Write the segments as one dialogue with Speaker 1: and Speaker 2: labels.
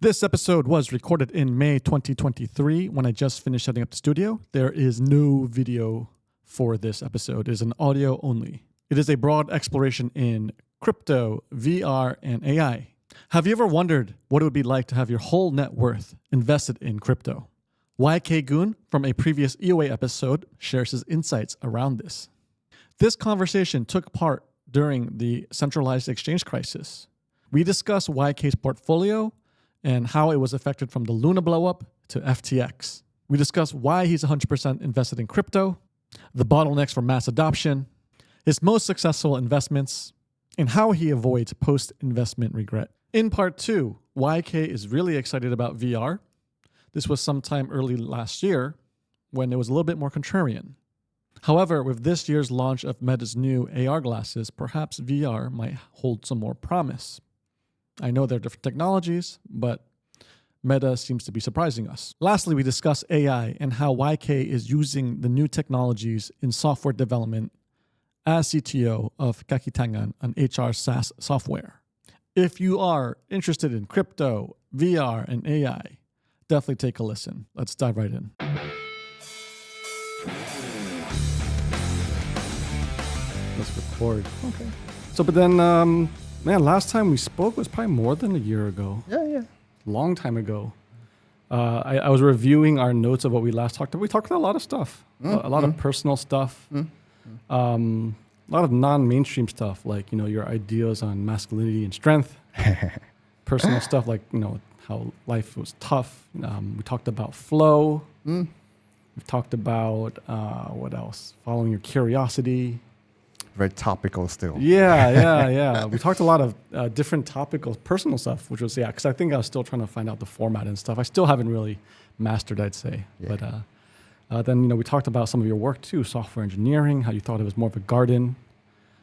Speaker 1: This episode was recorded in May 2023 when I just finished setting up the studio. There is no video for this episode. It is an audio only. It is a broad exploration in crypto, VR, and AI. Have you ever wondered what it would be like to have your whole net worth invested in crypto? YK Goon from a previous EOA episode shares his insights around this. This conversation took part during the centralized exchange crisis. We discuss YK's portfolio and how it was affected from the Luna blowup to FTX. We discuss why he's 100% invested in crypto, the bottlenecks for mass adoption, his most successful investments, and how he avoids post-investment regret. In part 2, YK is really excited about VR. This was sometime early last year when it was a little bit more contrarian. However, with this year's launch of Meta's new AR glasses, perhaps VR might hold some more promise. I know they're different technologies, but Meta seems to be surprising us. Lastly, we discuss AI and how YK is using the new technologies in software development as CTO of Kakitangan, an HR SaaS software. If you are interested in crypto, VR, and AI, definitely take a listen. Let's dive right in. Let's record. Okay. So, but then, man, last time we spoke was probably more than a year ago.
Speaker 2: Yeah.
Speaker 1: Long time ago. I was reviewing our notes of what we last talked about. We talked about a lot of stuff, a lot of personal stuff, a lot of non-mainstream stuff, like, your ideas on masculinity and strength, personal stuff like, how life was tough. We talked about flow. We talked about, what else? Following your curiosity.
Speaker 2: Very topical still.
Speaker 1: Yeah. We talked a lot of different topical, personal stuff, which was, because I think I was still trying to find out the format and stuff. I still haven't really mastered, I'd say. Yeah. But then, we talked about some of your work too, software engineering, how you thought it was more of a garden.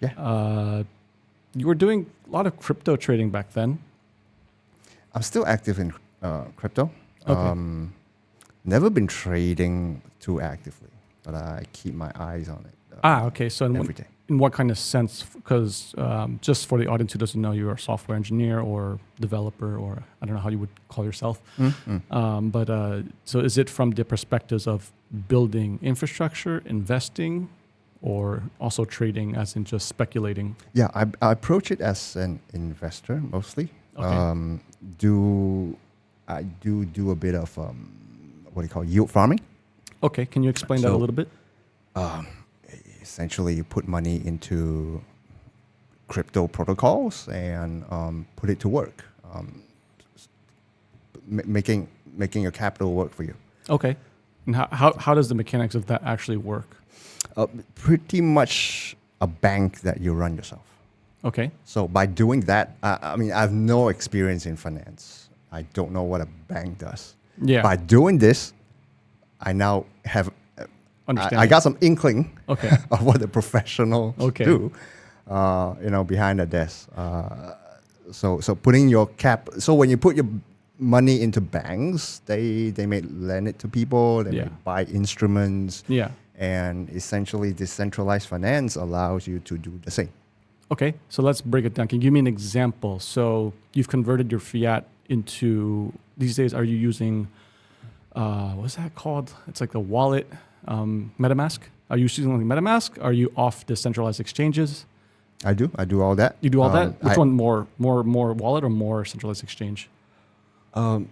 Speaker 2: Yeah.
Speaker 1: You were doing a lot of crypto trading back then.
Speaker 2: I'm still active in crypto.
Speaker 1: Okay.
Speaker 2: Never been trading too actively, but I keep my eyes on it.
Speaker 1: Okay. So
Speaker 2: every day.
Speaker 1: In what kind of sense? Because just for the audience who doesn't know, you're a software engineer or developer, or I don't know how you would call yourself. But so is it from the perspectives of building infrastructure, investing, or also trading, as in just speculating?
Speaker 2: Yeah, I approach it as an investor mostly.
Speaker 1: Okay.
Speaker 2: I do a bit of what do you call yield farming.
Speaker 1: Okay, can you explain that a little bit?
Speaker 2: Essentially, you put money into crypto protocols and put it to work, making your capital work for you.
Speaker 1: Okay, and how does the mechanics of that actually work?
Speaker 2: Pretty much a bank that you run yourself.
Speaker 1: Okay.
Speaker 2: So by doing that, I have no experience in finance. I don't know what a bank does.
Speaker 1: Yeah.
Speaker 2: By doing this, I now have. I got some inkling of what the professionals do, behind the desk. So putting your so when you put your money into banks, they may lend it to people, they may buy instruments.
Speaker 1: Yeah.
Speaker 2: And essentially decentralized finance allows you to do the same.
Speaker 1: Okay, so let's break it down. Can you give me an example? So you've converted your fiat into, these days, are you using, what's that called? It's like a wallet. MetaMask? Are you using MetaMask? Are you off the centralized exchanges?
Speaker 2: I do all that.
Speaker 1: You do all that? Which one more wallet or more centralized exchange?
Speaker 2: I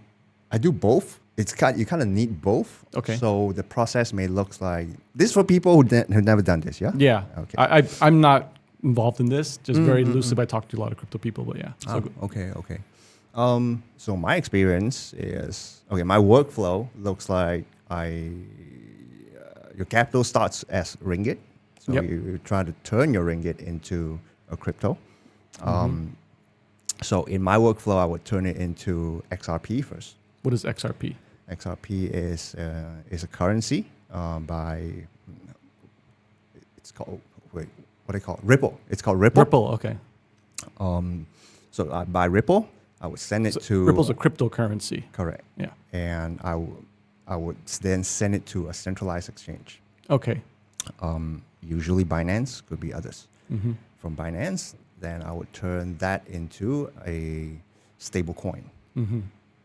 Speaker 2: do both. You kind of need both.
Speaker 1: Okay.
Speaker 2: So the process may look like this for people who never done this. Yeah.
Speaker 1: Yeah.
Speaker 2: Okay.
Speaker 1: I'm not involved in this. Just very loosely. I talk to a lot of crypto people, but yeah.
Speaker 2: Okay. So my experience is my workflow looks like your capital starts as ringgit. So you try to turn your ringgit into a crypto. So in my workflow, I would turn it into XRP first.
Speaker 1: What is XRP?
Speaker 2: XRP is a currency it's called, what do they call it? Ripple. It's called Ripple.
Speaker 1: Ripple, okay.
Speaker 2: So by Ripple, I would send it to...
Speaker 1: Ripple's a cryptocurrency.
Speaker 2: Correct.
Speaker 1: Yeah.
Speaker 2: And I would then send it to a centralized exchange.
Speaker 1: Okay.
Speaker 2: Usually Binance, could be others.
Speaker 1: Mm-hmm.
Speaker 2: From Binance, then I would turn that into a stable coin.
Speaker 1: Mm-hmm.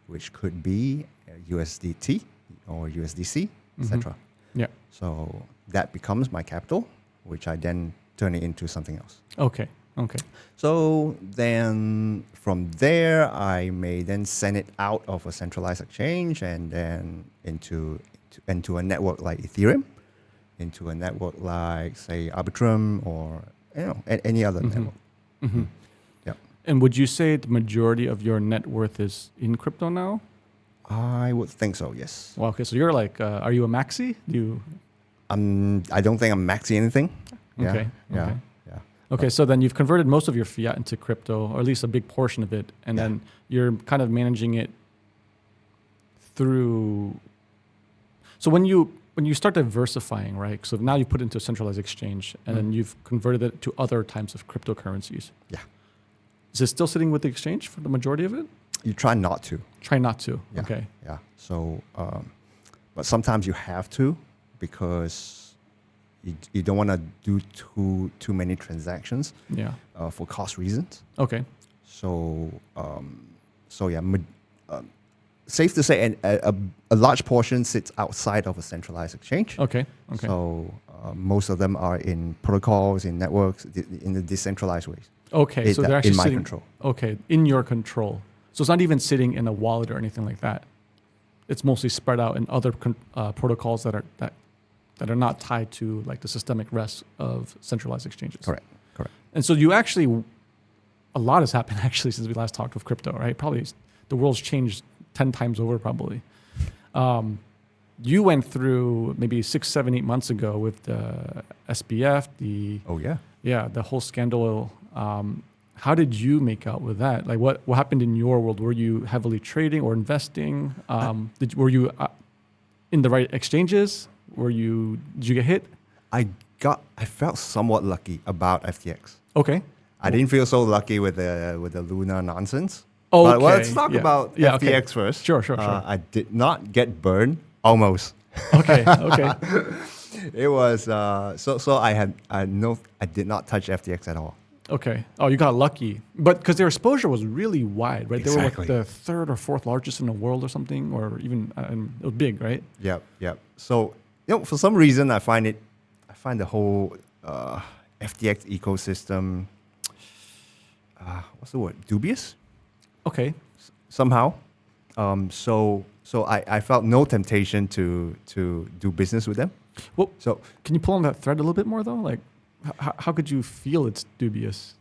Speaker 2: which could be USDT or USDC, etc.
Speaker 1: Yeah.
Speaker 2: So that becomes my capital, which I then turn it into something else.
Speaker 1: Okay.
Speaker 2: So then from there, I may then send it out of a centralized exchange and then into a network like Ethereum, into a network like, say, Arbitrum or any other network.
Speaker 1: Mm-hmm.
Speaker 2: Yeah.
Speaker 1: And would you say the majority of your net worth is in crypto now?
Speaker 2: I would think so, yes.
Speaker 1: Well, okay, so you're like, are you a maxi?
Speaker 2: I don't think I'm maxing anything.
Speaker 1: Okay.
Speaker 2: Yeah.
Speaker 1: Okay.
Speaker 2: Yeah.
Speaker 1: Okay, so then you've converted most of your fiat into crypto, or at least a big portion of it, and then you're kind of managing it through. So when you start diversifying, right? So now you put it into a centralized exchange, and then you've converted it to other types of cryptocurrencies.
Speaker 2: Yeah.
Speaker 1: Is it still sitting with the exchange for the majority of it?
Speaker 2: You try not to.
Speaker 1: Try not to.
Speaker 2: Yeah.
Speaker 1: Okay.
Speaker 2: Yeah. So, but sometimes you have to because you don't want to do too many transactions.
Speaker 1: Yeah.
Speaker 2: For cost reasons.
Speaker 1: Okay.
Speaker 2: So safe to say, a large portion sits outside of a centralized exchange.
Speaker 1: Okay.
Speaker 2: So most of them are in protocols, in networks, in the decentralized ways.
Speaker 1: Okay. So they're actually
Speaker 2: in my
Speaker 1: sitting,
Speaker 2: control.
Speaker 1: Okay, in your control. So it's not even sitting in a wallet or anything like that. It's mostly spread out in other protocols that are not tied to like the systemic rest of centralized exchanges.
Speaker 2: Correct.
Speaker 1: And so a lot has happened actually since we last talked with crypto, right? Probably the world's changed 10 times over probably. You went through maybe 6, 7, 8 months ago with the SBF, the whole scandal. How did you make out with that? Like what happened in your world? Were you heavily trading or investing? Were you in the right exchanges? Did you get hit?
Speaker 2: I felt somewhat lucky about FTX.
Speaker 1: Okay.
Speaker 2: I didn't feel so lucky with the Luna nonsense.
Speaker 1: Oh,
Speaker 2: but
Speaker 1: okay.
Speaker 2: let's talk about FTX first.
Speaker 1: Sure.
Speaker 2: I did not get burned. Almost.
Speaker 1: Okay.
Speaker 2: It was so I did not touch FTX at all.
Speaker 1: Okay. Oh, you got lucky, but because their exposure was really wide, right?
Speaker 2: Exactly.
Speaker 1: They were like the third or fourth largest in the world or something, or even it was big, right?
Speaker 2: Yep. So for some reason, I find the whole FTX ecosystem. What's the word? Dubious.
Speaker 1: Okay.
Speaker 2: Somehow. So I felt no temptation to do business with them.
Speaker 1: Well, so can you pull on that thread a little bit more though? Like, how could you feel it's dubious?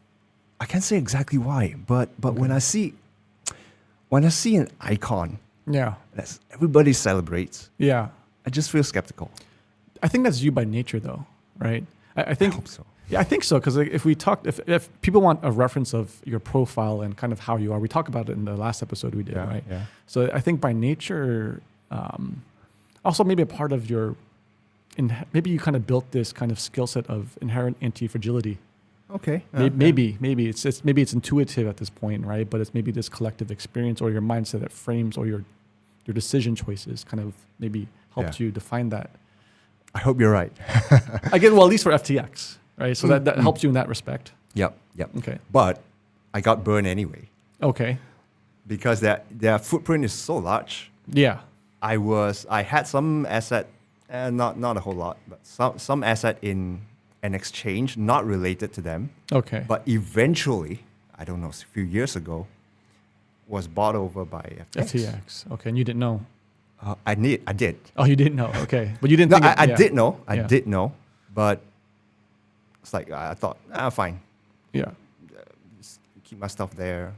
Speaker 2: I can't say exactly why, but okay. when I see an icon, that everybody celebrates, I just feel skeptical.
Speaker 1: I think that's you by nature, though, right? I think.
Speaker 2: I hope so.
Speaker 1: Yeah, I think so. Because if people want a reference of your profile and kind of how you are, we talked about it in the last episode we did, right?
Speaker 2: Yeah.
Speaker 1: So I think by nature, also maybe a part of your, maybe you kind of built this kind of skill set of inherent anti-fragility.
Speaker 2: Okay.
Speaker 1: Maybe it's intuitive at this point, right? But it's maybe this collective experience or your mindset that frames or your decision choices kind of maybe helped you define that.
Speaker 2: I hope you're right.
Speaker 1: Again, well, at least for FTX, right? So that helps you in that respect.
Speaker 2: Yep.
Speaker 1: Okay.
Speaker 2: But I got burned anyway.
Speaker 1: Okay.
Speaker 2: Because their footprint is so large.
Speaker 1: Yeah.
Speaker 2: I had some asset, not a whole lot, but some asset in an exchange not related to them.
Speaker 1: Okay.
Speaker 2: But eventually, I don't know, a few years ago, was bought over by FTX.
Speaker 1: Okay, and you didn't know.
Speaker 2: I did.
Speaker 1: Oh, you didn't know. Okay, but you didn't.
Speaker 2: No, I did know. I did know, but it's like I thought, fine.
Speaker 1: Yeah.
Speaker 2: Just keep my stuff there.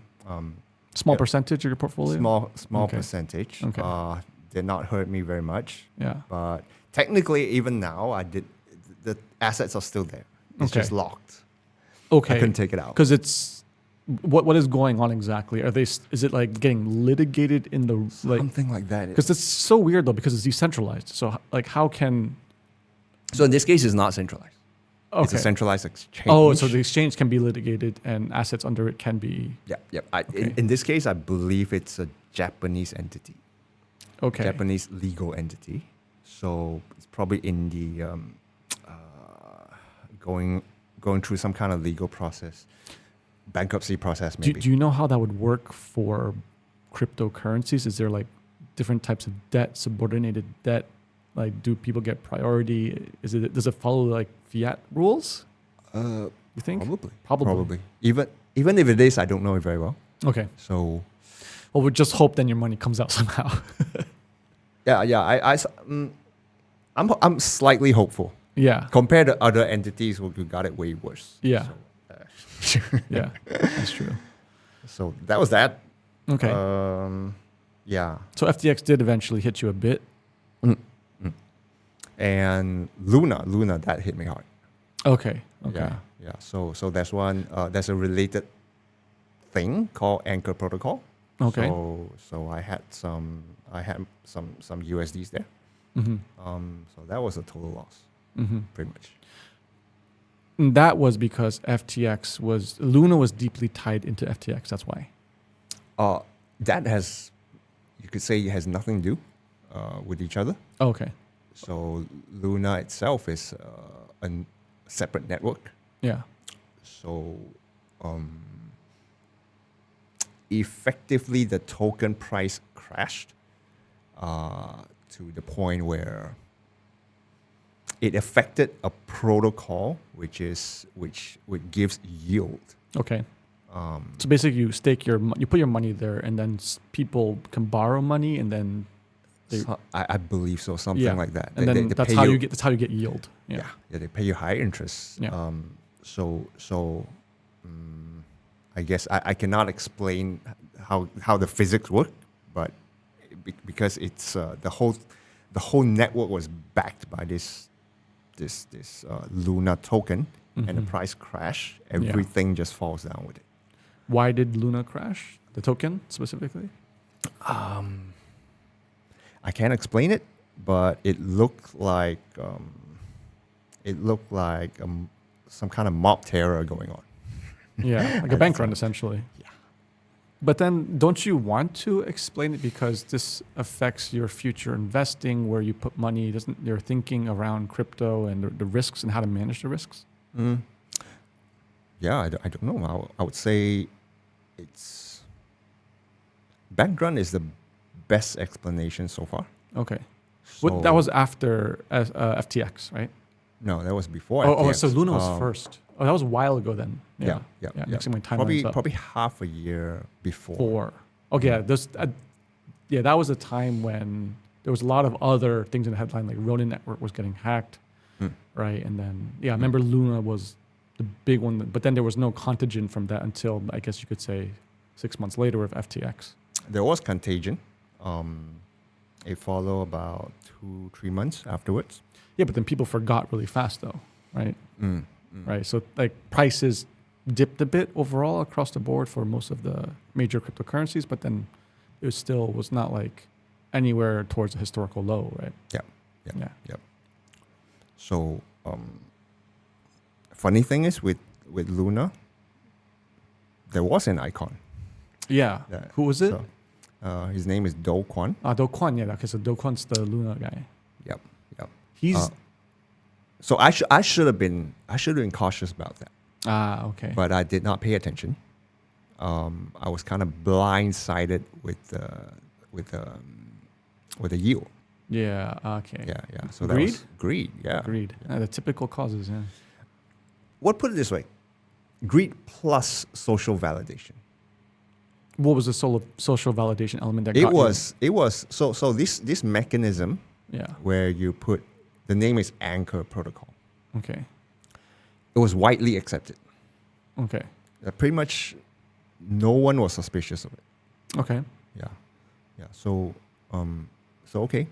Speaker 1: Small percentage of your portfolio.
Speaker 2: Small percentage.
Speaker 1: Okay.
Speaker 2: Did not hurt me very much.
Speaker 1: Yeah.
Speaker 2: But technically, even now, the assets are still there. It's just locked.
Speaker 1: Okay.
Speaker 2: I couldn't take it out
Speaker 1: because it's. What is going on exactly? Is it like getting litigated in the
Speaker 2: something like that?
Speaker 1: Because it's so weird though because it's decentralized. So like how can?
Speaker 2: So in this case, it's not centralized.
Speaker 1: Okay.
Speaker 2: It's a centralized exchange.
Speaker 1: Oh, so the exchange can be litigated and assets under it can be.
Speaker 2: Yeah. In this case, I believe it's a Japanese entity.
Speaker 1: Okay.
Speaker 2: Japanese legal entity. So it's probably in the going through some kind of legal process. Bankruptcy process, maybe.
Speaker 1: Do you know how that would work for cryptocurrencies? Is there like different types of debt, subordinated debt? Like, do people get priority? Does it follow like fiat rules? You think?
Speaker 2: Probably. Even if it is, I don't know it very well.
Speaker 1: Okay.
Speaker 2: So,
Speaker 1: well, we just hope then your money comes out somehow.
Speaker 2: I'm slightly hopeful.
Speaker 1: Yeah.
Speaker 2: Compared to other entities who got it way worse.
Speaker 1: Yeah. So, yeah, that's true.
Speaker 2: So that was that.
Speaker 1: Okay.
Speaker 2: Yeah.
Speaker 1: So FTX did eventually hit you a bit.
Speaker 2: And Luna, that hit me hard.
Speaker 1: Okay.
Speaker 2: Yeah. So there's one. There's a related thing called Anchor Protocol.
Speaker 1: Okay.
Speaker 2: So I had some USDs there.
Speaker 1: Mm-hmm.
Speaker 2: So that was a total loss.
Speaker 1: Mm-hmm.
Speaker 2: Pretty much.
Speaker 1: And that was because Luna was deeply tied into FTX. That's why.
Speaker 2: That you could say it has nothing to do with each other.
Speaker 1: Oh, okay.
Speaker 2: So Luna itself is a separate network.
Speaker 1: Yeah.
Speaker 2: So effectively, the token price crashed to the point where it affected a protocol which gives yield.
Speaker 1: Okay. So basically, you put your money there, and then people can borrow money, and then
Speaker 2: I believe so, something like that.
Speaker 1: And then that's how you get yield.
Speaker 2: Yeah, they pay you high interest.
Speaker 1: Yeah.
Speaker 2: I guess I cannot explain how the physics work, but because it's the whole network was backed by this Luna token, and the price crash, everything just falls down with it.
Speaker 1: Why did Luna crash? The token specifically?
Speaker 2: I can't explain it, but it looked like some kind of mob terror going on.
Speaker 1: Yeah, like a bank run essentially.
Speaker 2: Yeah.
Speaker 1: But then don't you want to explain it because this affects your future investing, where you put money, doesn't your thinking around crypto and the risks and how to manage the risks?
Speaker 2: Yeah, I don't know. I would say it's bank run is the best explanation so far.
Speaker 1: Okay. That was after FTX, right?
Speaker 2: No, that was before FTX.
Speaker 1: So Luna was first. Oh, that was a while ago then.
Speaker 2: Yeah.
Speaker 1: Mixing my timelines
Speaker 2: Probably half a year before.
Speaker 1: That was a time when there was a lot of other things in the headline, like Ronin Network was getting hacked, right? And then, I remember Luna was the big one, but then there was no contagion from that until, I guess you could say, 6 months later with FTX.
Speaker 2: There was contagion. It followed about 2-3 months afterwards.
Speaker 1: Yeah, but then people forgot really fast though, right? Right. So like prices dipped a bit overall across the board for most of the major cryptocurrencies, but then it still was not like anywhere towards a historical low, right?
Speaker 2: Yeah. So funny thing is with Luna, there was an icon.
Speaker 1: Yeah. Who was it?
Speaker 2: So, his name is Do Kwon.
Speaker 1: Do Kwon, yeah. Okay, so Do Kwon's the Luna guy.
Speaker 2: Yep.
Speaker 1: He's.
Speaker 2: So I should have been cautious about that.
Speaker 1: Okay.
Speaker 2: But I did not pay attention. I was kind of blindsided with the yield.
Speaker 1: Yeah. Okay.
Speaker 2: Yeah. So
Speaker 1: greed?
Speaker 2: That was greed. Yeah.
Speaker 1: Greed.
Speaker 2: Yeah.
Speaker 1: The typical causes. Yeah.
Speaker 2: Put it this way: greed plus social validation.
Speaker 1: What was the social validation element that
Speaker 2: It was so this mechanism.
Speaker 1: Yeah.
Speaker 2: Where you put the name is Anchor Protocol.
Speaker 1: Okay.
Speaker 2: It was widely accepted.
Speaker 1: Okay.
Speaker 2: Pretty much, no one was suspicious of it.
Speaker 1: Okay.
Speaker 2: Yeah. So okay.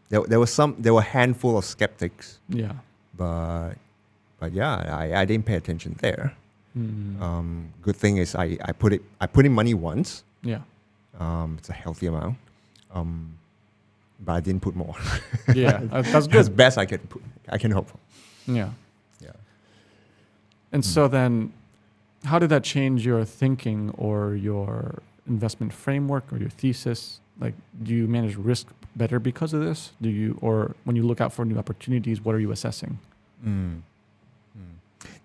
Speaker 2: There were a handful of skeptics.
Speaker 1: Yeah.
Speaker 2: But yeah, I didn't pay attention there. Good thing is I put in money once.
Speaker 1: Yeah.
Speaker 2: It's a healthy amount. But I didn't put more.
Speaker 1: Yeah, that's good.
Speaker 2: As best I can hope for.
Speaker 1: Yeah. And so then, how did that change your thinking or your investment framework or your thesis? Like, do you manage risk better because of this? Or when you look out for new opportunities, what are you assessing?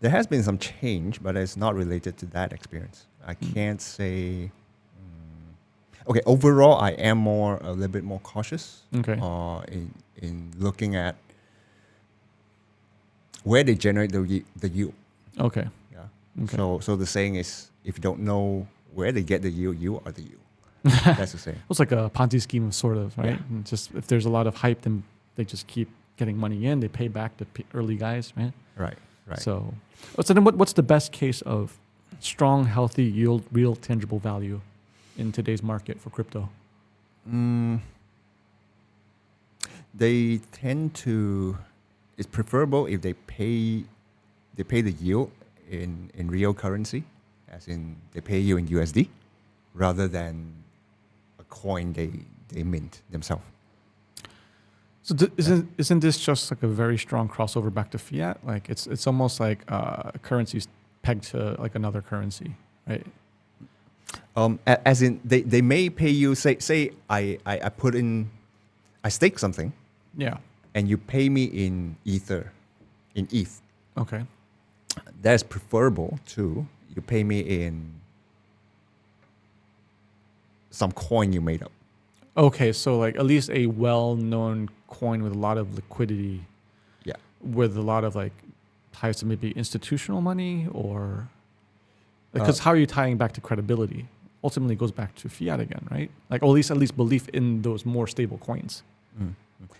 Speaker 2: There has been some change, but it's not related to that experience. I can't say. Okay, overall, I am a little bit more cautious.
Speaker 1: Okay.
Speaker 2: In looking at where they generate the yield.
Speaker 1: Okay.
Speaker 2: Yeah.
Speaker 1: Okay.
Speaker 2: So the saying is, if you don't know where they get the yield, you are the yield. That's the saying.
Speaker 1: It's like a Ponzi scheme, sort of, right?
Speaker 2: Yeah.
Speaker 1: And just if there's a lot of hype, then they just keep getting money in. They pay back the early guys, right?
Speaker 2: Right.
Speaker 1: So then what's the best case of strong, healthy yield, real tangible value in today's market for crypto?
Speaker 2: They tend to. It's preferable if they pay the yield in real currency, as in they pay you in USD, rather than a coin they mint themselves.
Speaker 1: So isn't this just like a very strong crossover back to fiat? Like it's almost like currencies pegged to like another currency, right?
Speaker 2: As in they may pay you, say I put in, I stake something.
Speaker 1: Yeah.
Speaker 2: And you pay me in Ether, in ETH.
Speaker 1: Okay.
Speaker 2: That's preferable to you pay me in some coin you made up.
Speaker 1: Okay, so like at least a well-known coin with a lot of liquidity.
Speaker 2: Yeah.
Speaker 1: With a lot of like ties to maybe institutional money, or because how are you tying back to credibility? Ultimately, it goes back to fiat again, right? Like, or at least belief in those more stable coins.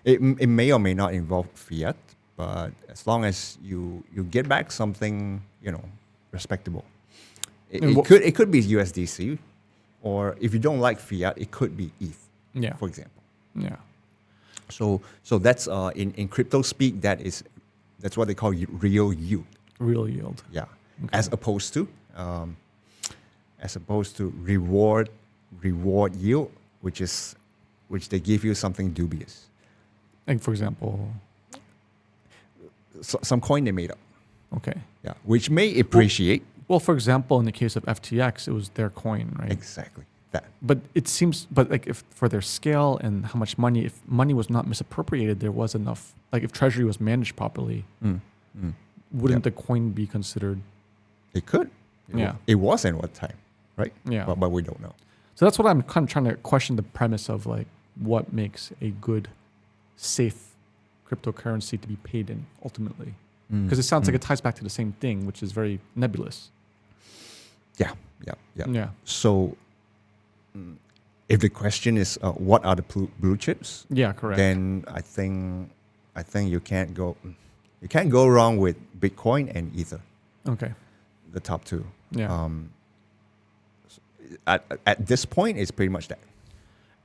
Speaker 2: It may or may not involve fiat, but as long as you get back something, respectable. It could be USDC, or if you don't like fiat, it could be ETH.
Speaker 1: Yeah.
Speaker 2: For example.
Speaker 1: Yeah.
Speaker 2: So that's in crypto speak, that's what they call real yield.
Speaker 1: Real yield.
Speaker 2: Yeah.
Speaker 1: Okay.
Speaker 2: As opposed to reward yield, which they give you something dubious.
Speaker 1: Like, for example,
Speaker 2: some coin they made up.
Speaker 1: Okay.
Speaker 2: Yeah, which may appreciate.
Speaker 1: Well, for example, in the case of FTX, it was their coin, right?
Speaker 2: Exactly that.
Speaker 1: But it seems, like if for their scale and how much money, if money was not misappropriated, there was enough. Like if treasury was managed properly, wouldn't the coin be considered?
Speaker 2: It could. It was in what time, right?
Speaker 1: Yeah.
Speaker 2: But we don't know.
Speaker 1: So that's what I'm kind of trying to question, the premise of like what makes a good, safe cryptocurrency to be paid in ultimately, because it sounds like it ties back to the same thing, which is very nebulous. Yeah.
Speaker 2: So, if the question is what are the blue chips?
Speaker 1: Yeah, correct.
Speaker 2: Then I think you can't go wrong with Bitcoin and Ether.
Speaker 1: Okay.
Speaker 2: The top two.
Speaker 1: Yeah.
Speaker 2: At this point, it's pretty much that.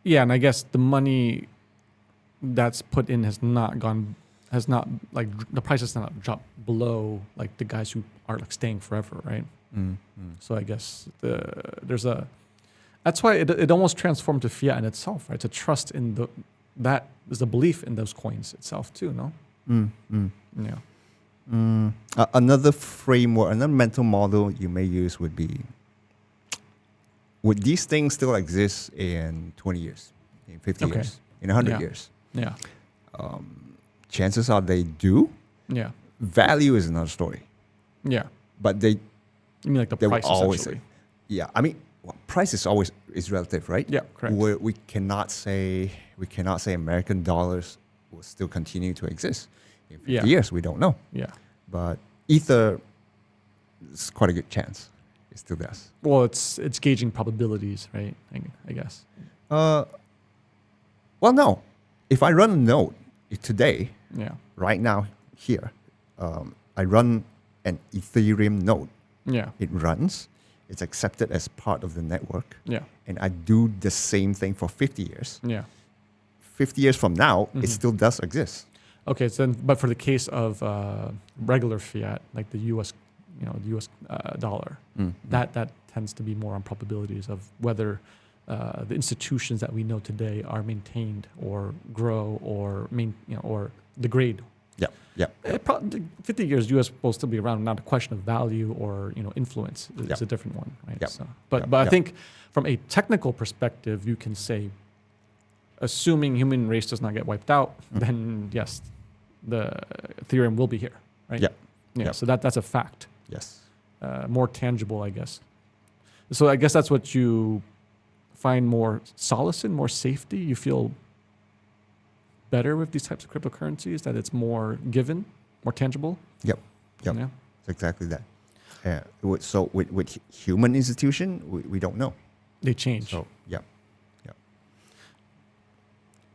Speaker 1: Yeah, and I guess the money that's put in has not like the price has not dropped below like the guys who are like staying forever, right? So I guess that's why it almost transformed to fiat in itself, right? To trust in that is the belief in those coins itself too, no? Yeah.
Speaker 2: Another framework, another mental model you may use would be: would these things still exist in 20 years, in 50 years, in 100 years?
Speaker 1: Yeah.
Speaker 2: Chances are they do.
Speaker 1: Yeah.
Speaker 2: Value is another story.
Speaker 1: Yeah.
Speaker 2: But they.
Speaker 1: You mean like the price essentially?
Speaker 2: Yeah. I mean, price is always relative, right?
Speaker 1: Yeah. Correct.
Speaker 2: We cannot say American dollars will still continue to exist in 50 years. We don't know.
Speaker 1: Yeah.
Speaker 2: But Ether is quite a good chance. It still does.
Speaker 1: Well, it's gauging probabilities, right? I guess.
Speaker 2: Well, no. If I run a node today, right now here, I run an Ethereum node.
Speaker 1: Yeah.
Speaker 2: It runs. It's accepted as part of the network.
Speaker 1: Yeah.
Speaker 2: And I do the same thing for 50 years.
Speaker 1: Yeah.
Speaker 2: 50 years from now, it still does exist.
Speaker 1: Okay. So then, but for the case of regular fiat, like the U.S. Dollar, that tends to be more on probabilities of whether the institutions that we know today are maintained or grow or or degrade.
Speaker 2: Yeah.
Speaker 1: 50 years U.S. will still be around. Not a question of value or influence. It's a different one, right?
Speaker 2: Yep.
Speaker 1: So, but I think from a technical perspective, you can say, assuming human race does not get wiped out, then yes, the Ethereum will be here, right? Yeah. So that's a fact.
Speaker 2: Yes.
Speaker 1: More tangible, I guess. So I guess that's what you find more solace in, more safety? You feel better with these types of cryptocurrencies, that it's more given, more tangible?
Speaker 2: Yep.
Speaker 1: Yeah.
Speaker 2: It's exactly that. So with human institution, we don't know.
Speaker 1: They change.
Speaker 2: So yeah.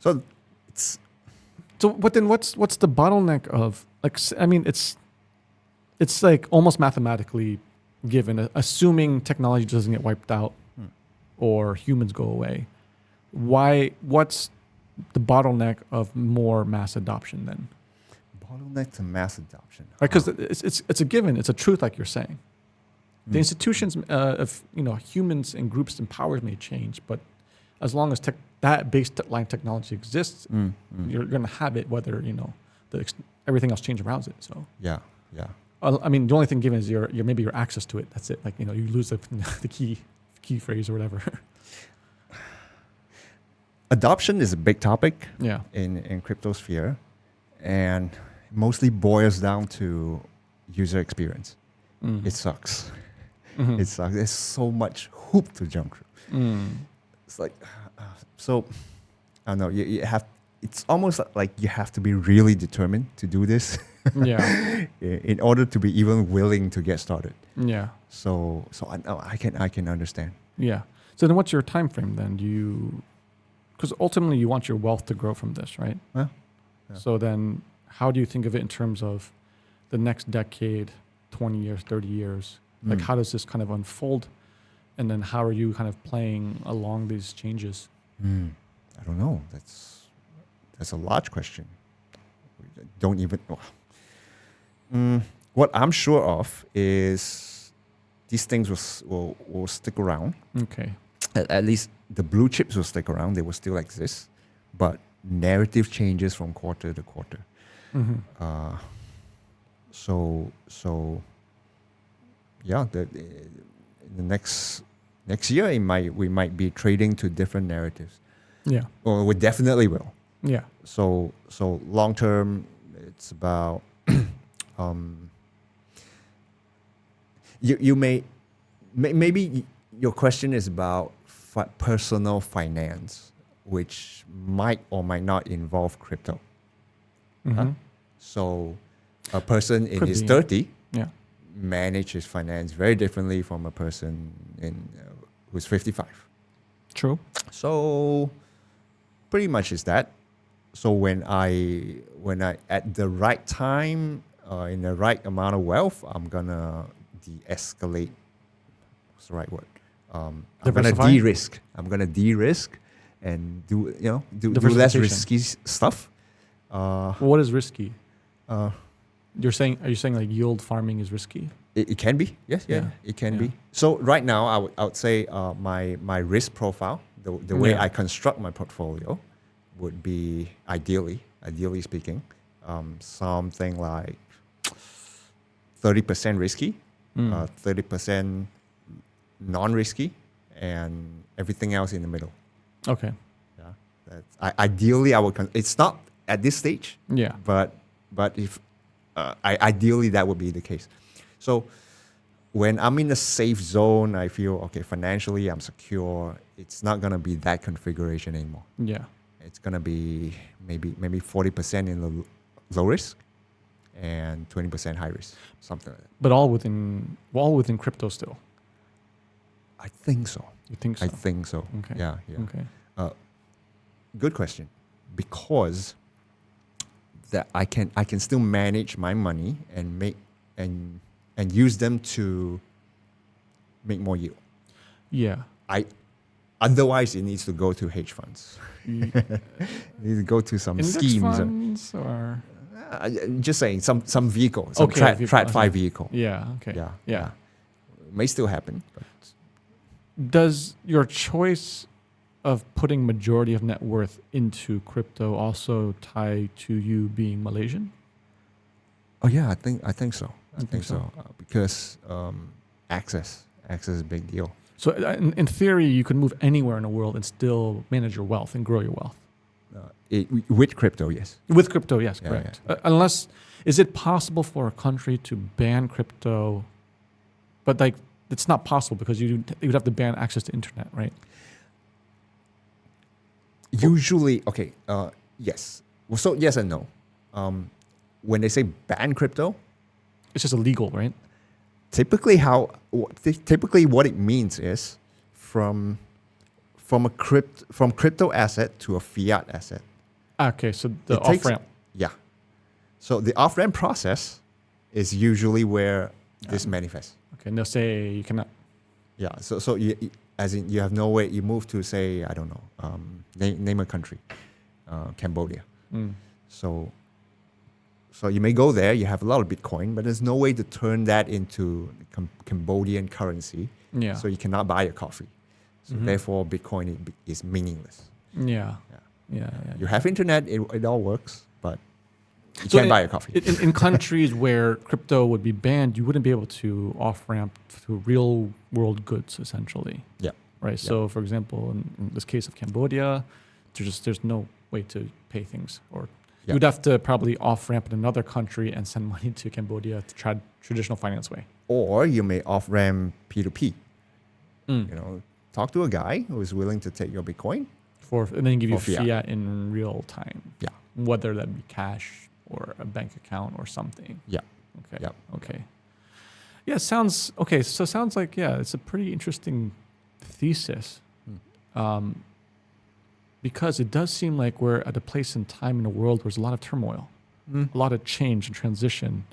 Speaker 2: So it's.
Speaker 1: So but then what's the bottleneck of, like, I mean, it's like almost mathematically given, assuming technology doesn't get wiped out or humans go away. What's the bottleneck of more mass adoption then?
Speaker 2: Bottleneck to mass adoption.
Speaker 1: Because it's a given, it's a truth, like you're saying. The institutions of humans and groups and powers may change, but as long as that baseline technology exists, you're going to have it, whether everything else changes around it. So
Speaker 2: yeah.
Speaker 1: I mean, the only thing given is your maybe your access to it. That's it. Like you lose the key phrase or whatever.
Speaker 2: Adoption is a big topic.
Speaker 1: Yeah.
Speaker 2: In cryptosphere, and mostly boils down to user experience. It sucks. It sucks. There's so much hoop to jump through. It's like, so I don't know. You have. It's almost like you have to be really determined to do this.
Speaker 1: Yeah.
Speaker 2: In order to be even willing to get started.
Speaker 1: Yeah.
Speaker 2: So I can understand.
Speaker 1: Yeah. So then, what's your time frame then? Because ultimately you want your wealth to grow from this, right?
Speaker 2: Yeah.
Speaker 1: So then, how do you think of it in terms of the next decade, 20 years, 30 years? Like, how does this kind of unfold? And then how are you kind of playing along these changes?
Speaker 2: I don't know. That's a large question. Don't even know. What I'm sure of is these things will stick around.
Speaker 1: Okay.
Speaker 2: At least the blue chips will stick around. They will still exist. But narrative changes from quarter to quarter. So yeah, the next year we might be trading to different narratives.
Speaker 1: Yeah.
Speaker 2: Or we definitely will.
Speaker 1: Yeah.
Speaker 2: So long term, it's about you maybe your question is about personal finance, which might or might not involve crypto. So a person in his 30 manage his finance very differently from a person who's 55.
Speaker 1: True.
Speaker 2: So pretty much is that. So when I at the right time, in the right amount of wealth, I'm gonna de-escalate. What's the right word? I'm gonna de-risk. I'm gonna de-risk and do less risky stuff.
Speaker 1: What is risky? Are you saying like yield farming is risky?
Speaker 2: It can be. Yes. Yeah. It can be. So right now, I would say my risk profile, the way I construct my portfolio, would be ideally speaking, something like 30% risky, 30% non-risky, and everything else in the middle.
Speaker 1: Okay.
Speaker 2: Yeah. Ideally, I would. It's not at this stage.
Speaker 1: Yeah.
Speaker 2: But if ideally that would be the case. So when I'm in a safe zone, I feel okay financially. I'm secure. It's not gonna be that configuration anymore.
Speaker 1: Yeah.
Speaker 2: It's gonna be maybe 40% in the low risk and 20% high risk, something like that.
Speaker 1: But all within crypto still.
Speaker 2: I think so.
Speaker 1: You think so?
Speaker 2: I think so.
Speaker 1: Okay.
Speaker 2: Yeah.
Speaker 1: Okay.
Speaker 2: Good question, because that I can still manage my money and make and use them to make more yield.
Speaker 1: Yeah.
Speaker 2: Otherwise, it needs to go to hedge funds. It needs to go to some
Speaker 1: Index
Speaker 2: schemes.
Speaker 1: Funds or
Speaker 2: just saying, some vehicle, some TradFi vehicle.
Speaker 1: Yeah. Okay.
Speaker 2: Yeah. It may still happen. But.
Speaker 1: Does your choice of putting majority of net worth into crypto also tie to you being Malaysian?
Speaker 2: Oh yeah, I think so. I think so. Because access is a big deal.
Speaker 1: So in theory, you could move anywhere in the world and still manage your wealth and grow your wealth.
Speaker 2: With crypto, yes.
Speaker 1: With crypto, yes, correct.
Speaker 2: Yeah.
Speaker 1: Unless, is it possible for a country to ban crypto? But like, it's not possible because you'd have to ban access to internet, right?
Speaker 2: Usually, okay, yes. Well, so yes and no. When they say ban crypto,
Speaker 1: it's just illegal, right?
Speaker 2: Typically, what it means is from crypto asset to a fiat asset.
Speaker 1: Okay, so the off ramp.
Speaker 2: Yeah. So the off ramp process is usually where this manifests.
Speaker 1: Okay, and they'll say you cannot.
Speaker 2: Yeah. So as in you have no way. You move to, say, I don't know, name a country, Cambodia. So you may go there. You have a lot of Bitcoin, but there's no way to turn that into Cambodian currency.
Speaker 1: Yeah.
Speaker 2: So you cannot buy a coffee. So therefore, Bitcoin is meaningless.
Speaker 1: Yeah.
Speaker 2: You have internet. It all works, but you can't buy a coffee.
Speaker 1: In countries where crypto would be banned, you wouldn't be able to off-ramp to real world goods, essentially.
Speaker 2: Yeah.
Speaker 1: Right. Yeah. So, for example, in this case of Cambodia, there's no way to pay things, or you would have to probably off-ramp in another country and send money to Cambodia to try traditional finance way.
Speaker 2: Or you may off-ramp P2P. Talk to a guy who is willing to take your Bitcoin.
Speaker 1: And then give you fiat in real time.
Speaker 2: Yeah.
Speaker 1: Whether that be cash or a bank account or something.
Speaker 2: Yeah.
Speaker 1: Okay. Yep. Okay. Yeah, sounds okay. So sounds like it's a pretty interesting thesis, because it does seem like we're at a place in time in the world where there's a lot of turmoil, a lot of change and transition,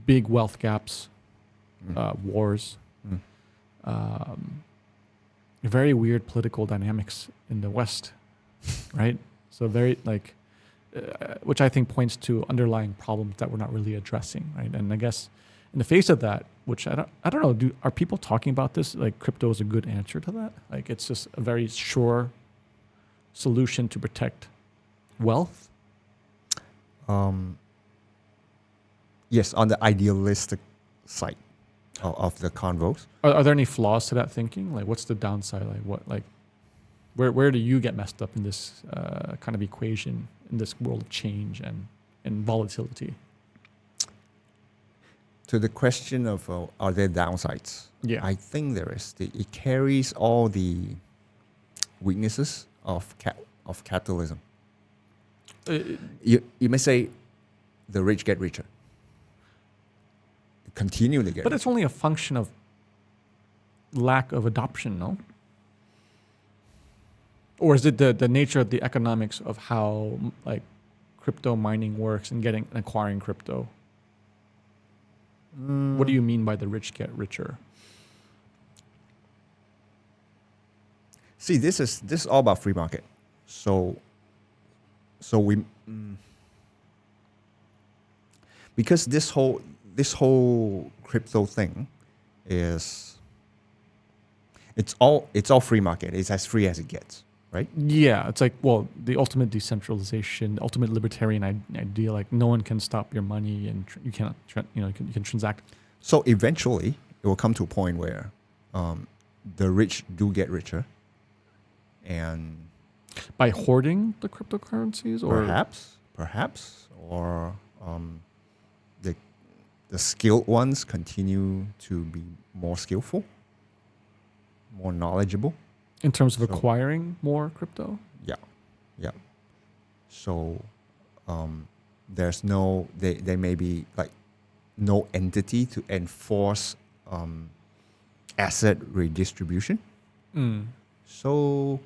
Speaker 1: big wealth gaps, wars, very weird political dynamics in the West, right? So very which I think points to underlying problems that we're not really addressing, right? And I guess in the face of that, which I don't know, are people talking about this? Like crypto is a good answer to that? Like it's just a very sure solution to protect wealth?
Speaker 2: Yes, on the idealistic side of the convos.
Speaker 1: Are there any flaws to that thinking? Like what's the downside? Where do you get messed up in this kind of equation, in this world of change and volatility?
Speaker 2: To the question of are there downsides?
Speaker 1: Yeah,
Speaker 2: I think there is. It carries all the weaknesses of capitalism. You may say the rich get richer. Continually get
Speaker 1: But
Speaker 2: richer.
Speaker 1: it's only a function of lack of adoption, no? Or is it the nature of the economics of how crypto mining works and acquiring crypto? What do you mean by the rich get richer?
Speaker 2: See, this is all about free market. So we because this whole crypto thing it's all free market. It's as free as it gets. Right?
Speaker 1: Yeah, it's the ultimate decentralization, ultimate libertarian idea. Like no one can stop your money, and you cannot, you can transact.
Speaker 2: So eventually, it will come to a point where the rich do get richer, and
Speaker 1: by hoarding the cryptocurrencies, or
Speaker 2: perhaps, or the skilled ones continue to be more skillful, more knowledgeable.
Speaker 1: In terms of acquiring more crypto?
Speaker 2: Yeah. So there's there may be no entity to enforce asset redistribution. So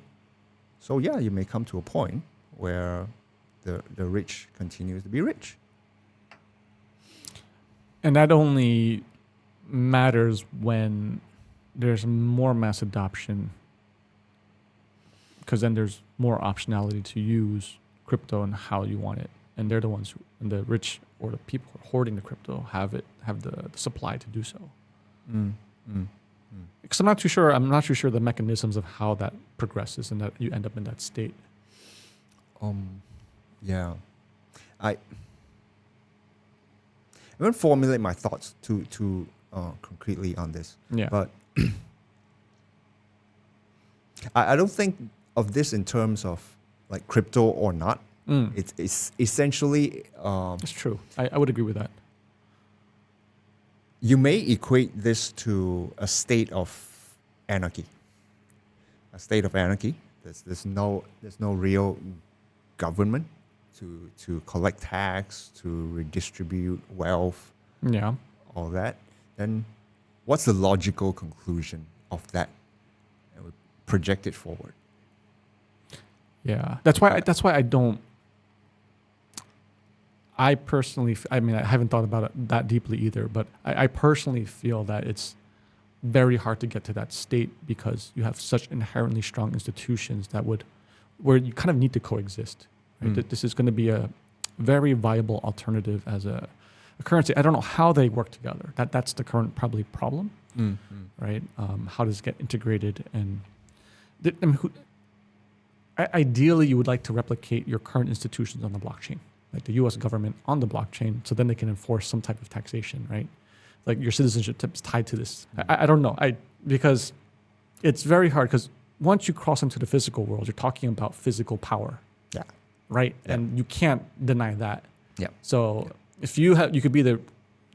Speaker 2: you may come to a point where the rich continues to be rich.
Speaker 1: And that only matters when there's more mass adoption, because then there's more optionality to use crypto and how you want it. And they're the ones and the rich or the people who are hoarding the crypto have the supply to do so. Because I'm not too sure the mechanisms of how that progresses and that you end up in that state.
Speaker 2: Yeah. I won't formulate my thoughts too concretely on this.
Speaker 1: Yeah.
Speaker 2: But I don't think of this in terms of crypto or not. It's essentially...
Speaker 1: It's true. I would agree with that.
Speaker 2: You may equate this to a state of anarchy. A state of anarchy There's no real government to collect tax, to redistribute wealth, all that. Then what's the logical conclusion of that? And we project it forward.
Speaker 1: Yeah, that's why I don't. I personally, I mean, I haven't thought about it that deeply either, but I personally feel that it's very hard to get to that state because you have such inherently strong institutions where you kind of need to coexist. Right? That this is going to be a very viable alternative as a currency. I don't know how they work together. That's the current probably problem, right? How does it get integrated? And ideally, you would like to replicate your current institutions on the blockchain, like the U.S. government on the blockchain, so then they can enforce some type of taxation, right? Like your citizenship is tied to this. I don't know. Because it's very hard because once you cross into the physical world, you're talking about physical power.
Speaker 2: Yeah.
Speaker 1: Right? Yeah. And you can't deny that.
Speaker 2: Yeah.
Speaker 1: So if you could be the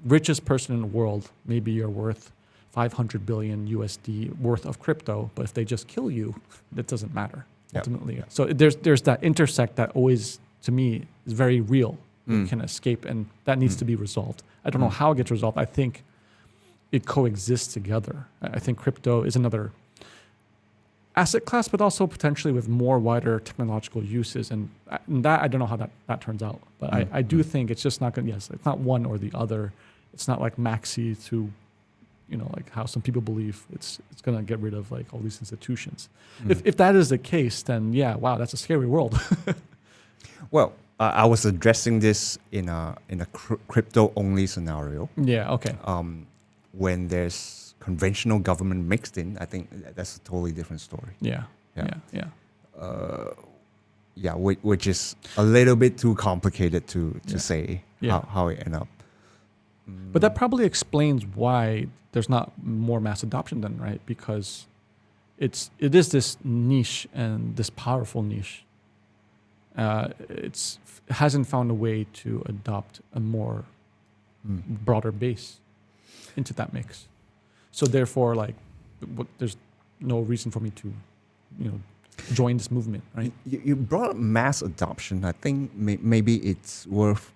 Speaker 1: richest person in the world, maybe you're worth 500 billion USD worth of crypto, but if they just kill you, that doesn't matter ultimately. Yeah. So there's that intersect that always, to me, is very real. You can escape, and that needs to be resolved. I don't know how it gets resolved. I think it coexists together. I think crypto is another asset class, but also potentially with more wider technological uses. And that I don't know how that turns out. But I do think it's just not going to, it's not one or the other. It's not like maxi to, like how some people believe it's going to get rid of like all these institutions. If that is the case, then wow, that's a scary world.
Speaker 2: Well, I was addressing this in a crypto-only scenario.
Speaker 1: Yeah, okay.
Speaker 2: When there's conventional government mixed in, I think that's a totally different story.
Speaker 1: Yeah.
Speaker 2: Which is a little bit too complicated to say how it ended up.
Speaker 1: But that probably explains why there's not more mass adoption then, right? Because it is this niche and this powerful niche. It hasn't found a way to adopt a more broader base into that mix. So therefore, like, there's no reason for me to, join this movement, right?
Speaker 2: You brought up mass adoption. I think maybe it's worth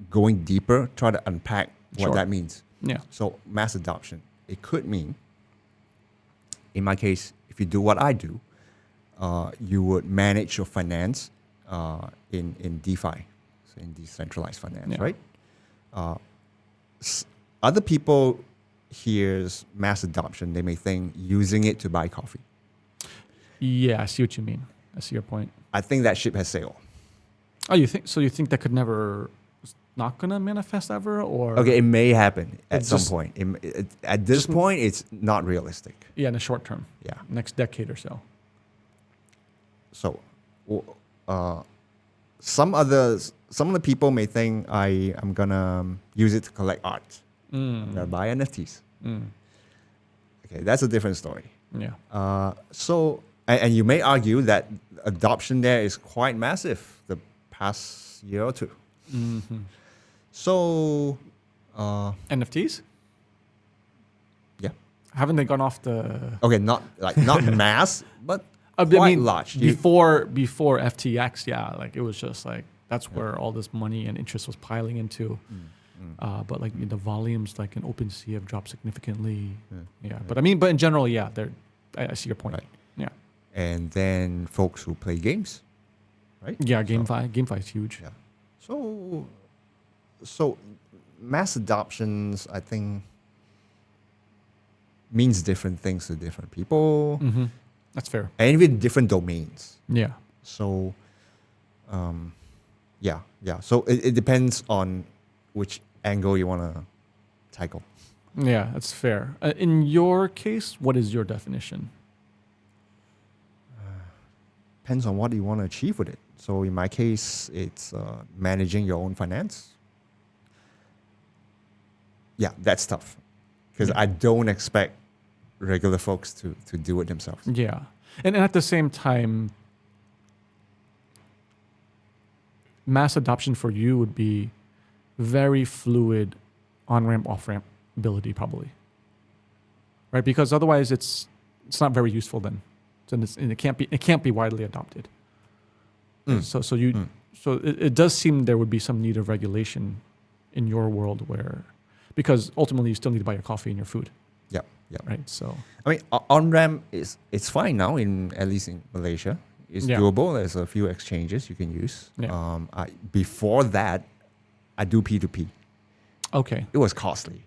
Speaker 2: going deeper, try to unpack what that means.
Speaker 1: Yeah.
Speaker 2: So mass adoption, it could mean, in my case, if you do what I do, you would manage your finance in DeFi, so in decentralized finance, right? Other people hears mass adoption, they may think using it to buy coffee.
Speaker 1: Yeah, I see what you mean. I see your point.
Speaker 2: I think that ship has sailed.
Speaker 1: Oh, you think so? You think that could never, not gonna manifest ever, or
Speaker 2: okay, it may happen at some point. At this point, it's not realistic.
Speaker 1: Yeah, in the short term.
Speaker 2: Yeah,
Speaker 1: next decade or so.
Speaker 2: So, some of the people may think I'm gonna use it to collect art. Buy NFTs. Okay, that's a different story.
Speaker 1: Yeah.
Speaker 2: So, and you may argue that adoption there is quite massive the past year or two. So,
Speaker 1: NFTs?
Speaker 2: Yeah.
Speaker 1: Haven't they gone off the?
Speaker 2: Okay, not mass, but quite large.
Speaker 1: Before FTX, like it was just like that's where all this money and interest was piling into. But like the volumes, like in OpenSea, have dropped significantly. But in general, I see your point.
Speaker 2: Right.
Speaker 1: Yeah.
Speaker 2: And then folks who play games, right?
Speaker 1: Yeah, GameFi is huge.
Speaker 2: Yeah. So mass adoptions, I think, means different things to different people.
Speaker 1: That's fair.
Speaker 2: And even different domains.
Speaker 1: Yeah.
Speaker 2: So, So it depends on which angle you want to tackle.
Speaker 1: Yeah, that's fair. In your case, what is your definition?
Speaker 2: Depends on what you want to achieve with it. So in my case, it's managing your own finance. Yeah, that's tough because I don't expect regular folks to do it themselves.
Speaker 1: Yeah. And at the same time, mass adoption for you would be very fluid on-ramp, off-ramp ability probably. Right? Because otherwise it's not very useful then then it can't be widely adopted. So it does seem there would be some need of regulation in your world because ultimately you still need to buy your coffee and your food.
Speaker 2: Yeah.
Speaker 1: Right. So
Speaker 2: I mean, on-ramp it's fine now at least in Malaysia. It's doable. There's a few exchanges you can use.
Speaker 1: Yeah.
Speaker 2: Before that, I do P2P.
Speaker 1: Okay.
Speaker 2: It was costly.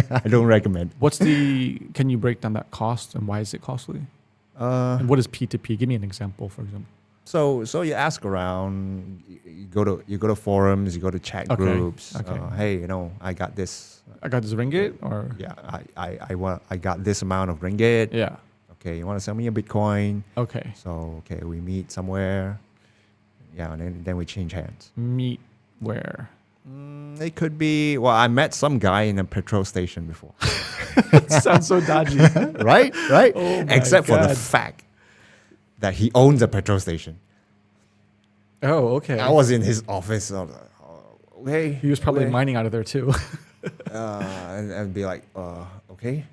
Speaker 2: I don't recommend.
Speaker 1: Can you break down that cost and why is it costly? And what is P2P? Give me an example, for example.
Speaker 2: So you ask around, you go to forums, you go to chat groups.
Speaker 1: Okay.
Speaker 2: Hey, I got this.
Speaker 1: I got this ringgit, or
Speaker 2: I got this amount of ringgit.
Speaker 1: Yeah.
Speaker 2: Okay, you want to sell me a Bitcoin?
Speaker 1: Okay.
Speaker 2: So we meet somewhere. Yeah, and then we change hands.
Speaker 1: Meet where?
Speaker 2: It could be. Well, I met some guy in a petrol station before.
Speaker 1: Sounds so dodgy.
Speaker 2: Right?
Speaker 1: Oh my
Speaker 2: Except
Speaker 1: God.
Speaker 2: for the fact that he owns a petrol station.
Speaker 1: Oh, okay.
Speaker 2: I was in his office. I was like, okay.
Speaker 1: He was probably mining out of there too.
Speaker 2: And I'd be like, okay.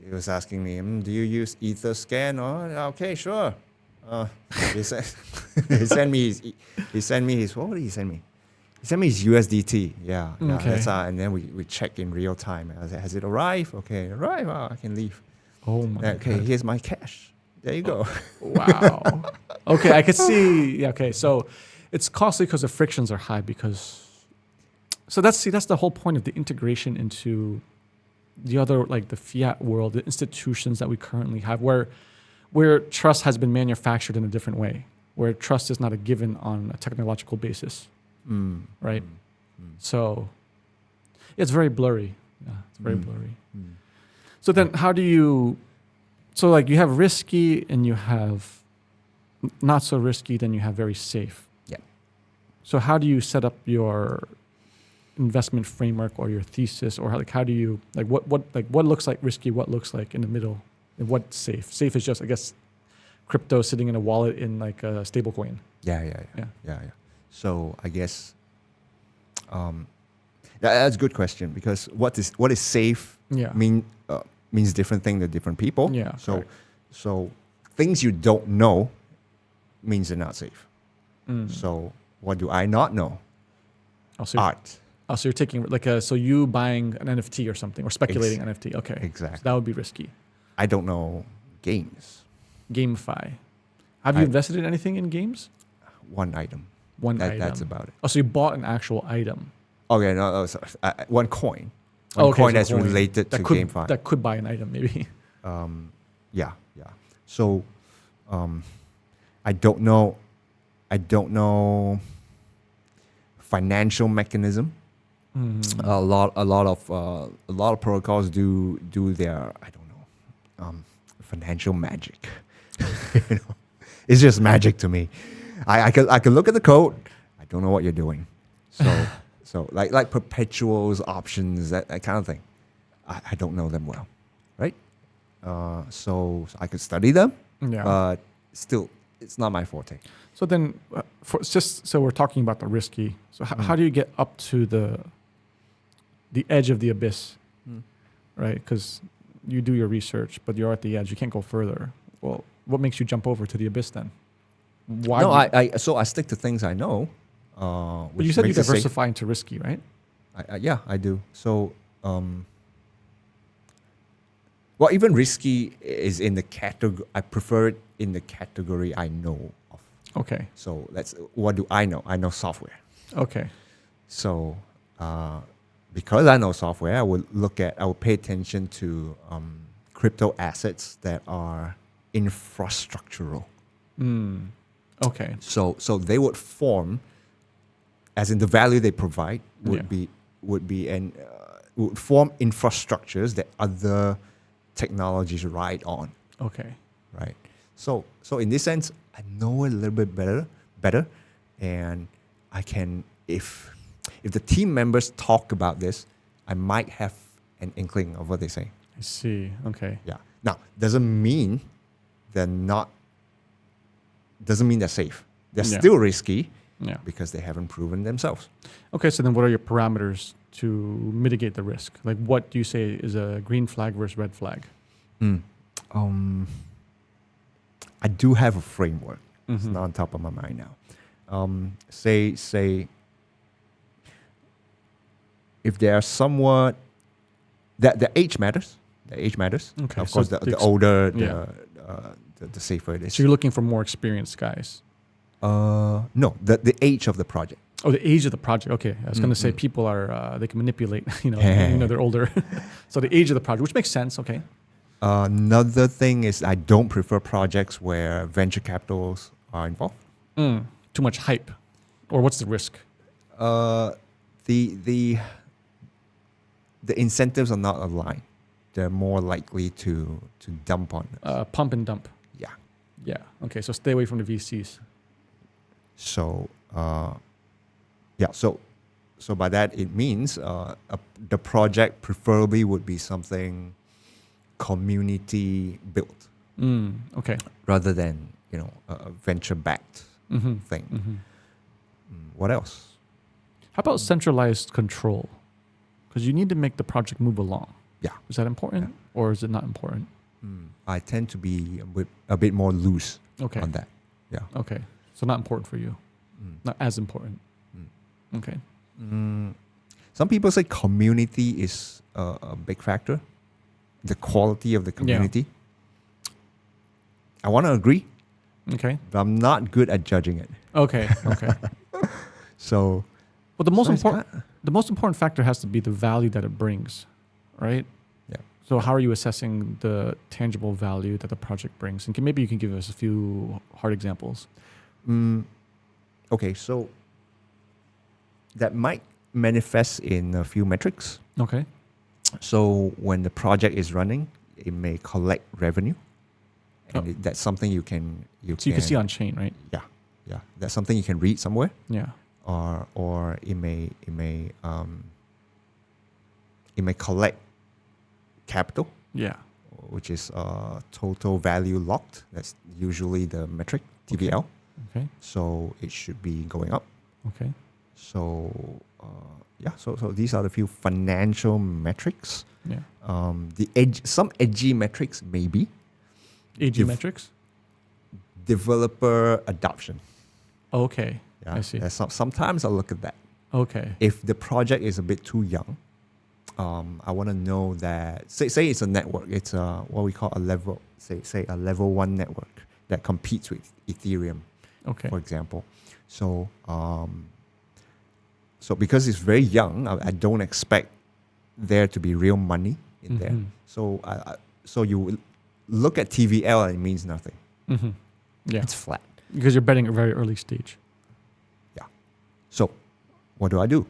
Speaker 2: He was asking me, do you use Etherscan? Oh, okay, sure. He sent me his. What did he send me? He sent me his USDT. Yeah.
Speaker 1: Okay.
Speaker 2: That's and then we check in real time. I said, has it arrived? Okay, arrived. Wow, I can leave.
Speaker 1: Oh my God.
Speaker 2: Okay, here's my cash. There you go.
Speaker 1: Wow. Okay, I could see. Yeah, okay, so it's costly because the frictions are high that's the whole point of the integration into the other, like the fiat world, the institutions that we currently have, where trust has been manufactured in a different way, where trust is not a given on a technological basis, right? So it's very blurry. Yeah, it's very blurry. So then how do you... So like you have risky and you have not so risky, then you have very safe.
Speaker 2: Yeah.
Speaker 1: So how do you set up your investment framework or your thesis, or how do you what looks like risky, what looks like in the middle, and what's safe? Safe is just, I guess, crypto sitting in a wallet in like a stable coin.
Speaker 2: Yeah. So I guess that's a good question, because what is safe means different thing to different people.
Speaker 1: Yeah.
Speaker 2: So things you don't know means they're not safe. So what do I not know? Art.
Speaker 1: Oh, so you're taking so you buying an NFT or something, or speculating NFT. Okay.
Speaker 2: Exactly.
Speaker 1: So that would be risky.
Speaker 2: I don't know games.
Speaker 1: GameFi. Have you invested in anything in games?
Speaker 2: One item. That's about it.
Speaker 1: Oh, so you bought an actual item.
Speaker 2: Okay, no, sorry. One coin. One coin that's related to GameFi.
Speaker 1: That could buy an item, maybe.
Speaker 2: Yeah. So, I don't know financial mechanism. A lot of protocols do their, I don't know, financial magic. It's just magic to me. I could look at the code. I don't know what you're doing. So like perpetuals, options, that kind of thing. I don't know them well, right? So I could study them, but still, it's not my forte.
Speaker 1: So then, so we're talking about the risky. So how do you get up to the edge of the abyss, right? Because you do your research, but you're at the edge. You can't go further. Well, what makes you jump over to the abyss then? Why?
Speaker 2: No, I stick to things I know.
Speaker 1: But you said you diversify into risky, right?
Speaker 2: Yeah, I do. So, well, even risky is in the category. I prefer it in the category I know of.
Speaker 1: Okay.
Speaker 2: So what do I know? I know software.
Speaker 1: Okay.
Speaker 2: So, because I know software, I would pay attention to crypto assets that are infrastructural.
Speaker 1: Okay.
Speaker 2: So they would form, as in the value they provide would form infrastructures that other technologies ride on.
Speaker 1: Okay.
Speaker 2: Right. So in this sense, I know it a little bit better, and I can, if the team members talk about this, I might have an inkling of what they say.
Speaker 1: I see. Okay.
Speaker 2: Yeah. Now, doesn't mean they're safe. They're still risky because they haven't proven themselves.
Speaker 1: Okay, so then what are your parameters to mitigate the risk? Like, what do you say is a green flag versus red flag?
Speaker 2: I do have a framework. It's not on top of my mind now. Say if they are somewhat that the age matters. The age matters.
Speaker 1: Okay,
Speaker 2: of course, the older, the safer it is.
Speaker 1: So you're looking for more experienced guys.
Speaker 2: No, the age of the project.
Speaker 1: Oh, the age of the project. Okay, I was going to say people are they can manipulate. They're older. So the age of the project, which makes sense. Okay.
Speaker 2: Another thing is I don't prefer projects where venture capitals are involved.
Speaker 1: Too much hype, or what's the risk?
Speaker 2: The incentives are not aligned. They're more likely to dump on us.
Speaker 1: Pump and dump.
Speaker 2: Yeah.
Speaker 1: Yeah. Okay. So stay away from the VCs.
Speaker 2: So so by that it means the project preferably would be something community built.
Speaker 1: Okay.
Speaker 2: Rather than a venture backed thing. What else?
Speaker 1: How about centralized control? Because you need to make the project move along.
Speaker 2: Yeah.
Speaker 1: Is that important or is it not important?
Speaker 2: I tend to be a bit more loose on that. Yeah.
Speaker 1: Okay. So not important for you. Not as important. Okay.
Speaker 2: Some people say community is a big factor. The quality of the community. Yeah. I want to agree.
Speaker 1: Okay.
Speaker 2: But I'm not good at judging it.
Speaker 1: Okay. Okay.
Speaker 2: So.
Speaker 1: But the most important factor has to be the value that it brings, right?
Speaker 2: Yeah.
Speaker 1: So how are you assessing the tangible value that the project brings? And maybe you can give us a few hard examples.
Speaker 2: Okay, so that might manifest in a few metrics.
Speaker 1: Okay.
Speaker 2: So when the project is running, it may collect revenue, and that's something you can
Speaker 1: see on chain, right?
Speaker 2: Yeah. That's something you can read somewhere.
Speaker 1: Yeah.
Speaker 2: Or it may collect capital.
Speaker 1: Yeah.
Speaker 2: Which is total value locked. That's usually the metric, TVL.
Speaker 1: Okay. So
Speaker 2: it should be going up.
Speaker 1: Okay.
Speaker 2: So so these are the few financial metrics.
Speaker 1: Yeah.
Speaker 2: Some edgy metrics maybe.
Speaker 1: Edgy metrics?
Speaker 2: Developer adoption.
Speaker 1: Okay.
Speaker 2: Yeah.
Speaker 1: I see.
Speaker 2: Sometimes I look at that.
Speaker 1: Okay.
Speaker 2: If the project is a bit too young, I want to know that say it's a network. It's what we call a level a level 1 network that competes with Ethereum.
Speaker 1: Okay.
Speaker 2: For example. So because it's very young, I don't expect there to be real money in there. So you look at TVL and it means nothing.
Speaker 1: Yeah.
Speaker 2: It's flat.
Speaker 1: Because you're betting at a very early stage.
Speaker 2: Yeah. So what do?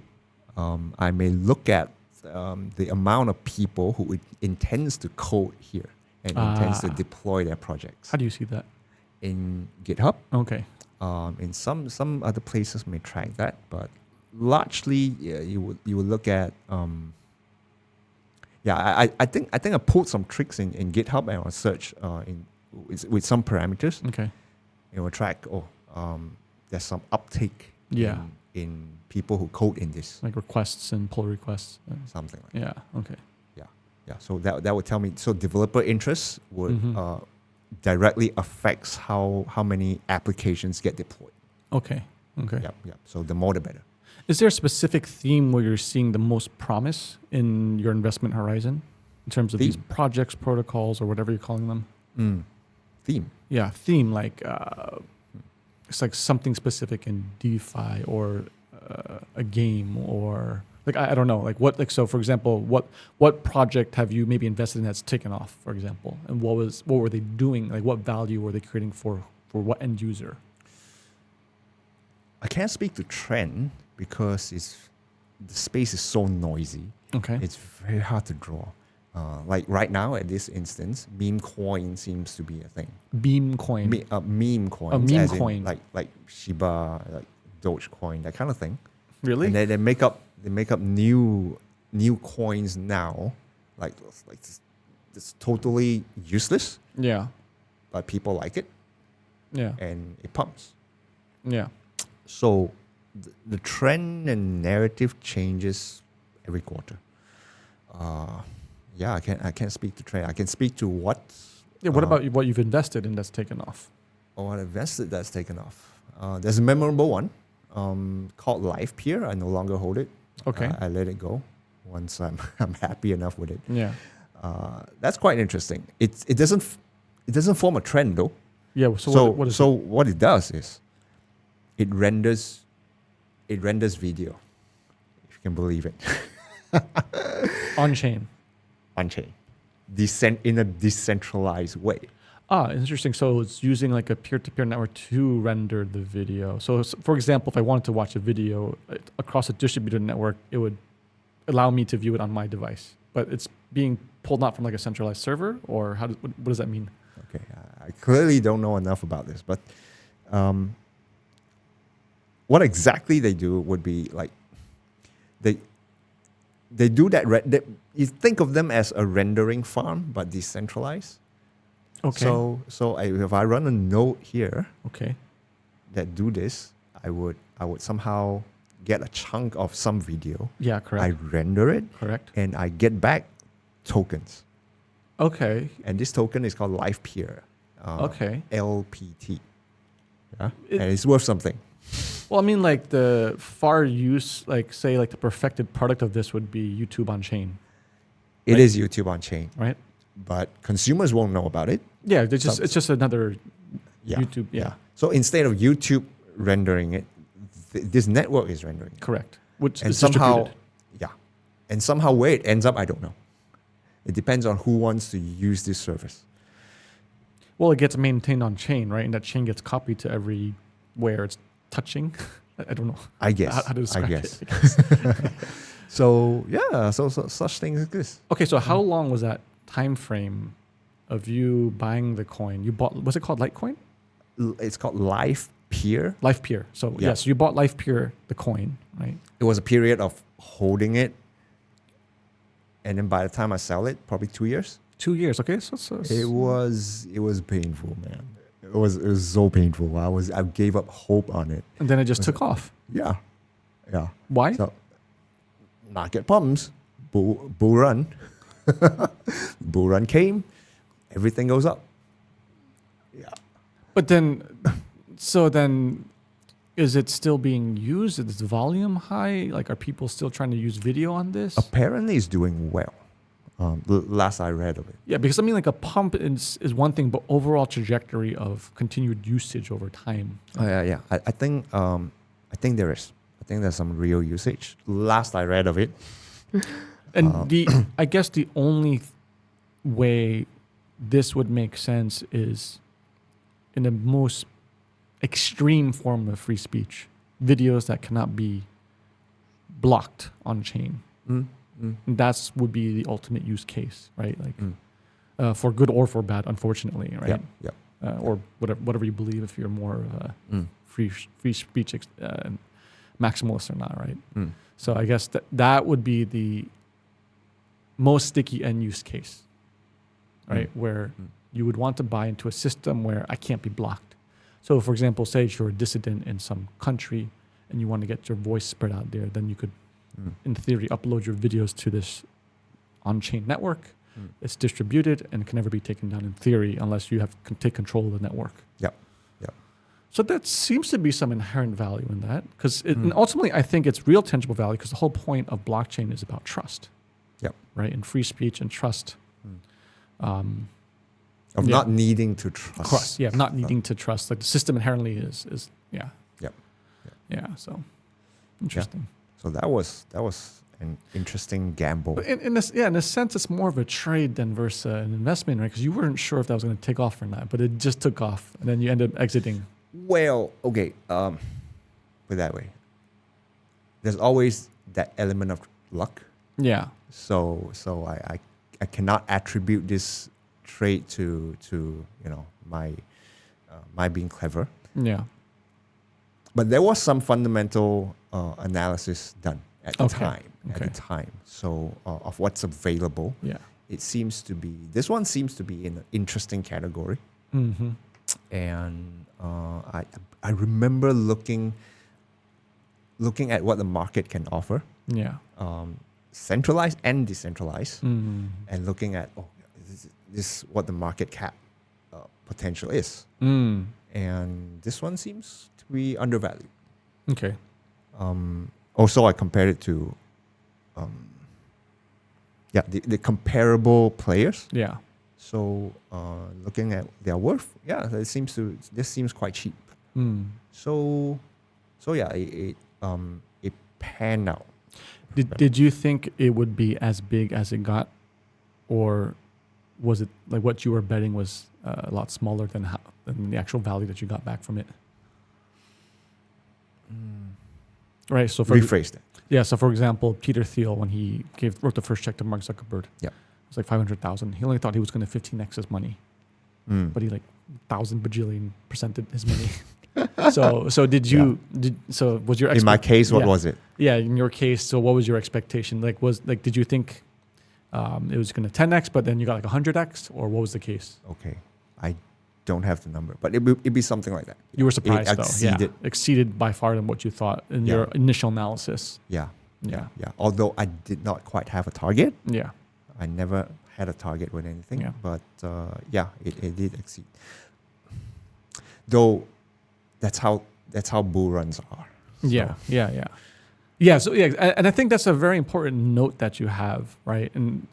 Speaker 2: I may look at the amount of people who intends to code here and intends to deploy their projects.
Speaker 1: How do you see that?
Speaker 2: In GitHub.
Speaker 1: Okay.
Speaker 2: In some other places may track that, but largely you would look at I think I pulled some tricks in GitHub and I'll search with some parameters.
Speaker 1: Okay.
Speaker 2: It will track there's some uptake in people who code in this.
Speaker 1: Like requests and pull requests.
Speaker 2: Something like that.
Speaker 1: Yeah. Okay.
Speaker 2: Yeah. So that would tell me. So developer interest would directly affects how many applications get deployed.
Speaker 1: Okay.
Speaker 2: Yeah. So the more the better.
Speaker 1: Is there a specific theme where you're seeing the most promise in your investment horizon in terms of these projects, protocols, or whatever you're calling them?
Speaker 2: Theme.
Speaker 1: Yeah, theme like it's like something specific in DeFi or a game or like I don't know like what like so for example what project have you maybe invested in that's taken off, for example, and what were they doing, like what value were they creating for what end user?
Speaker 2: I can't speak to trend because the space is so noisy.
Speaker 1: Okay.
Speaker 2: It's very hard to draw. Like right now at this instance, meme coin seems to be a thing.
Speaker 1: Meme coin.
Speaker 2: Meme coin.
Speaker 1: A meme coin.
Speaker 2: Like Shiba, like Dogecoin, that kind of thing.
Speaker 1: Really?
Speaker 2: And then they make up new coins now, like it's totally useless.
Speaker 1: Yeah.
Speaker 2: But people like it. Yeah. And it pumps.
Speaker 1: Yeah.
Speaker 2: So the trend and narrative changes every quarter. I can't speak to trend. I can speak to what.
Speaker 1: Yeah. What about what you've invested in that's taken off?
Speaker 2: what invested that's taken off. There's a memorable one called Livepeer. I no longer hold it.
Speaker 1: Okay.
Speaker 2: I let it go once I'm happy enough with it.
Speaker 1: Yeah.
Speaker 2: That's quite interesting. It doesn't form a trend though.
Speaker 1: Yeah. So what is it?
Speaker 2: What it does is it renders video, if you can believe it.
Speaker 1: On-chain.
Speaker 2: On-chain. In a decentralized way.
Speaker 1: Interesting. So it's using like a peer-to-peer network to render the video. So for example, if I wanted to watch a video across a distributed network, it would allow me to view it on my device. But it's being pulled out from like a centralized server, or what does that mean?
Speaker 2: Okay, I clearly don't know enough about this, but what exactly they do would be like they do that. You think of them as a rendering farm, but decentralized.
Speaker 1: Okay.
Speaker 2: So if I run a node here,
Speaker 1: okay,
Speaker 2: that do this, I would somehow get a chunk of some video.
Speaker 1: Yeah, correct.
Speaker 2: I render it.
Speaker 1: Correct.
Speaker 2: And I get back tokens.
Speaker 1: Okay.
Speaker 2: And this token is called Livepeer.
Speaker 1: Okay.
Speaker 2: LPT. Yeah. And it's worth something.
Speaker 1: Well, I mean, like the far use, like say, like the perfected product of this would be YouTube on chain.
Speaker 2: It is YouTube on chain,
Speaker 1: right?
Speaker 2: But consumers won't know about it.
Speaker 1: Yeah, it's just another YouTube. Yeah.
Speaker 2: So instead of YouTube rendering it, this network is rendering it.
Speaker 1: Correct. Which
Speaker 2: and
Speaker 1: is
Speaker 2: somehow,
Speaker 1: distributed.
Speaker 2: and somehow where it ends up, I don't know. It depends on who wants to use this service.
Speaker 1: Well, it gets maintained on chain, right? And that chain gets copied to everywhere it's touching. I don't know.
Speaker 2: I guess.
Speaker 1: How to describe
Speaker 2: it.
Speaker 1: I guess.
Speaker 2: So such things exist.
Speaker 1: Okay, so how long was that time frame of you buying the coin? You bought, was it called Litecoin?
Speaker 2: It's called Livepeer.
Speaker 1: Livepeer. So yes, you bought Livepeer, the coin, right?
Speaker 2: It was a period of holding it, and then by the time I sell it, probably 2 years.
Speaker 1: 2 years. Okay, so
Speaker 2: it was painful, man. It was so painful. I gave up hope on it,
Speaker 1: and then it just took off.
Speaker 2: Yeah.
Speaker 1: Why?
Speaker 2: So, market problems, bull run, bull run came, everything goes up. Yeah.
Speaker 1: But then, is it still being used? Is the volume high? Like, are people still trying to use video on this?
Speaker 2: Apparently, it's doing well. Last I read of it.
Speaker 1: Yeah, because I mean, like a pump is one thing, but overall trajectory of continued usage over time.
Speaker 2: Oh yeah. I think there is. I think there's some real usage. Last I read of it.
Speaker 1: And I guess the only way this would make sense is in the most extreme form of free speech, videos that cannot be blocked on chain. And that would be the ultimate use case, right? Like for good or for bad, unfortunately, right?
Speaker 2: Yeah.
Speaker 1: Or whatever you believe, if you're more of a free speech maximalist or not, right? So I guess that would be the most sticky end use case, right? Where you would want to buy into a system where I can't be blocked. So for example, say you're a dissident in some country and you want to get your voice spread out there, then you could, in theory, upload your videos to this on-chain network. It's distributed and can never be taken down in theory unless you can take control of the network.
Speaker 2: Yep.
Speaker 1: So that seems to be some inherent value in that, because and ultimately I think it's real tangible value, because the whole point of blockchain is about trust.
Speaker 2: Yep.
Speaker 1: Right, and free speech and trust.
Speaker 2: Of not needing to trust.
Speaker 1: Not needing to trust. Like the system inherently is.
Speaker 2: Yep.
Speaker 1: Yeah. So interesting.
Speaker 2: Yeah. So that was an interesting gamble.
Speaker 1: But in a sense, it's more of a trade than versus an investment, right? Because you weren't sure if that was going to take off or not, but it just took off, and then you ended up exiting.
Speaker 2: Well, okay. Put it that way. There's always that element of luck.
Speaker 1: Yeah.
Speaker 2: So I cannot attribute this trade to my being clever.
Speaker 1: Yeah.
Speaker 2: But there was some fundamental analysis done at the time. So of what's available.
Speaker 1: Yeah.
Speaker 2: This one seems to be in an interesting category.
Speaker 1: Mm-hmm.
Speaker 2: And I remember looking at what the market can offer.
Speaker 1: Yeah.
Speaker 2: Centralized and decentralized,
Speaker 1: and
Speaker 2: looking at this is what the market cap potential is. and this one seems to be undervalued.
Speaker 1: Okay.
Speaker 2: Also, I compared it to, the comparable players.
Speaker 1: Yeah.
Speaker 2: So looking at their worth, this seems quite cheap. So yeah, it panned out.
Speaker 1: Did you think it would be as big as it got, or was it like what you were betting was a lot smaller than the actual value that you got back from it? Right. So
Speaker 2: rephrase that.
Speaker 1: Yeah. So for example, Peter Thiel, when he wrote the first check to Mark Zuckerberg, it was like 500,000. He only thought he was going to 15x his money, but he like 1,000 bajillion percented his money. So did you so was your
Speaker 2: in my case what was it?
Speaker 1: Yeah, in your case, so what was your expectation? Did you think it was going to 10x, but then you got like 100x, or what was the case?
Speaker 2: Okay, I don't have the number, but it'd be something like that.
Speaker 1: You were surprised
Speaker 2: exceeded.
Speaker 1: Exceeded by far than what you thought in your initial analysis.
Speaker 2: Yeah. Although I did not quite have a target.
Speaker 1: Yeah.
Speaker 2: I never had a target with anything. Yeah. But it did exceed. Though that's how bull runs are. So.
Speaker 1: Yeah. So and I think that's a very important note that you have, right? And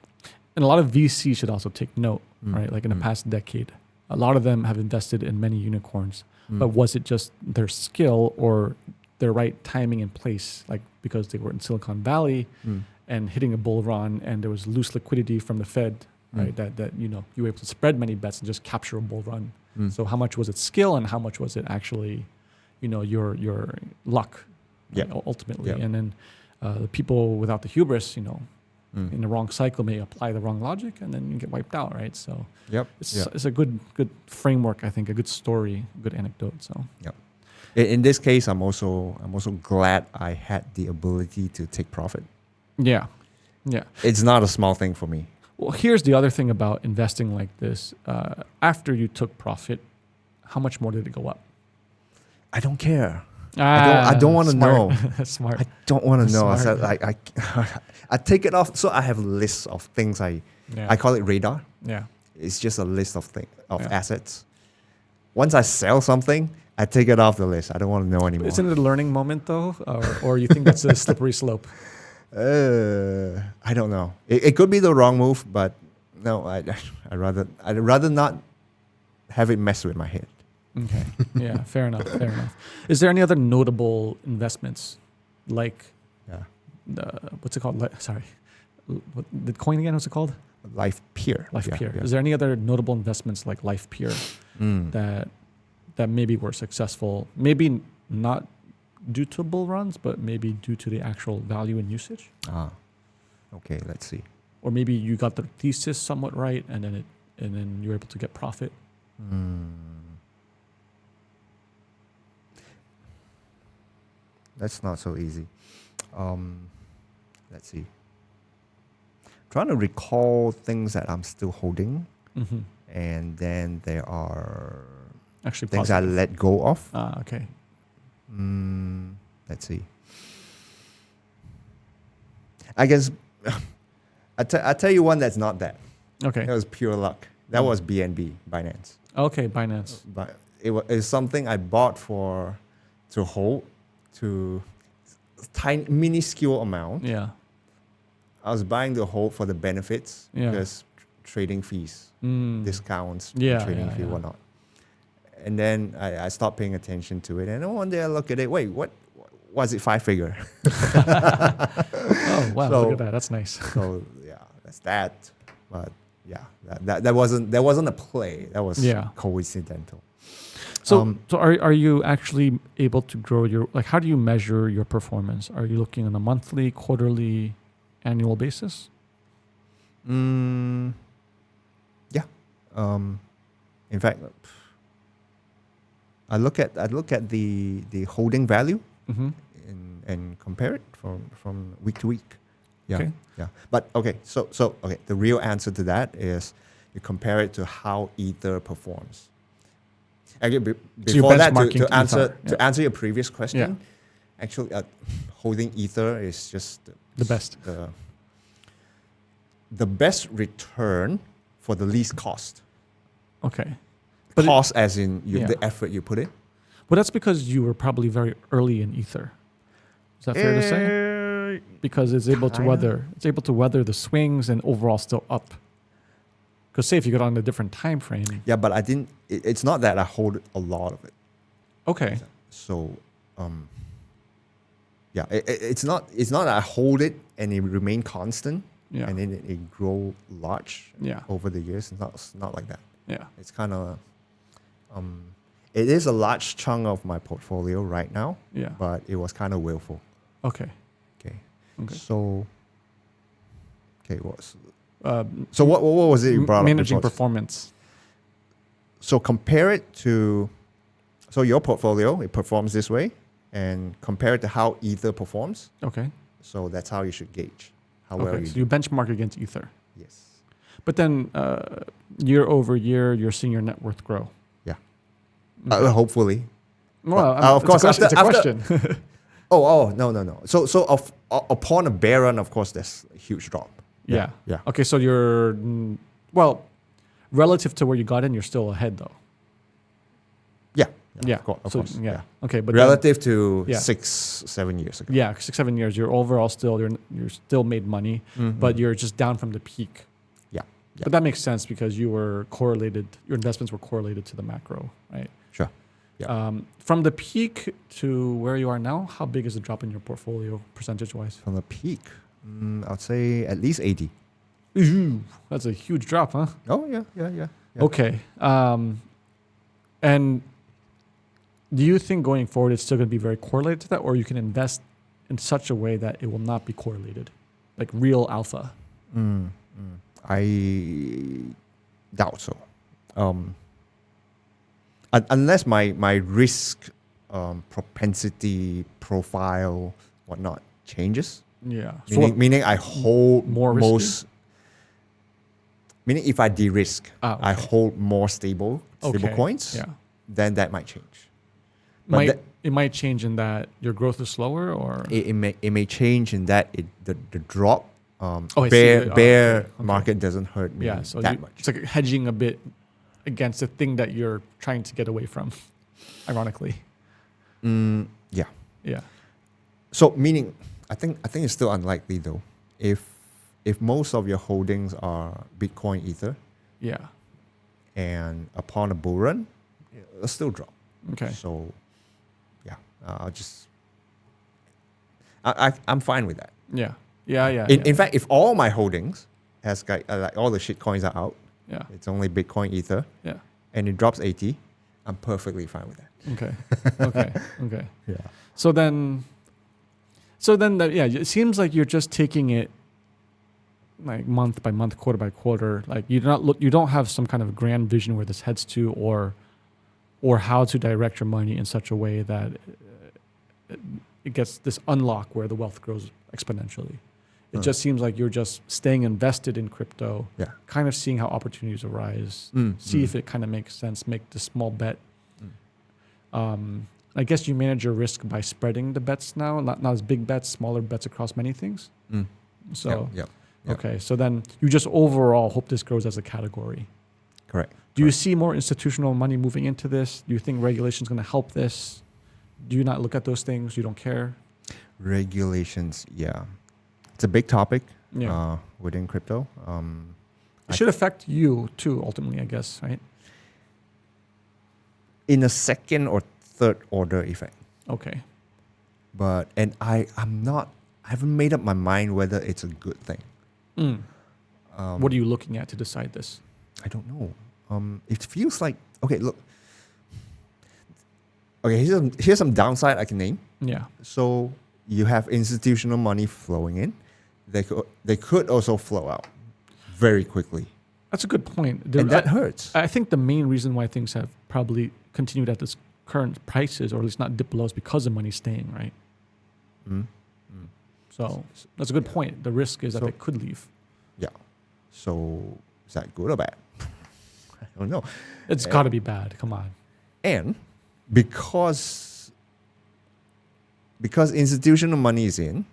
Speaker 1: a lot of VCs should also take note, right? Like in the past decade, a lot of them have invested in many unicorns, but was it just their skill or their right timing and place? Like because they were in Silicon Valley and hitting a bull run, and there was loose liquidity from the Fed, right? That you were able to spread many bets and just capture a bull run. So how much was it skill, and how much was it actually, your luck, ultimately? And then the people without the hubris, in the wrong cycle may apply the wrong logic, and then you get wiped out, right? So it's a good framework, I think, a good story, good anecdote. So
Speaker 2: in this case, I'm also glad I had the ability to take profit.
Speaker 1: Yeah.
Speaker 2: It's not a small thing for me.
Speaker 1: Well, here's the other thing about investing like this. After you took profit, how much more did it go up?
Speaker 2: I don't care. I don't want to know.
Speaker 1: Smart.
Speaker 2: I don't want to know. I take it off. So I have lists of things. I call it radar.
Speaker 1: Yeah.
Speaker 2: It's just a list of assets. Once I sell something, I take it off the list. I don't want to know anymore.
Speaker 1: Isn't it a learning moment though, or you think that's a slippery slope?
Speaker 2: I don't know. It could be the wrong move, but no, I'd rather not have it mess with my head.
Speaker 1: Okay. Yeah. Fair enough. Is there any other notable investments, like what's it called? The coin again? What's it called?
Speaker 2: Livepeer.
Speaker 1: Livepeer. Is there any other notable investments like Livepeer that maybe were successful? Maybe not due to bull runs, but maybe due to the actual value and usage.
Speaker 2: Okay. Let's see.
Speaker 1: Or maybe you got the thesis somewhat right, and then you were able to get profit.
Speaker 2: That's not so easy. Let's see. Trying to recall things that I'm still holding, and then there are
Speaker 1: actually
Speaker 2: things I let go of.
Speaker 1: Okay.
Speaker 2: Let's see. I guess I tell you one that's not that.
Speaker 1: Okay.
Speaker 2: It was pure luck. That was BNB, Binance.
Speaker 1: Okay, Binance.
Speaker 2: But it's something I bought to hold to tiny minuscule amount.
Speaker 1: Yeah.
Speaker 2: I was buying to hold for the benefits because trading fees, discounts, trading fee, whatnot. And then I stopped paying attention to it. And one day I look at it. Wait, what was it? 5-figure?
Speaker 1: Oh wow! Look at that. That's nice.
Speaker 2: So that's that. But that wasn't a play. That was coincidental.
Speaker 1: So are you actually able to grow how do you measure your performance? Are you looking on a monthly, quarterly, annual basis?
Speaker 2: Yeah. In fact, I look at the holding value and compare it from week to week. Yeah.
Speaker 1: Okay.
Speaker 2: Yeah. But okay, so the real answer to that is you compare it to how Ether performs. Actually, before that, to answer your previous question, actually, holding Ether is just
Speaker 1: the best.
Speaker 2: The best return for the least cost.
Speaker 1: Okay.
Speaker 2: But cost as in the effort you put in.
Speaker 1: But that's because you were probably very early in Ether. Is that fair to say? Because it's able to weather the swings and overall still up. Because say if you got on a different time frame.
Speaker 2: Yeah, but I didn't. It's not that I hold a lot of it.
Speaker 1: Okay.
Speaker 2: So, yeah, it's not that I hold it and it remain constant. Yeah. And then it grow large. Yeah. Over the years. It's not like that.
Speaker 1: Yeah.
Speaker 2: It's kind of. It is a large chunk of my portfolio right now. Yeah. But it was kind of willful.
Speaker 1: Okay.
Speaker 2: So. Okay. So what was it you brought up?
Speaker 1: Managing performance.
Speaker 2: So compare it to. So your portfolio, it performs this way, and compare it to how Ether performs. Okay. So that's how you should gauge how well you do.
Speaker 1: So you benchmark against Ether.
Speaker 2: Yes.
Speaker 1: But then year over year, you're seeing your net worth grow.
Speaker 2: Yeah. Okay. Hopefully.
Speaker 1: Well, of course, it's a question.
Speaker 2: No. So upon a bear run, of course, there's a huge drop.
Speaker 1: Yeah. Okay, so you're relative to where you got in, you're still ahead though. Yeah. Of course. Yeah. Okay, but
Speaker 2: relative to 6-7 years ago.
Speaker 1: Yeah, 6-7 years. You're overall you're still made money, but you're just down from the peak.
Speaker 2: Yeah.
Speaker 1: But that makes sense because you were correlated. Your investments were correlated to the macro, right?
Speaker 2: Sure. Yeah.
Speaker 1: From the peak to where you are now, how big is the drop in your portfolio percentage-wise?
Speaker 2: From the peak, I'd say at least 80.
Speaker 1: Ooh, that's a huge drop, huh?
Speaker 2: Oh yeah.
Speaker 1: Okay. And do you think going forward it's still going to be very correlated to that, or you can invest in such a way that it will not be correlated, like real alpha?
Speaker 2: I doubt so. Unless my risk propensity profile whatnot changes.
Speaker 1: Yeah.
Speaker 2: Meaning I hold
Speaker 1: more
Speaker 2: most. Meaning if I de-risk, I hold more stable coins. Yeah. Then that might change.
Speaker 1: It might change in that your growth is slower, or
Speaker 2: it may change in that the drop bear market doesn't hurt me that much.
Speaker 1: It's like hedging a bit against the thing that you're trying to get away from, ironically.
Speaker 2: Yeah. So meaning, I think it's still unlikely though. If most of your holdings are Bitcoin, Ether, and upon a bull run, it'll still drop.
Speaker 1: Okay.
Speaker 2: So, yeah, I'm fine with that.
Speaker 1: Yeah.
Speaker 2: In fact, if all my holdings has like all the shit coins are out, it's only Bitcoin, Ether, and it drops 80, I'm perfectly fine with
Speaker 1: that. Okay. Yeah. So then, it seems like you're just taking it like month by month, quarter by quarter. Like you don't have some kind of grand vision where this heads to, or how to direct your money in such a way that it gets this unlock where the wealth grows exponentially. It just seems like you're just staying invested in crypto, kind of seeing how opportunities arise, see if it kind of makes sense, make the small bet. I guess you manage your risk by spreading the bets now, not as big bets, smaller bets across many things. So, okay. So then you just overall hope this grows as a category.
Speaker 2: Correct.
Speaker 1: Do you see more institutional money moving into this? Do you think regulation is going to help this? Do you not look at those things? You don't care?
Speaker 2: Regulations, it's a big topic within crypto.
Speaker 1: It should affect you too, ultimately, I guess, right?
Speaker 2: In a second or third order effect.
Speaker 1: Okay.
Speaker 2: But I haven't made up my mind whether it's a good thing.
Speaker 1: What are you looking at to decide this?
Speaker 2: I don't know. It feels like look. Here's some downside I can name.
Speaker 1: Yeah.
Speaker 2: So you have institutional money flowing in. They could also flow out very quickly.
Speaker 1: That's a good point.
Speaker 2: And that hurts.
Speaker 1: I think the main reason why things have probably continued at this current prices, or at least not dip below, is because the money's staying, right? So that's a good point. The risk is that they could leave.
Speaker 2: Yeah. So is that good or bad? I don't know.
Speaker 1: It's got to be bad. Come on.
Speaker 2: And because institutional money is in,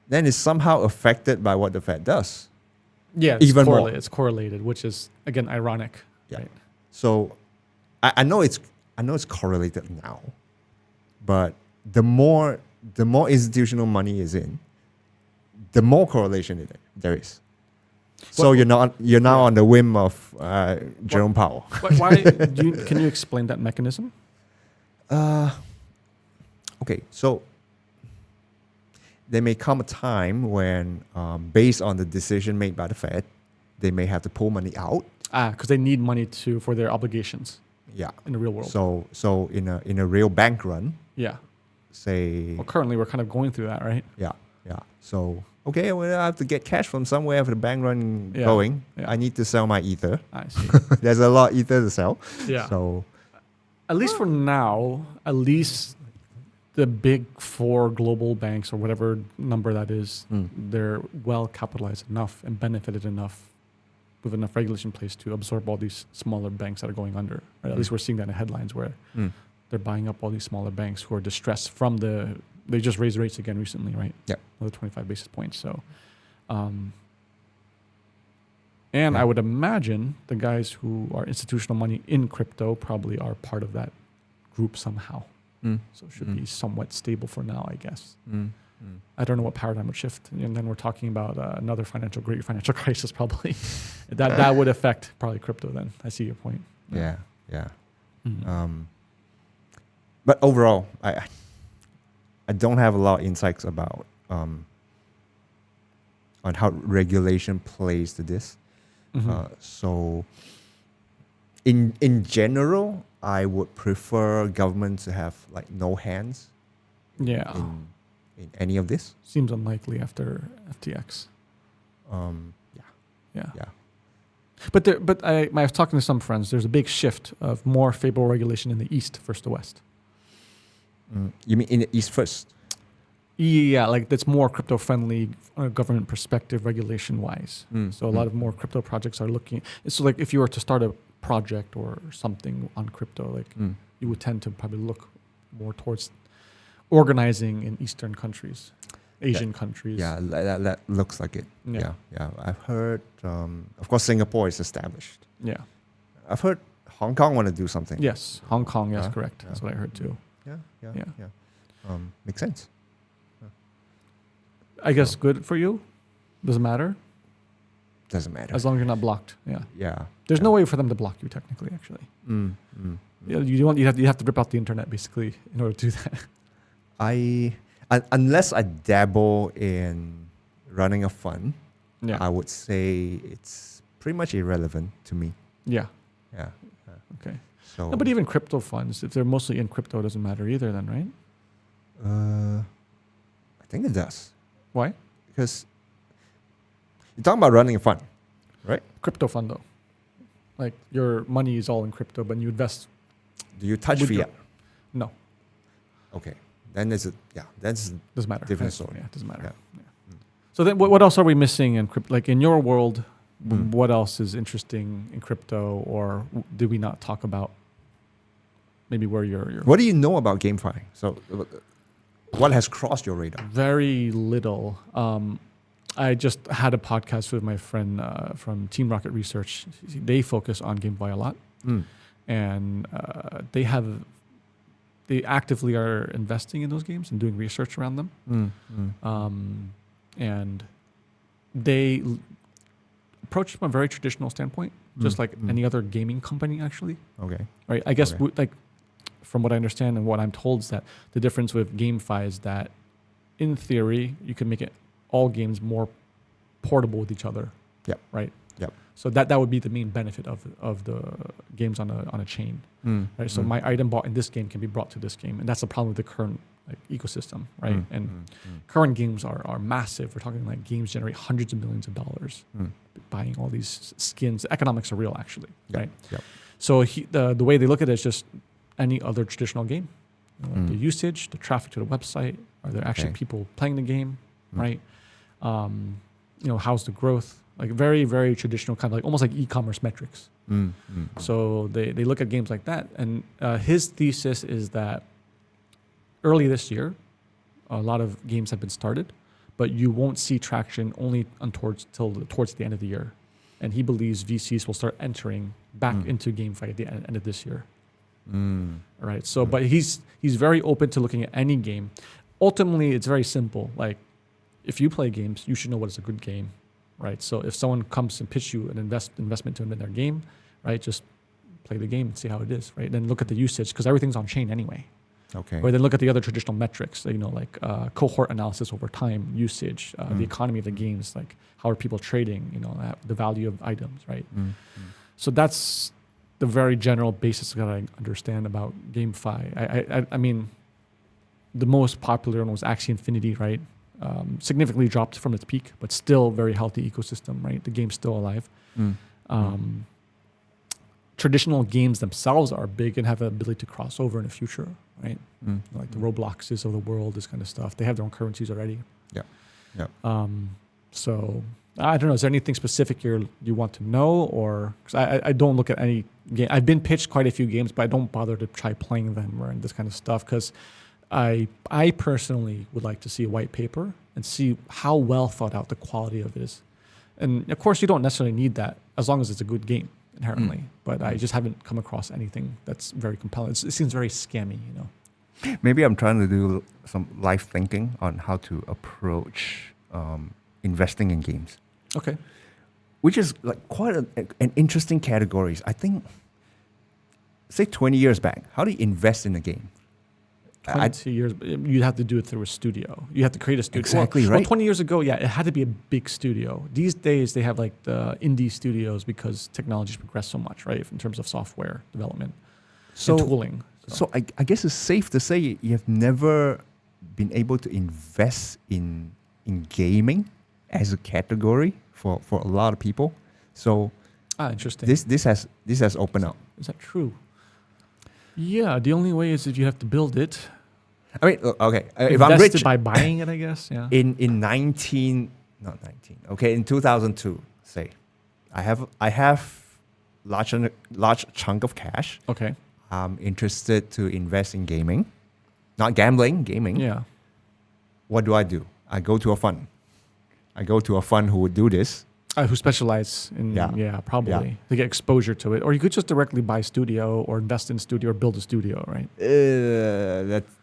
Speaker 2: then it's somehow affected by what the Fed does.
Speaker 1: Yeah, it's correlated, which is, again, ironic.
Speaker 2: Yeah.
Speaker 1: Right?
Speaker 2: So I know it's correlated now, but the more institutional money is in, the more correlation there is. So you're now on the whim of Jerome Powell.
Speaker 1: Why? Can you explain that mechanism?
Speaker 2: Okay, so there may come a time when, based on the decision made by the Fed, they may have to pull money out.
Speaker 1: Because they need money for their obligations.
Speaker 2: Yeah.
Speaker 1: In the real world.
Speaker 2: So in a real bank run.
Speaker 1: Yeah.
Speaker 2: Say.
Speaker 1: Well, currently we're kind of going through that, right?
Speaker 2: Yeah. So okay, well, I have to get cash from somewhere for the bank run going. Yeah. I need to sell my Ether.
Speaker 1: I see.
Speaker 2: There's a lot of Ether to sell.
Speaker 1: Yeah.
Speaker 2: So.
Speaker 1: At least for now, at least the big four global banks or whatever number that is, they're well capitalized enough and benefited enough with enough regulation in place to absorb all these smaller banks that are going under. Right? At least we're seeing that in headlines where they're buying up all these smaller banks who are distressed from they just raised rates again recently, right?
Speaker 2: Yeah.
Speaker 1: Another 25 basis points. So, I would imagine the guys who are institutional money in crypto probably are part of that group somehow. So it should be somewhat stable for now, I guess. I don't know what paradigm would shift. And then we're talking about another great financial crisis probably. that would affect probably crypto then. I see your point.
Speaker 2: Yeah. But overall, I don't have a lot of insights about on how regulation plays to this. So in general, I would prefer government to have like no hands.
Speaker 1: Yeah.
Speaker 2: In any of this.
Speaker 1: Seems unlikely after FTX.
Speaker 2: Yeah.
Speaker 1: But I was talking to some friends. There's a big shift of more favorable regulation in the East versus the West.
Speaker 2: You mean in the East first?
Speaker 1: Yeah, like that's more crypto friendly on a government perspective, regulation wise. So a lot of more crypto projects are looking. So like if you were to start a project or something on crypto, like you would tend to probably look more towards organizing in Eastern countries, Asian countries.
Speaker 2: Yeah, that looks like it. Yeah. I've heard, of course, Singapore is established.
Speaker 1: Yeah.
Speaker 2: I've heard Hong Kong want to do something.
Speaker 1: Yes, Hong Kong, yes, correct. That's what I heard too.
Speaker 2: Yeah. Makes sense.
Speaker 1: I guess good for you. Doesn't matter.
Speaker 2: Doesn't matter.
Speaker 1: As long as you're not blocked. Yeah.
Speaker 2: Yeah.
Speaker 1: There's no way for them to block you technically, actually. Yeah, you have to rip out the internet basically in order to do that.
Speaker 2: Unless I dabble in running a fund, I would say it's pretty much irrelevant to me.
Speaker 1: Yeah. Okay.
Speaker 2: So,
Speaker 1: no, but even crypto funds, if they're mostly in crypto, it doesn't matter either then, right?
Speaker 2: I think it does.
Speaker 1: Why?
Speaker 2: Because you're talking about running a fund, right?
Speaker 1: Crypto fund though. Like your money is all in crypto, but you invest.
Speaker 2: Do you touch fiat?
Speaker 1: No.
Speaker 2: Okay. Then that's
Speaker 1: doesn't matter.
Speaker 2: Different story.
Speaker 1: Yeah, it doesn't matter. Yeah. So then what else are we missing in crypto? Like in your world, what else is interesting in crypto, or did we not talk about maybe where you're
Speaker 2: What do you know about GameFi? So what has crossed your radar?
Speaker 1: Very little. I just had a podcast with my friend from Team Rocket Research. They focus on GameFi a lot. And they actively are investing in those games and doing research around them. And they approach from a very traditional standpoint, just like any other gaming company, actually.
Speaker 2: Okay.
Speaker 1: Right. I guess like from what I understand and what I'm told is that the difference with GameFi is that, in theory, you can make it all games more portable with each other.
Speaker 2: Yep.
Speaker 1: Right.
Speaker 2: Yep.
Speaker 1: So that would be the main benefit of the games on a chain. Right. So my item bought in this game can be brought to this game, and that's the problem with the current ecosystem, right? Current games are massive. We're talking like games generate hundreds of millions of dollars buying all these skins. The economics are real, actually, right?
Speaker 2: Yep.
Speaker 1: So the way they look at it is just any other traditional game. The usage, the traffic to the website, are there actually people playing the game, right? How's the growth? Like very, very traditional kind of like almost like e-commerce metrics. So they look at games like that. And his thesis is that early this year, a lot of games have been started, but you won't see traction only towards the end of the year. And he believes VCs will start entering back into GameFi at the end of this year. Right. So, but he's very open to looking at any game. Ultimately, it's very simple. Like, if you play games, you should know what is a good game, right? So if someone comes and pitch you an investment to invest in their game, right, just play the game and see how it is, right? Then look at the usage, because everything's on chain anyway.
Speaker 2: Okay.
Speaker 1: Or then look at the other traditional metrics, like cohort analysis over time, usage, the economy of the games, like how are people trading, the value of items, right? So that's the very general basis that I understand about GameFi. I mean, the most popular one was Axie Infinity, right? Significantly dropped from its peak, but still very healthy ecosystem, right? The game's still alive. Traditional games themselves are big and have the ability to cross over in the future, right? Like the Robloxes of the world, this kind of stuff. They have their own currencies already.
Speaker 2: Yeah.
Speaker 1: So I don't know. Is there anything specific you want to know, or because I don't look at any game. I've been pitched quite a few games, but I don't bother to try playing them or this kind of stuff because I personally would like to see a white paper and see how well thought out the quality of it is. And of course, you don't necessarily need that as long as it's a good game inherently. But I just haven't come across anything that's very compelling. It seems very scammy,
Speaker 2: Maybe I'm trying to do some life thinking on how to approach investing in games.
Speaker 1: Okay.
Speaker 2: Which is like quite an interesting category. I think, say 20 years back, how do you invest in a game?
Speaker 1: 20 years, you'd have to do it through a studio. You have to create a studio.
Speaker 2: Exactly, right.
Speaker 1: Well, 20 years ago, it had to be a big studio. These days, they have like the indie studios because technology's progressed so much, right, in terms of software development and tooling.
Speaker 2: So I guess it's safe to say you have never been able to invest in gaming as a category for a lot of people. So
Speaker 1: interesting.
Speaker 2: This has opened up.
Speaker 1: Is that true? Yeah, the only way is if you have to build it.
Speaker 2: I mean, okay, if I'm rich
Speaker 1: by buying it, I guess. Yeah.
Speaker 2: In 2002, say, I have large chunk of cash.
Speaker 1: Okay.
Speaker 2: I'm interested to invest in gaming, not gambling, gaming.
Speaker 1: Yeah.
Speaker 2: What do? I go to a fund. Who would do this.
Speaker 1: Who specialize in, probably to get exposure to it. Or you could just directly buy studio or invest in studio or build a studio, right?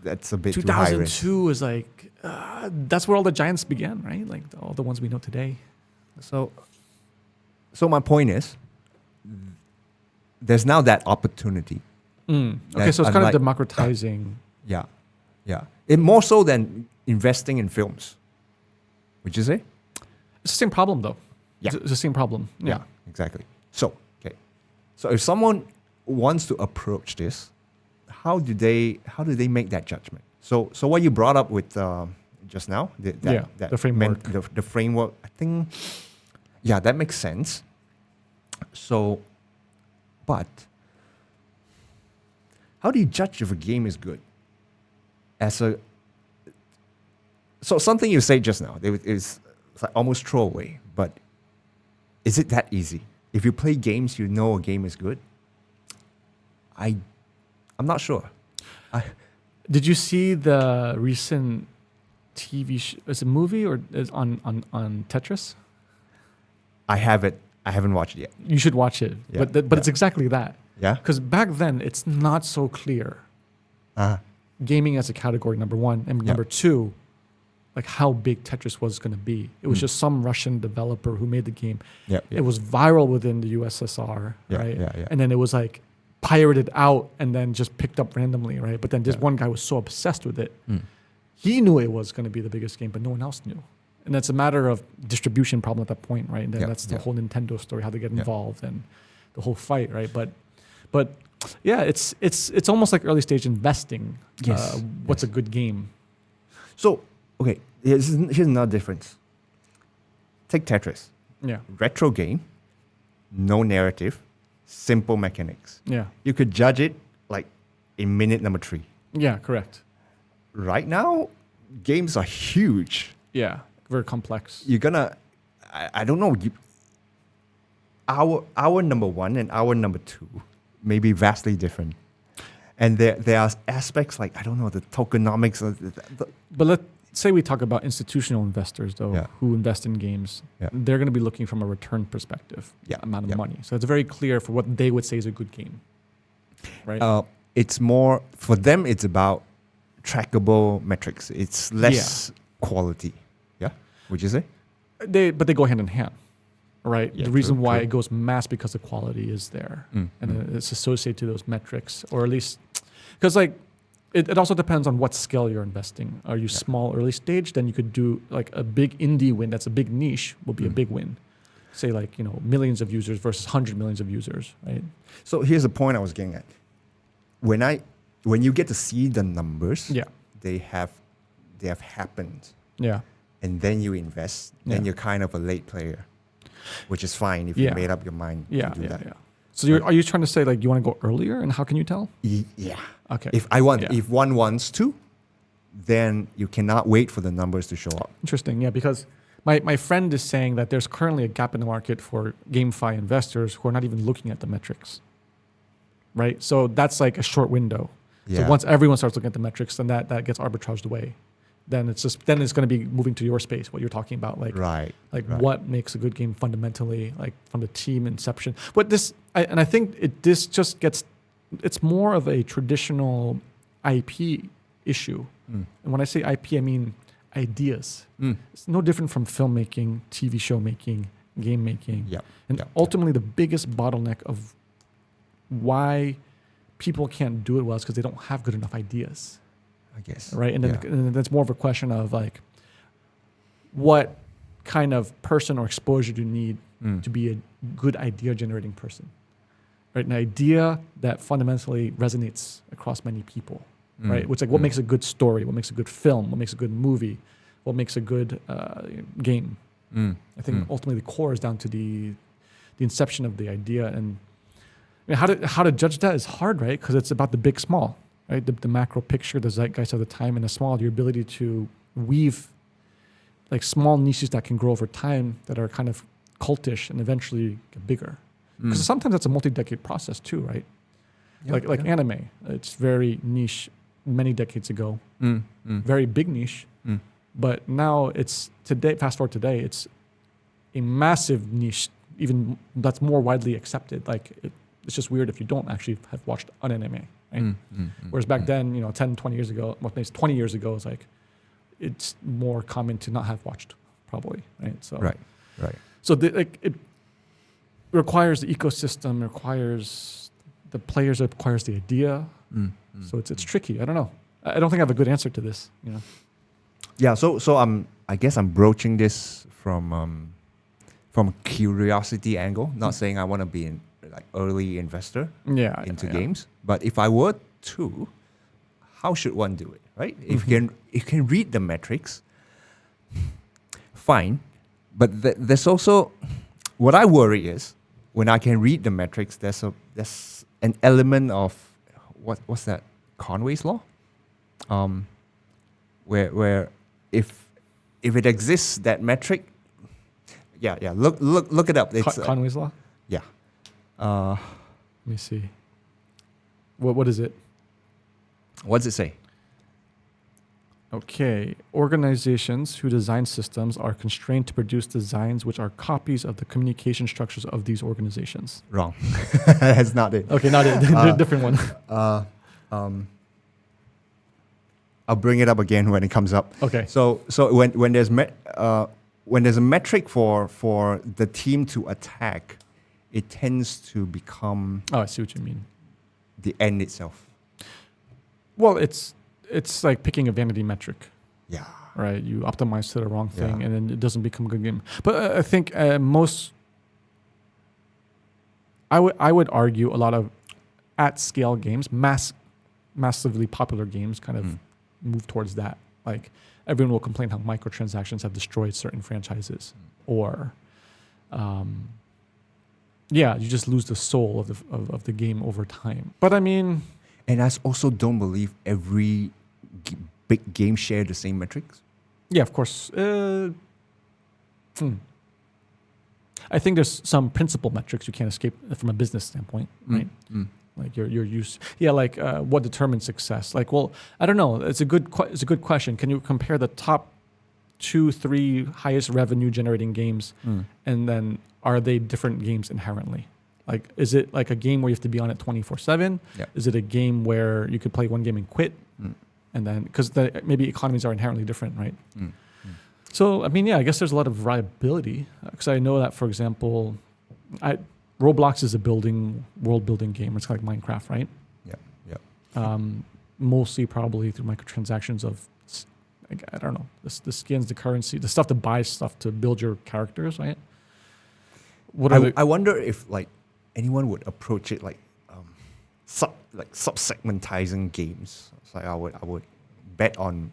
Speaker 2: That's a bit too high risk.
Speaker 1: 2002 is like, that's where all the giants began, right? Like all the ones we know today.
Speaker 2: So my point is, there's now that opportunity.
Speaker 1: Okay, so it's kind of democratizing.
Speaker 2: Yeah. It more so than investing in films. Would you say?
Speaker 1: It's the same problem, though.
Speaker 2: Yeah.
Speaker 1: It's the same problem. Yeah.
Speaker 2: Exactly. So if someone wants to approach this, how do they make that judgment? So what you brought up with just now, the framework. The framework, I think, that makes sense. So, but how do you judge if a game is good? So something you say just now, it's like almost throwaway, but is it that easy? If you play games, you know a game is good? I'm not sure.
Speaker 1: Did you see the recent TV show? Is it a movie or is on Tetris?
Speaker 2: I haven't watched it yet.
Speaker 1: You should watch it. Yeah. But it's exactly that.
Speaker 2: Yeah.
Speaker 1: Because back then, it's not so clear. Gaming as a category, number one. And number two, like how big Tetris was going to be. It was just some Russian developer who made the game. It was viral within the USSR, right? And then it was like pirated out and then just picked up randomly, right? But then this one guy was so obsessed with it. He knew it was going to be the biggest game, but no one else knew. And that's a matter of distribution problem at that point, right? And then that's the whole Nintendo story, how they get involved and the whole fight, right? But yeah, it's almost like early stage investing. What's a good game?
Speaker 2: So, okay, here's another difference. Take Tetris.
Speaker 1: Yeah.
Speaker 2: Retro game, no narrative, simple mechanics.
Speaker 1: Yeah.
Speaker 2: You could judge it like in minute number 3.
Speaker 1: Yeah, correct.
Speaker 2: Right now, games are huge.
Speaker 1: Yeah, very complex.
Speaker 2: You're gonna, I don't know, our number 1 and our number 2 may be vastly different. And there are aspects like, I don't know, the tokenomics.
Speaker 1: But let's say we talk about institutional investors, though, who invest in games. They're going to be looking from a return perspective, amount of money. So it's very clear for what they would say is a good game, right?
Speaker 2: it's more, for them, it's about trackable metrics. It's less quality. Yeah, would you say?
Speaker 1: But they go hand in hand, right?
Speaker 2: Yeah,
Speaker 1: the reason
Speaker 2: true,
Speaker 1: why
Speaker 2: true.
Speaker 1: it goes mass because the quality is there, and it's associated to those metrics, or at least because like it also depends on what scale you're investing. Are you small, early stage? Then you could do like a big indie win. That's a big niche. Will be a big win. Say like millions of users versus 100 millions of users, right?
Speaker 2: So here's the point I was getting at. When you get to see the numbers, they have happened.
Speaker 1: Yeah.
Speaker 2: And then you invest, then you're kind of a late player, which is fine if you made up your mind to do that.
Speaker 1: Yeah. So are you trying to say like you want to go earlier, and how can you tell?
Speaker 2: Yeah.
Speaker 1: Okay.
Speaker 2: If one wants to, then you cannot wait for the numbers to show up.
Speaker 1: Interesting. Yeah, because my friend is saying that there's currently a gap in the market for GameFi investors who are not even looking at the metrics. Right? So that's like a short window. Yeah. So once everyone starts looking at the metrics, then that gets arbitraged away. Then it's going to be moving to your space, what you're talking about, like what makes a good game fundamentally, like from the team inception. But I think this just gets, it's more of a traditional IP issue. And when I say IP, I mean ideas. It's no different from filmmaking, TV show making, game making. Ultimately, the biggest bottleneck of why people can't do it well is because they don't have good enough ideas.
Speaker 2: I guess.
Speaker 1: Right. And then that's more of a question of like, what kind of person or exposure do you need to be a good idea generating person? Right. An idea that fundamentally resonates across many people. Right. Which like what makes a good story, what makes a good film, what makes a good movie, what makes a good game. I think ultimately the core is down to the inception of the idea. And I mean, how to judge that is hard, right? Because it's about the big small. Right, the macro picture, the zeitgeist of the time, and the small, your ability to weave like small niches that can grow over time that are kind of cultish and eventually get bigger. Because sometimes that's a multi-decade process too, right? Like anime, it's very niche many decades ago, very big niche, but now it's today. Fast forward today, it's a massive niche, even that's more widely accepted. Like it's just weird if you don't actually have watched an anime. Right? Whereas back then, 10, 20 years ago, well, maybe 20 years ago, it's like, it's more common to not have watched, probably, right? So,
Speaker 2: right.
Speaker 1: So it requires the ecosystem, requires the players, it requires the idea. So it's tricky. I don't know. I don't think I have a good answer to this.
Speaker 2: Yeah. So I guess I'm broaching this from curiosity angle. Not saying I want to be like early investor into games, but if I were to, how should one do it, right? If you can read the metrics, fine, but there's also what I worry is when I can read the metrics, there's an element of what's that, Conway's law, where if it exists, that metric, look it up. It's
Speaker 1: Conway's law.
Speaker 2: Yeah.
Speaker 1: Let me see. What is it?
Speaker 2: What does it say?
Speaker 1: Okay. Organizations who design systems are constrained to produce designs which are copies of the communication structures of these organizations.
Speaker 2: Wrong. That's not it.
Speaker 1: Okay, not it. Different one.
Speaker 2: I'll bring it up again when it comes up.
Speaker 1: Okay.
Speaker 2: So when there's a metric for the team to attack, it tends to become.
Speaker 1: Oh, I see what you mean.
Speaker 2: The end itself.
Speaker 1: Well, it's like picking a vanity metric.
Speaker 2: Yeah.
Speaker 1: Right. You optimize to the wrong thing, and then it doesn't become a good game. But I think most. I would argue a lot of at scale games, massively popular games, kind of move towards that. Like everyone will complain how microtransactions have destroyed certain franchises, or. You just lose the soul of the game over time. But I mean...
Speaker 2: And I also don't believe every big game share the same metrics.
Speaker 1: Yeah, of course. I think there's some principal metrics you can't escape from a business standpoint, right? Like your use. Yeah, like what determines success? Like, well, I don't know. It's a good question. Can you compare the top 2-3 highest revenue generating games, and then are they different games inherently? Like, is it like a game where you have to be on it 24/7?
Speaker 2: Yeah.
Speaker 1: Is it a game where you could play one game and quit? And then, because maybe economies are inherently different, right? So, I mean, yeah, I guess there's a lot of variability. Because I know that, for example, Roblox is a world-building game. It's kind of like Minecraft, right?
Speaker 2: Yeah.
Speaker 1: Mostly probably through microtransactions of, I don't know, the skins, the currency, the stuff to buy stuff to build your characters, right?
Speaker 2: I wonder if like anyone would approach it like sub-segmentizing games. It's like I would bet on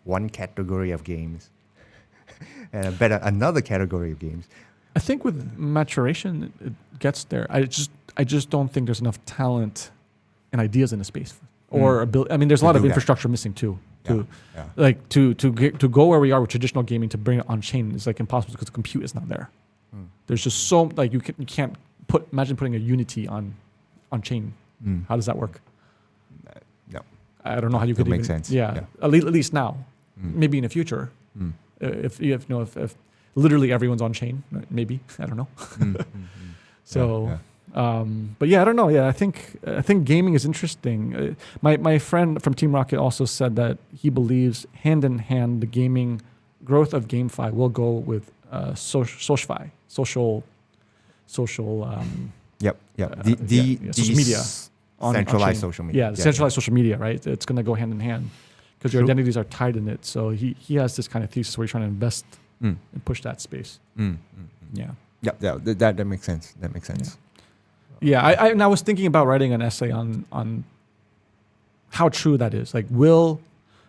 Speaker 2: one category of games and bet on another category of games.
Speaker 1: I think with maturation, it gets there. I just don't think there's enough talent and ideas in the space, or I mean, there's a lot of infrastructure missing too. Like to go where we are with traditional gaming, to bring it on chain is like impossible because the compute is not there. There's just so like you can't imagine putting a Unity on chain. How does that work?
Speaker 2: No,
Speaker 1: I don't know how you could
Speaker 2: make sense.
Speaker 1: Yeah, at least now, maybe in the future, if literally everyone's on chain, maybe I don't know. So. But yeah, I don't know. Yeah, I think gaming is interesting. My friend from Team Rocket also said that he believes hand in hand the gaming growth of GameFi will go with SocialFi, social.
Speaker 2: Social
Speaker 1: media,
Speaker 2: centralized social media.
Speaker 1: Yeah, centralized social media, right? It's going to go hand in hand because your identities are tied in it. So he has this kind of thesis where he's trying to invest and push that space. Yeah.
Speaker 2: That makes sense. That makes sense.
Speaker 1: Yeah, I was thinking about writing an essay on how true that is. Like, will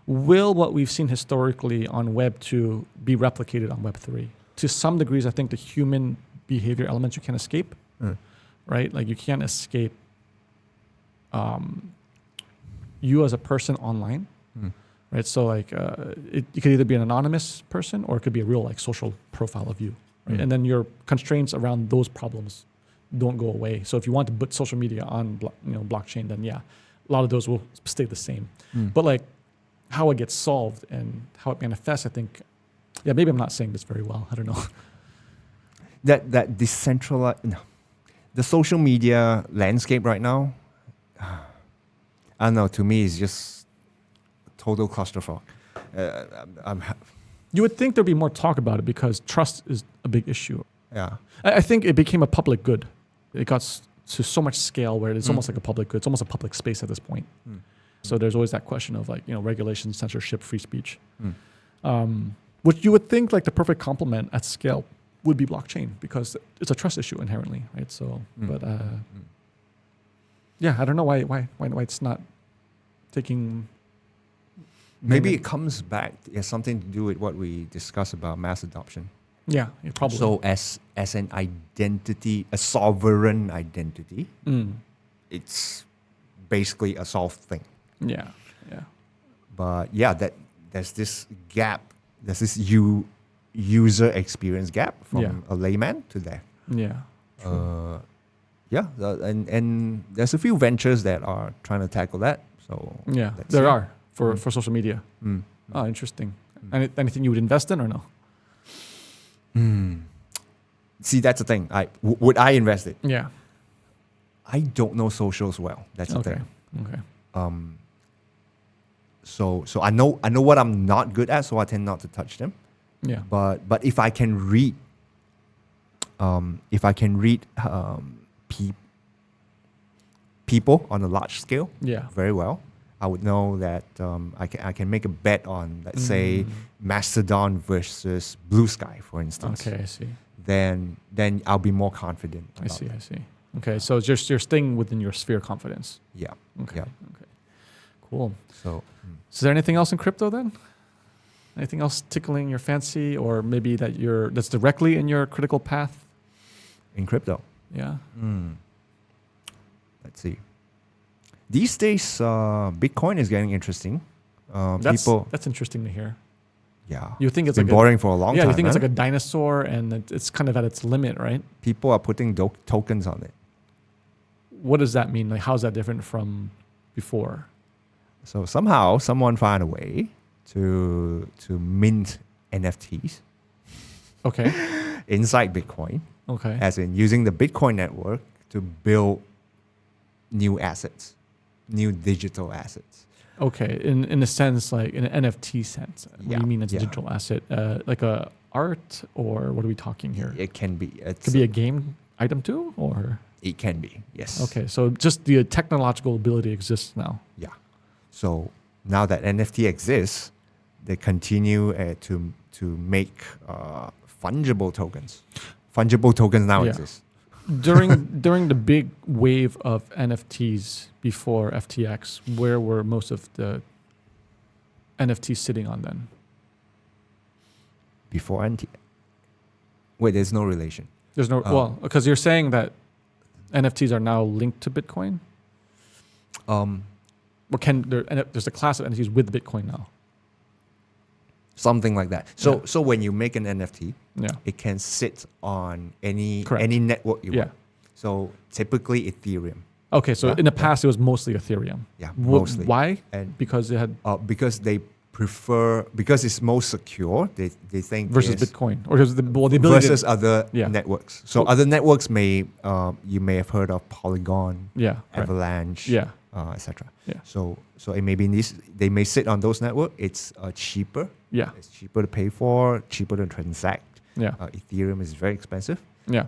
Speaker 1: what we've seen historically on Web 2 be replicated on Web 3? To some degrees, I think the human behavior elements you can't escape, right? Like, you can't escape you as a person online, right? So, like, it could either be an anonymous person or it could be a real, like, social profile of you, right? And then your constraints around those problems don't go away. So if you want to put social media on blockchain, then yeah, a lot of those will stay the same. But like how it gets solved and how it manifests, I think, yeah, maybe I'm not saying this very well. I don't know.
Speaker 2: That decentralized, the social media landscape right now, I don't know, to me it's just total clusterfuck.
Speaker 1: You would think there'd be more talk about it because trust is a big issue.
Speaker 2: Yeah,
Speaker 1: I think it became a public good. It got to so much scale where it's almost like a public good. It's almost a public space at this point. So there's always that question of like, regulation, censorship, free speech. Which you would think like the perfect complement at scale would be blockchain because it's a trust issue inherently, right? So, but yeah, I don't know why it's not taking.
Speaker 2: Maybe it comes back. It has something to do with what we discussed about mass adoption.
Speaker 1: Yeah, probably.
Speaker 2: So as an identity, a sovereign identity, it's basically a solved thing.
Speaker 1: Yeah.
Speaker 2: But yeah, there's this gap. There's this user experience gap from a layman to there.
Speaker 1: Yeah.
Speaker 2: And there's a few ventures that are trying to tackle that. So
Speaker 1: yeah, there are for social media. Oh, interesting. Anything you would invest in or no?
Speaker 2: See, that's the thing. Would I invest it?
Speaker 1: Yeah.
Speaker 2: I don't know socials well. That's the thing.
Speaker 1: Okay.
Speaker 2: So I know what I'm not good at, so I tend not to touch them.
Speaker 1: Yeah.
Speaker 2: But if I can read, people on a large scale, very well, I would know that I can make a bet on, let's say, Mastodon versus Blue Sky, for instance.
Speaker 1: Okay, I see.
Speaker 2: Then I'll be more confident.
Speaker 1: I see. Okay, so it's you're staying within your sphere of confidence.
Speaker 2: Yeah.
Speaker 1: Okay. Cool.
Speaker 2: So,
Speaker 1: is there anything else in crypto then? Anything else tickling your fancy, or maybe that's directly in your critical path?
Speaker 2: In crypto?
Speaker 1: Yeah.
Speaker 2: Let's see. These days, Bitcoin is getting interesting.
Speaker 1: That's interesting to hear.
Speaker 2: Yeah.
Speaker 1: You think it's
Speaker 2: been
Speaker 1: like
Speaker 2: boring for a long time.
Speaker 1: Yeah, you think it's like a dinosaur and it's kind of at its limit, right?
Speaker 2: People are putting tokens on it.
Speaker 1: What does that mean? Like, how's that different from before?
Speaker 2: So somehow someone found a way to mint NFTs.
Speaker 1: Okay.
Speaker 2: Inside Bitcoin.
Speaker 1: Okay.
Speaker 2: As in using the Bitcoin network to build new assets, new digital assets.
Speaker 1: Okay, in a sense, like in an NFT sense. What do you mean it's a digital asset? Like a art, or what are we talking here?
Speaker 2: It can be.
Speaker 1: It could be a game item too, or?
Speaker 2: It can be, yes.
Speaker 1: Okay, so just the technological ability exists now.
Speaker 2: Yeah. So now that NFT exists, they continue to make fungible tokens. Fungible tokens now exist.
Speaker 1: During the big wave of NFTs before FTX, where were most of the NFTs sitting on then?
Speaker 2: Before NT. Wait, there's no relation.
Speaker 1: There's no well, because you're saying that NFTs are now linked to Bitcoin. Or there's a class of NFTs with Bitcoin now.
Speaker 2: Something like that. So when you make an NFT, it can sit on any network you want. So typically Ethereum.
Speaker 1: Okay, so in the past it was mostly Ethereum.
Speaker 2: Yeah, mostly.
Speaker 1: Why? And because it had
Speaker 2: because it's most secure. They think
Speaker 1: versus Bitcoin, or the ability
Speaker 2: versus other networks. So other networks you may have heard of Polygon, Avalanche, etc. Yeah. So it may be they may sit on those networks. It's cheaper. Yeah. It's cheaper to pay for, cheaper to transact. Yeah. Ethereum is very expensive. Yeah.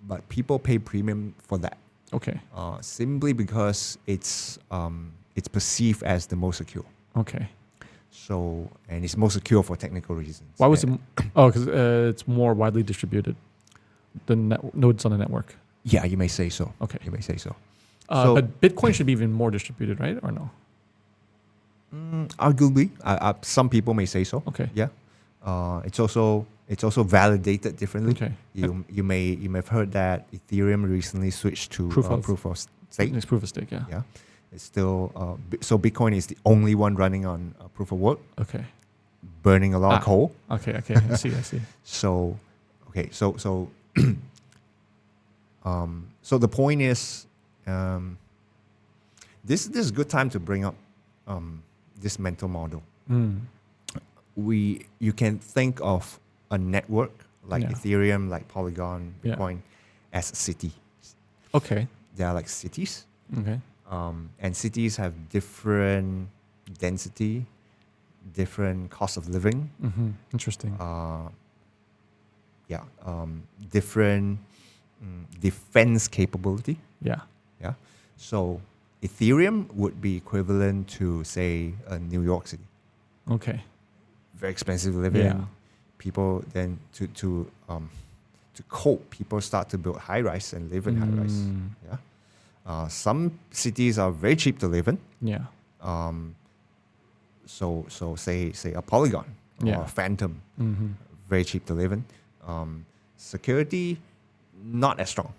Speaker 2: But people pay premium for that.
Speaker 1: Okay.
Speaker 2: Simply because it's perceived as the most secure.
Speaker 1: Okay.
Speaker 2: So, and it's more secure for technical reasons.
Speaker 1: Why was it? Because it's more widely distributed. The nodes on the network.
Speaker 2: Yeah, you may say so.
Speaker 1: Okay.
Speaker 2: You may say so.
Speaker 1: But Bitcoin should be even more distributed, right? Or no?
Speaker 2: Arguably, some people may say so.
Speaker 1: Okay.
Speaker 2: Yeah. It's also validated differently.
Speaker 1: Okay.
Speaker 2: You may have heard that Ethereum recently switched to proof of stake.
Speaker 1: It's proof of stake. Yeah.
Speaker 2: Yeah. It's still so Bitcoin is the only one running on proof of work.
Speaker 1: Okay.
Speaker 2: Burning a lot of coal.
Speaker 1: Okay. I see.
Speaker 2: So so the point is, this is a good time to bring up this mental model. You can think of a network like Ethereum, like Polygon, Bitcoin, as a city.
Speaker 1: Okay.
Speaker 2: They are like cities.
Speaker 1: Okay.
Speaker 2: And cities have different density, different cost of living.
Speaker 1: Mm-hmm. Interesting.
Speaker 2: Different defense capability.
Speaker 1: Yeah.
Speaker 2: Yeah. So Ethereum would be equivalent to, say, New York City.
Speaker 1: Okay.
Speaker 2: Very expensive living. Yeah. People then to cope, people start to build high rise and live in high rise. Yeah. Some cities are very cheap to live in.
Speaker 1: Yeah.
Speaker 2: So say a Polygon or a Phantom, very cheap to live in. Security not as strong,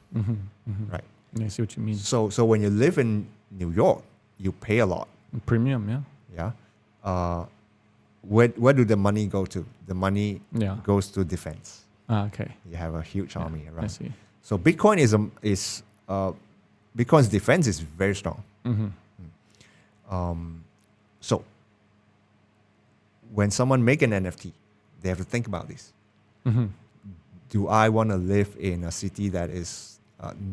Speaker 2: right?
Speaker 1: I see what you mean.
Speaker 2: So when you live in New York, you pay a lot.
Speaker 1: Premium,
Speaker 2: yeah. Where do the money go to? The money goes to defense.
Speaker 1: Okay.
Speaker 2: You have a huge army around.
Speaker 1: I see.
Speaker 2: So Bitcoin is Bitcoin's defense is very strong. So when someone make an NFT, they have to think about this. Do I want to live in a city that is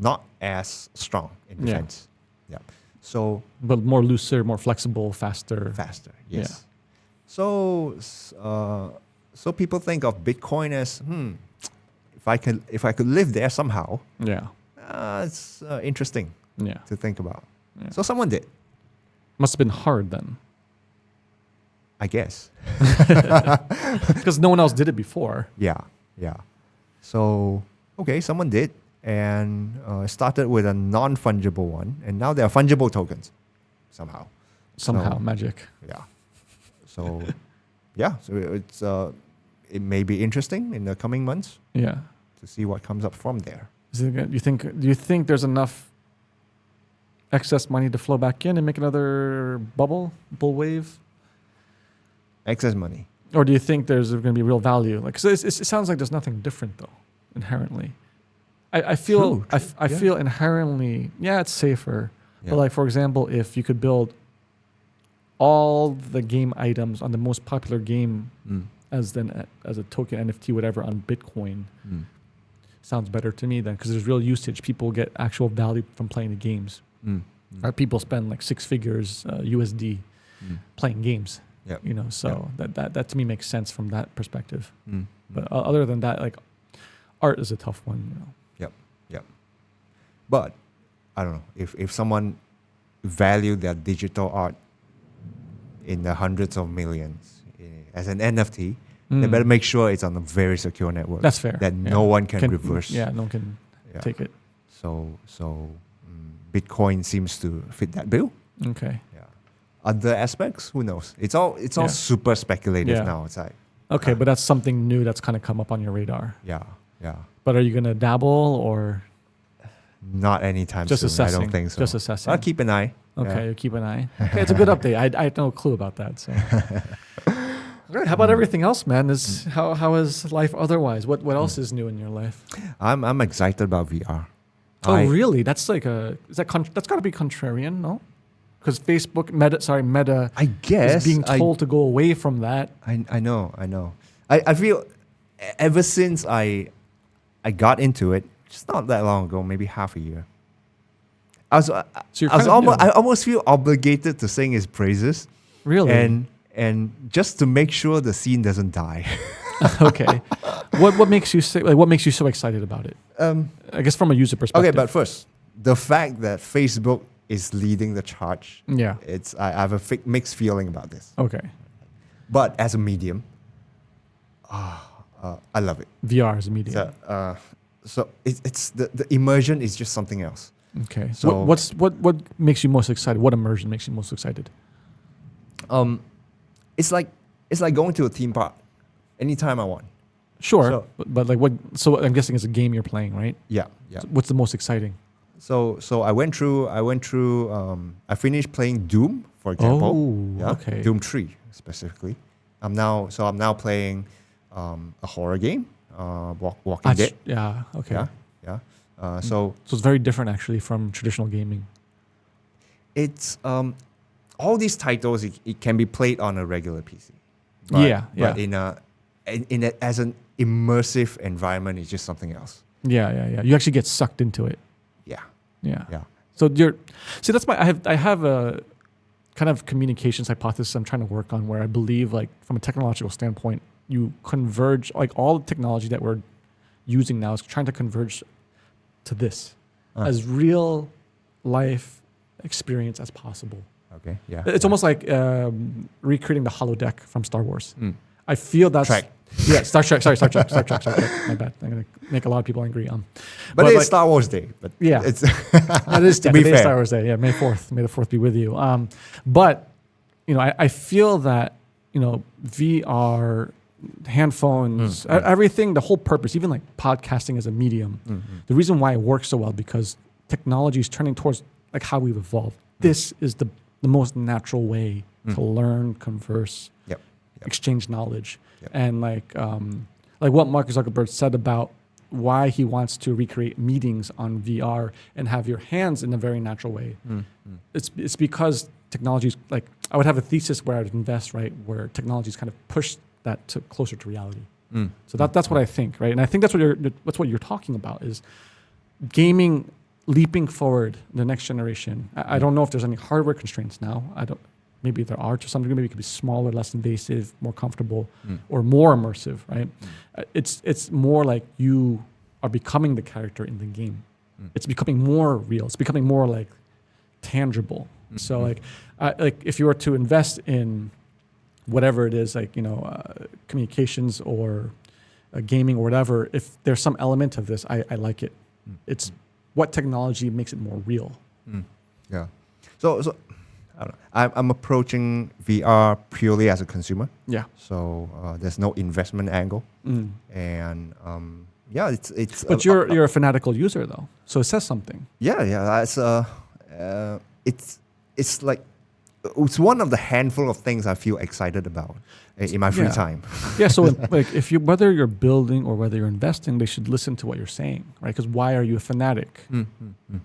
Speaker 2: not as strong in defense? Yeah. So,
Speaker 1: but more looser, more flexible, faster.
Speaker 2: Faster, yes. Yeah. So people think of Bitcoin as if I could live there somehow.
Speaker 1: Yeah.
Speaker 2: It's interesting.
Speaker 1: Yeah.
Speaker 2: To think about. Yeah. So someone did.
Speaker 1: Must have been hard then.
Speaker 2: I guess.
Speaker 1: Because no one else did it before.
Speaker 2: Yeah. So, okay, someone did. And started with a non-fungible one. And now there are fungible tokens. Somehow,
Speaker 1: magic.
Speaker 2: Yeah. So, it's it may be interesting in the coming months.
Speaker 1: Yeah.
Speaker 2: To see what comes up from there.
Speaker 1: Do you think there's enough excess money to flow back in and make another bull wave?
Speaker 2: Excess money.
Speaker 1: Or do you think there's going to be real value? Like, so it sounds like there's nothing different though, inherently. I feel inherently, it's safer. Yeah. But like, for example, if you could build all the game items on the most popular game as a token NFT, whatever, on Bitcoin, sounds better to me then, because there's real usage. People get actual value from playing the games. People spend like 6 figures USD playing games.
Speaker 2: Yep.
Speaker 1: So that to me makes sense from that perspective. But other than that, like art is a tough one.
Speaker 2: Yep. But I don't know if someone value their digital art in the hundreds of millions as an NFT, they better make sure it's on a very secure network.
Speaker 1: That's fair.
Speaker 2: That no one can reverse.
Speaker 1: Yeah, no one can take it.
Speaker 2: So Bitcoin seems to fit that bill.
Speaker 1: Okay.
Speaker 2: Yeah. Other aspects, who knows? It's all super speculative now. It's like
Speaker 1: okay, but that's something new that's kind of come up on your radar.
Speaker 2: Yeah.
Speaker 1: But are you gonna dabble or
Speaker 2: not anytime
Speaker 1: just
Speaker 2: soon?
Speaker 1: assessing?
Speaker 2: I don't think so.
Speaker 1: Just assessing.
Speaker 2: I'll keep an eye.
Speaker 1: Okay, you keep an eye. Okay, it's a good update. I had no clue about that. So, how about everything else, man? How is life otherwise? What else is new in your life?
Speaker 2: I'm excited about VR.
Speaker 1: Really? That's like that's got to be contrarian, no? Because Meta.
Speaker 2: I guess
Speaker 1: is being told to go away from that.
Speaker 2: I know. I feel ever since I got into it, just not that long ago, maybe half a year. I almost feel obligated to sing his praises.
Speaker 1: Really?
Speaker 2: And just to make sure the scene doesn't die.
Speaker 1: Okay. What makes you say, what makes you so excited about it? I guess from a user perspective.
Speaker 2: Okay, but first, the fact that Facebook is leading the charge.
Speaker 1: Yeah.
Speaker 2: I have a mixed feeling about this.
Speaker 1: Okay.
Speaker 2: But as a medium, I love it.
Speaker 1: VR as a medium.
Speaker 2: So it's the immersion is just something else.
Speaker 1: Okay. So what makes you most excited? What immersion makes you most excited?
Speaker 2: It's like going to a theme park anytime I want.
Speaker 1: Sure. But like what? So I'm guessing it's a game you're playing, right?
Speaker 2: Yeah.
Speaker 1: So what's the most exciting?
Speaker 2: So I went through. I finished playing Doom, for example.
Speaker 1: Okay.
Speaker 2: Doom 3 specifically. I'm now playing a horror game, Walking Dead.
Speaker 1: Yeah. Okay.
Speaker 2: Yeah. So
Speaker 1: it's very different actually from traditional gaming.
Speaker 2: It's all these titles it can be played on a regular PC. But in as an immersive environment, it's just something else.
Speaker 1: Yeah. You actually get sucked into it.
Speaker 2: Yeah.
Speaker 1: So that's I have a kind of communications hypothesis I'm trying to work on, where I believe, like, from a technological standpoint, you converge, like, all the technology that we're using now is trying to converge to this as real life experience as possible.
Speaker 2: Okay. Yeah.
Speaker 1: It's almost like recreating the holodeck from Star Wars. I feel that's Star Trek. Sorry, Star Trek. My bad. I'm gonna make a lot of people angry.
Speaker 2: But it's like, Star Wars Day. But
Speaker 1: yeah,
Speaker 2: it's
Speaker 1: it is
Speaker 2: to be fair.
Speaker 1: Star Wars Day. Yeah, May 4th. May the 4th be with you. But I feel that VR, handphones, everything, the whole purpose, even like podcasting as a medium, the reason why it works so well, because technology is turning towards like how we've evolved. This is the most natural way to learn, converse, exchange knowledge. And like what Mark Zuckerberg said about why he wants to recreate meetings on VR and have your hands in a very natural way. It's because technology's, like, I would have a thesis where I would invest, right, where technology's kind of pushed that to closer to reality. So that's what I think, right? And I think that's what you're talking about, is gaming leaping forward the next generation. I don't know if there's any hardware constraints now. Maybe there are to some degree. Maybe it could be smaller, less invasive, more comfortable, or more immersive, right? It's more like you are becoming the character in the game. It's becoming more real. It's becoming more like tangible. So like if you were to invest in whatever it is, like communications or gaming or whatever, if there's some element of this, I like it. It's what technology makes it more real.
Speaker 2: Yeah. So I don't know. I'm approaching VR purely as a consumer. Yeah. So there's no investment angle, and it's.
Speaker 1: But you're a fanatical user though, so it says something.
Speaker 2: Yeah. It's like it's one of the handful of things I feel excited about in my free time.
Speaker 1: Yeah. So like whether you're building or whether you're investing, they should listen to what you're saying, right? Because why are you a fanatic?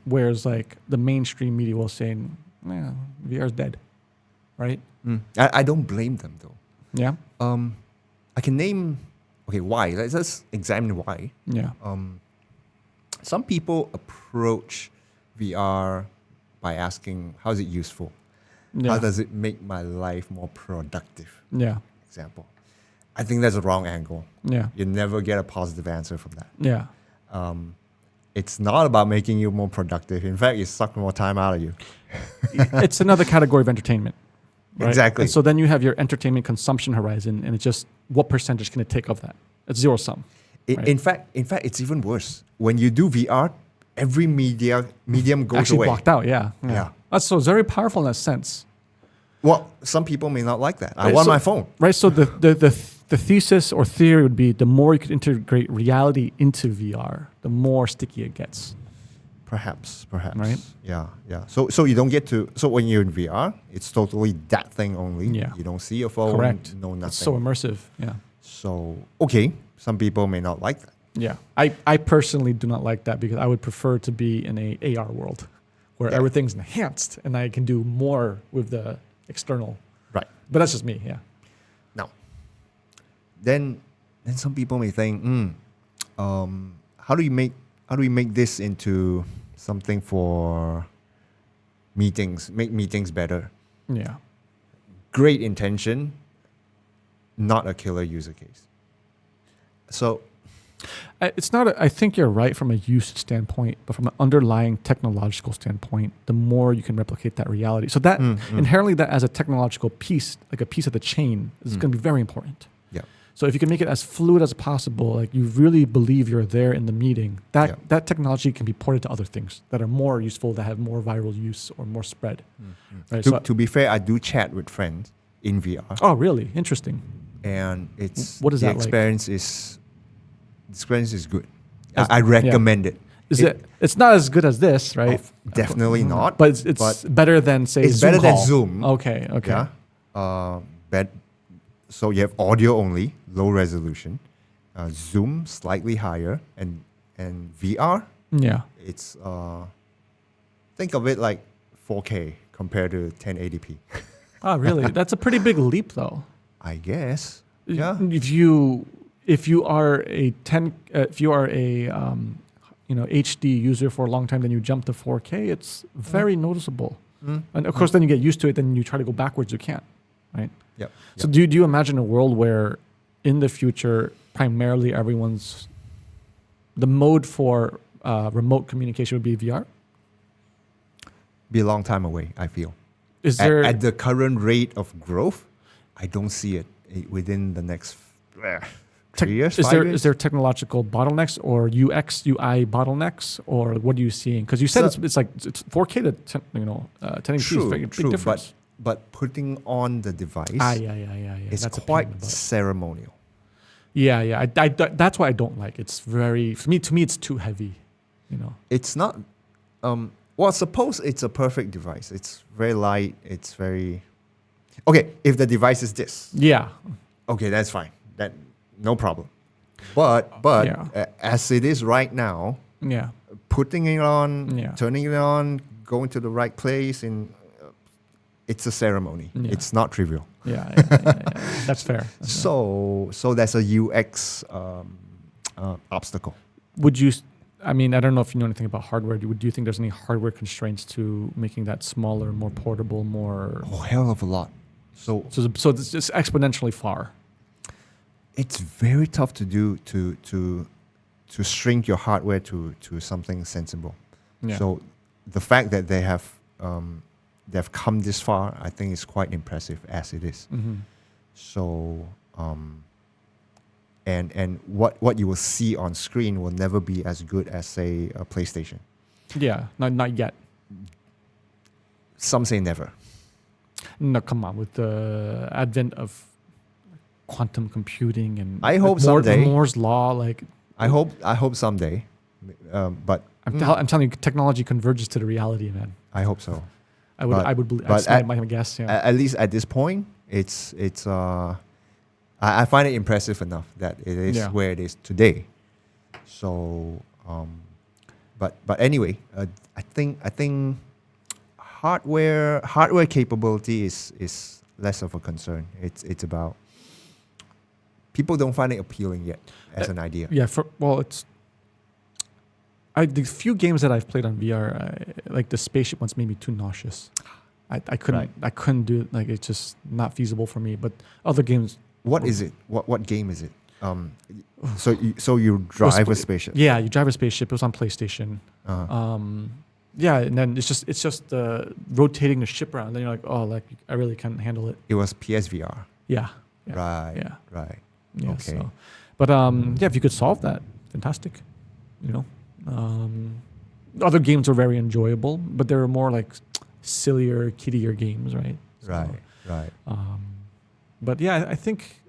Speaker 1: Whereas like the mainstream media will say, yeah, VR's dead, right?
Speaker 2: I don't blame them though.
Speaker 1: Yeah.
Speaker 2: I can name why. Let's examine why.
Speaker 1: Yeah.
Speaker 2: some people approach VR by asking, how is it useful?
Speaker 1: Yeah.
Speaker 2: How does it make my life more productive?
Speaker 1: Yeah.
Speaker 2: Example. I think that's a wrong angle.
Speaker 1: Yeah.
Speaker 2: You never get a positive answer from that.
Speaker 1: Yeah.
Speaker 2: It's not about making you more productive. In fact, it sucks more time out of you.
Speaker 1: It's another category of entertainment. Right?
Speaker 2: Exactly.
Speaker 1: And so then you have your entertainment consumption horizon, and it's just what percentage can it take of that? It's zero sum. Right?
Speaker 2: In fact, it's even worse. When you do VR, every medium goes
Speaker 1: actually
Speaker 2: away.
Speaker 1: blocked out. Yeah. That's so it's very powerful in that sense.
Speaker 2: Well, some people may not like that. I want my phone.
Speaker 1: Right. So the thesis or theory would be the more you could integrate reality into VR, the more sticky it gets.
Speaker 2: Perhaps.
Speaker 1: Right?
Speaker 2: Yeah. So you don't get to. So when you're in VR, it's totally that thing only.
Speaker 1: Yeah.
Speaker 2: You don't see your phone.
Speaker 1: Correct.
Speaker 2: No nothing.
Speaker 1: It's so immersive. Yeah.
Speaker 2: So okay, some people may not like that.
Speaker 1: Yeah. I personally do not like that because I would prefer to be in a AR world where everything's enhanced and I can do more with the external.
Speaker 2: Right.
Speaker 1: But that's just me. Yeah.
Speaker 2: Now, then some people may think, how do you make this into something for meetings, make meetings better?
Speaker 1: Yeah.
Speaker 2: Great intention, not a killer user case. So
Speaker 1: it's not. I think you're right from a usage standpoint, but from an underlying technological standpoint, the more you can replicate that reality. So that inherently, that as a technological piece, like a piece of the chain, is going to be very important.
Speaker 2: Yeah.
Speaker 1: So if you can make it as fluid as possible, like you really believe you're there in the meeting, that technology can be ported to other things that are more useful, that have more viral use or more spread. Right?
Speaker 2: To be fair, I do chat with friends in VR.
Speaker 1: Oh, really? Interesting.
Speaker 2: And
Speaker 1: what is
Speaker 2: the
Speaker 1: that
Speaker 2: experience like? The experience is good. I recommend it.
Speaker 1: It's not as good as this, right?
Speaker 2: Definitely not.
Speaker 1: But it's better than, say,
Speaker 2: it's
Speaker 1: Zoom
Speaker 2: better
Speaker 1: call.
Speaker 2: than Zoom.
Speaker 1: Okay.
Speaker 2: Yeah. So you have audio only, low resolution. Zoom slightly higher, and VR.
Speaker 1: Yeah.
Speaker 2: It's think of it like 4K compared to 1080p.
Speaker 1: Oh, really? That's a pretty big leap, though.
Speaker 2: I guess. Yeah.
Speaker 1: If you are a HD user for a long time, then you jump to 4K. It's very noticeable, and of course, then you get used to it. Then you try to go backwards, you can't, right?
Speaker 2: Yep.
Speaker 1: So do you imagine a world where, in the future, primarily the mode for remote communication would be VR?
Speaker 2: Be a long time away, I feel.
Speaker 1: Is there
Speaker 2: at the current rate of growth? I don't see it within the next 3 years.
Speaker 1: Is there technological bottlenecks or UX UI bottlenecks, or what are you seeing? Because you said it's 4K to 1080p is a big difference.
Speaker 2: But putting on the device,
Speaker 1: is
Speaker 2: quite ceremonial.
Speaker 1: Yeah. I that's why I don't like. It's very to me it's too heavy.
Speaker 2: It's not. Well, suppose it's a perfect device. It's very light. It's very okay. If the device is this, okay, that's fine. That no problem. But as it is right now, putting it on, turning it on, going to the right place, it's a ceremony. It's not trivial.
Speaker 1: Yeah. That's fair.
Speaker 2: So that's a UX obstacle.
Speaker 1: Would you? I mean, I don't know if you know anything about hardware. Do you think there's any hardware constraints to making that smaller, more portable, more?
Speaker 2: Oh, hell of a lot. So
Speaker 1: it's just exponentially far.
Speaker 2: It's very tough to do to shrink your hardware to something sensible. Yeah. So the fact that they've come this far, I think is quite impressive as it is.
Speaker 1: Mm-hmm.
Speaker 2: So and what you will see on screen will never be as good as, say, a PlayStation.
Speaker 1: Yeah, not yet.
Speaker 2: Some say never.
Speaker 1: No, come on. With the advent of quantum computing and
Speaker 2: I hope someday
Speaker 1: Moore's law,
Speaker 2: I hope someday, but
Speaker 1: I'm telling you, technology converges to the reality, man.
Speaker 2: I hope so.
Speaker 1: I would believe. That's my guess. Yeah.
Speaker 2: At least at this point, it's I find it impressive enough that it is where it is today. So, but anyway, I think hardware capability is less of a concern. It's about people don't find it appealing yet as an idea.
Speaker 1: Yeah. The few games that I've played on VR, like the spaceship ones, made me too nauseous. I couldn't do it. Like, it's just not feasible for me. But other games.
Speaker 2: What is it? What game is it? So you drive a spaceship.
Speaker 1: Yeah, you drive a spaceship. It was on PlayStation.
Speaker 2: Uh-huh.
Speaker 1: Yeah, and then it's just rotating the ship around. Then you're like, oh, like I really can't handle it.
Speaker 2: It was PSVR.
Speaker 1: Yeah.
Speaker 2: Right.
Speaker 1: Yeah.
Speaker 2: Right.
Speaker 1: Yeah,
Speaker 2: okay.
Speaker 1: So. But if you could solve that, fantastic. You know, other games are very enjoyable, but they're more like sillier, kiddier games, right? So,
Speaker 2: Right.
Speaker 1: But yeah, I think,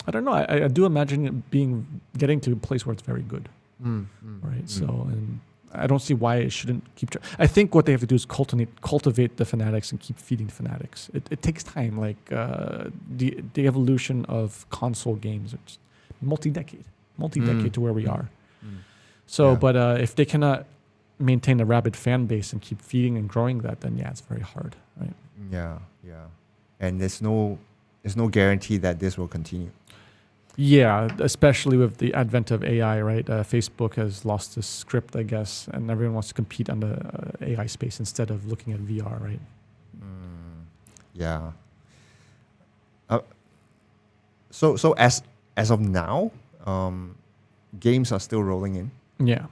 Speaker 1: I don't know. I do imagine it getting to a place where it's very good, right? So, and I don't see why it shouldn't keep. I think what they have to do is cultivate the fanatics and keep feeding the fanatics. It takes time, like the evolution of console games. It's multi-decade to where we are. So, but if they cannot maintain a rabid fan base and keep feeding and growing that, then it's very hard, right?
Speaker 2: Yeah. And there's no guarantee that this will continue.
Speaker 1: Yeah, especially with the advent of AI, right? Facebook has lost the script, I guess, and everyone wants to compete on the AI space instead of looking at VR, right?
Speaker 2: Yeah. So as of now, games are still rolling in.
Speaker 1: Yeah.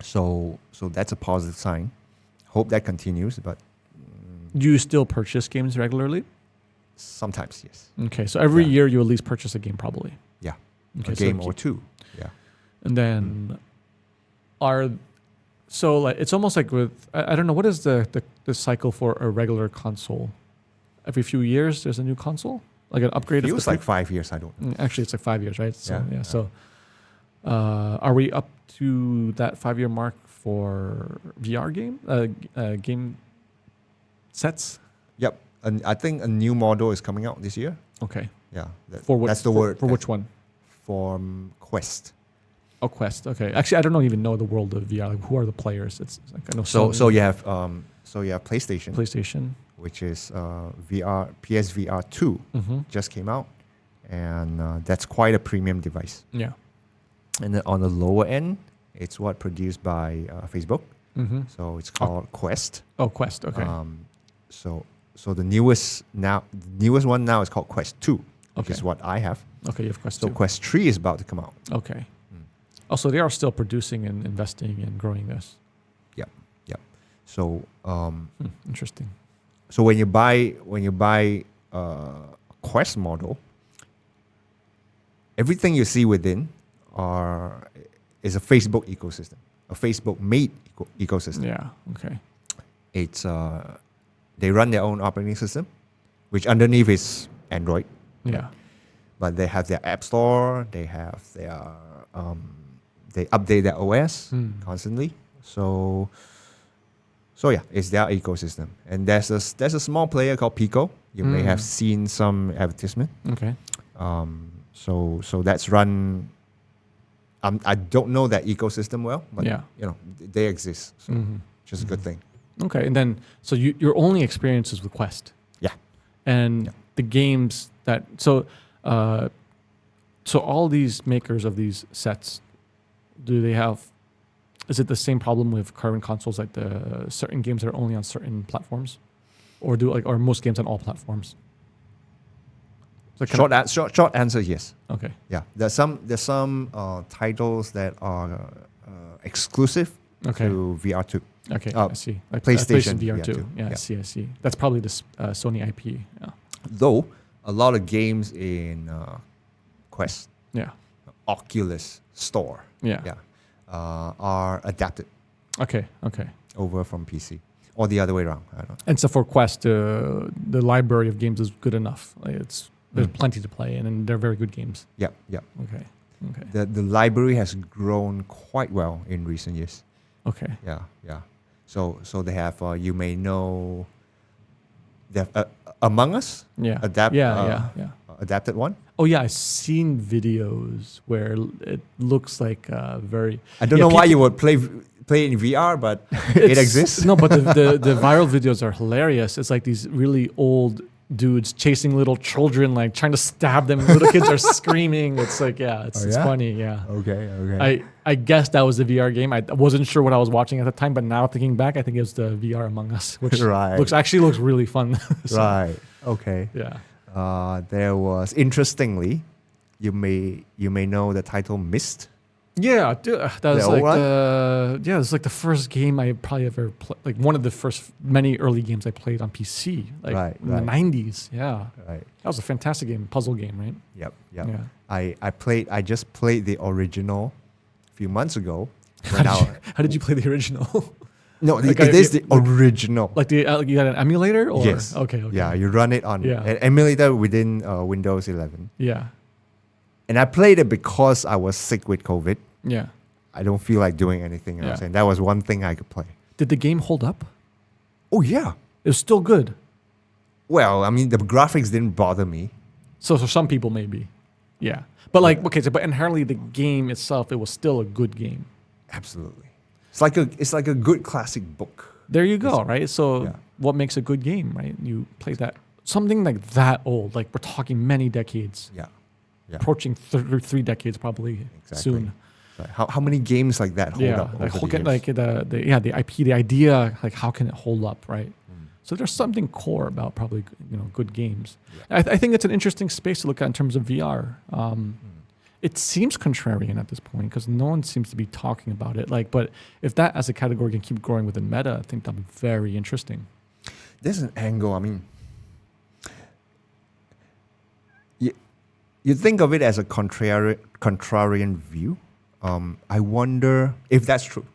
Speaker 2: So that's a positive sign. Hope that continues, but
Speaker 1: do you still purchase games regularly?
Speaker 2: Sometimes, yes.
Speaker 1: Okay, so every year you at least purchase a game, probably.
Speaker 2: Yeah.
Speaker 1: Okay,
Speaker 2: a game or two. Yeah.
Speaker 1: And then so like it's almost like with I don't know, what is the cycle for a regular console? Every few years there's a new console? Like an upgrade?
Speaker 2: It feels like 5 years, I don't know.
Speaker 1: Actually it's like 5 years, right? So So are we up to that 5-year mark for VR game sets?
Speaker 2: Yep. And I think a new model is coming out this year.
Speaker 1: Okay.
Speaker 2: Yeah.
Speaker 1: That's the word. For which one?
Speaker 2: For Quest.
Speaker 1: Oh, Quest. Okay. Actually, I don't even know the world of VR. Like, who are the players? It's like I know.
Speaker 2: So you have PlayStation.
Speaker 1: PlayStation,
Speaker 2: which is PSVR 2 just came out, and that's quite a premium device.
Speaker 1: Yeah.
Speaker 2: And then on the lower end, it's produced by Facebook. So it's called Quest.
Speaker 1: Oh, Quest. Okay.
Speaker 2: So the newest one now is called Quest 2, which is what I have.
Speaker 1: Okay, you have Quest 2.
Speaker 2: So Quest 3 is about to come out.
Speaker 1: Okay. Also, they are still producing and investing and growing this.
Speaker 2: Yep. So
Speaker 1: interesting.
Speaker 2: So when you buy a Quest model, everything you see within is a Facebook ecosystem, a Facebook made ecosystem.
Speaker 1: Yeah. Okay.
Speaker 2: It's they run their own operating system, which underneath is Android.
Speaker 1: Yeah.
Speaker 2: But they have their app store. They have their they update their OS constantly. So yeah, it's their ecosystem. And there's a small player called Pico. You may have seen some advertisement.
Speaker 1: Okay.
Speaker 2: So that's run. I don't know that ecosystem well, but they exist. So which is a good thing.
Speaker 1: Okay, and then so your only experience is with Quest.
Speaker 2: Yeah.
Speaker 1: And the games that so all these makers of these sets, do they have? Is it the same problem with current consoles, like the certain games that are only on certain platforms, or are most games on all platforms?
Speaker 2: Short answer, yes.
Speaker 1: Okay.
Speaker 2: Yeah, there's some titles that are exclusive to VR2.
Speaker 1: Okay, I see.
Speaker 2: Like PlayStation
Speaker 1: VR2. Yeah, I see. That's probably the Sony IP. Yeah.
Speaker 2: Though a lot of games in Quest, Oculus Store, are adapted.
Speaker 1: Okay.
Speaker 2: Over from PC, or the other way around. I don't know.
Speaker 1: And so for Quest, the library of games is good enough. There's plenty to play, and they're very good games.
Speaker 2: Yep.
Speaker 1: Okay.
Speaker 2: The library has grown quite well in recent years.
Speaker 1: Okay.
Speaker 2: Yeah. So they have you may know, they have Among Us.
Speaker 1: Yeah.
Speaker 2: Adapted one.
Speaker 1: Oh yeah, I've seen videos where it looks like very.
Speaker 2: I don't know why you would play in VR, but it exists.
Speaker 1: No, but the viral videos are hilarious. It's like these really old dudes chasing little children, like trying to stab them. Little kids are screaming. It's like, it's funny. Yeah.
Speaker 2: Okay.
Speaker 1: I guess that was the VR game. I wasn't sure what I was watching at the time, but now thinking back, I think it was the VR Among Us, which looks really fun. So,
Speaker 2: right. Okay.
Speaker 1: Yeah.
Speaker 2: There was, interestingly, you may know the title Myst.
Speaker 1: Yeah, that was it's like the first game I probably ever played. Like one of the first many early games I played on PC, in the 90s. Yeah,
Speaker 2: right.
Speaker 1: That was a fantastic game, puzzle game, right?
Speaker 2: Yep.
Speaker 1: Yeah.
Speaker 2: I just played the original a few months ago.
Speaker 1: How did you play the original?
Speaker 2: No, it is the original.
Speaker 1: Like you got an emulator, or
Speaker 2: yes.
Speaker 1: Okay.
Speaker 2: Yeah, you run it on an emulator within Windows 11.
Speaker 1: Yeah.
Speaker 2: And I played it because I was sick with COVID.
Speaker 1: Yeah.
Speaker 2: I don't feel like doing anything else. And that was one thing I could play.
Speaker 1: Did the game hold up?
Speaker 2: Oh, yeah.
Speaker 1: It was still good.
Speaker 2: Well, I mean, the graphics didn't bother me.
Speaker 1: So for some people, maybe. Yeah. But but inherently the game itself, it was still a good game.
Speaker 2: Absolutely. It's like a good classic book.
Speaker 1: There you go, right? So what makes a good game, right? You play that, something like that old, like we're talking many decades.
Speaker 2: Yeah.
Speaker 1: Approaching 3 decades probably soon.
Speaker 2: Right. How many games like that hold up?
Speaker 1: The IP, the idea, like how can it hold up, right? So there's something core about probably good games. Yeah. I think it's an interesting space to look at in terms of VR. It seems contrarian at this point because no one seems to be talking about it. But if that as a category can keep growing within Meta, I think that'll be very interesting.
Speaker 2: There's an angle. I mean, you think of it as a contrarian view. I wonder if that's true.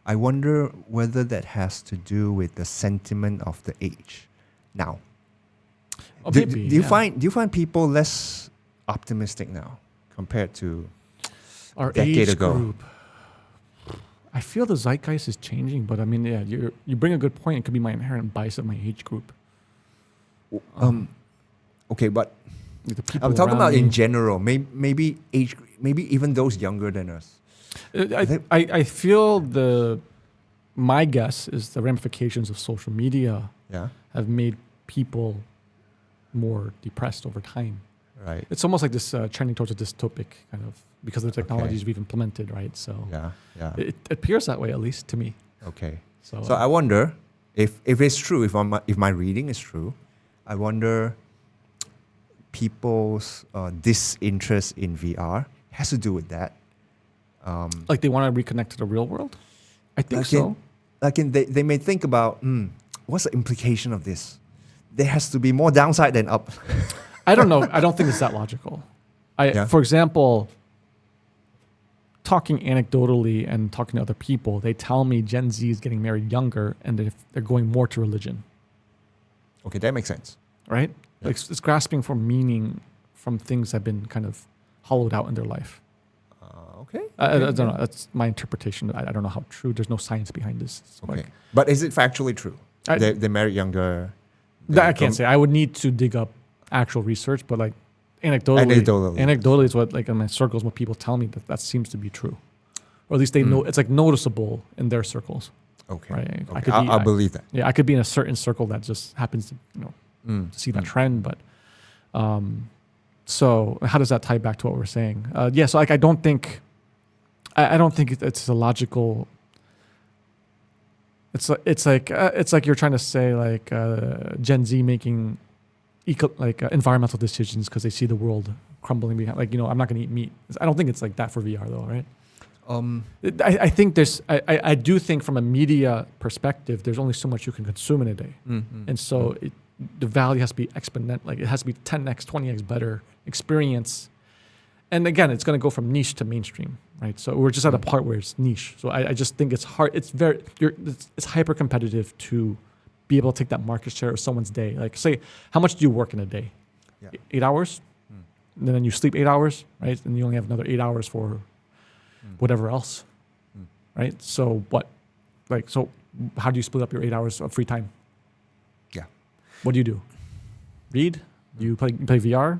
Speaker 2: I wonder whether that has to do with the sentiment of the age now. Do you find people less optimistic now compared to
Speaker 1: our
Speaker 2: decade
Speaker 1: age
Speaker 2: ago?
Speaker 1: Group? I feel the zeitgeist is changing, but I mean, you bring a good point. It could be my inherent bias of my age group.
Speaker 2: Okay, but I'm talking about in general. Maybe even those younger than us.
Speaker 1: I feel my guess is the ramifications of social media have made people more depressed over time.
Speaker 2: Right.
Speaker 1: It's almost like this trending towards a dystopic kind of, because of the technologies we've implemented, right? So it appears that way, at least to me.
Speaker 2: Okay. So I wonder if it's true, if my reading is true, I wonder people's disinterest in VR has to do with that.
Speaker 1: Like they want to reconnect to the real world? I think so.
Speaker 2: They may think about, what's the implication of this? There has to be more downside than up.
Speaker 1: I don't know. I don't think it's that logical. For example, talking anecdotally and talking to other people, they tell me Gen Z is getting married younger and they're going more to religion.
Speaker 2: Okay, that makes sense.
Speaker 1: Right?
Speaker 2: Yeah.
Speaker 1: Like it's grasping for meaning from things that have been kind of hollowed out in their life.
Speaker 2: Okay.
Speaker 1: I don't know. That's my interpretation. I don't know how true. There's no science behind this.
Speaker 2: Okay. But is it factually true? They marry younger?
Speaker 1: That I can't say. I would need to dig up actual research, but like anecdotally is what, like in my circles, what people tell me that seems to be true. Or at least they know, it's like noticeable in their circles.
Speaker 2: Okay.
Speaker 1: Right?
Speaker 2: Okay. I'll believe that.
Speaker 1: Yeah, I could be in a certain circle that just happens to, to see that trend, but so how does that tie back to what we're saying? So like I don't think it's a logical. It's like you're trying to say like Gen Z making environmental decisions because they see the world crumbling behind. Like I'm not going to eat meat. I don't think it's like that for VR though, right? I think I do think from a media perspective, there's only so much you can consume in a day, and so the value has to be exponential. Like it has to be 10x, 20x better experience. And again, it's going to go from niche to mainstream, right? So we're just at a part where it's niche. So I just think it's hard. It's hyper competitive to be able to take that market share of someone's day. Like say, how much do you work in a day? 8 hours? And then you sleep 8 hours, right? And you only have another 8 hours for whatever else, right? So what? So how do you split up your 8 hours of free time?
Speaker 2: Yeah.
Speaker 1: What do you do? Read? Do you play VR?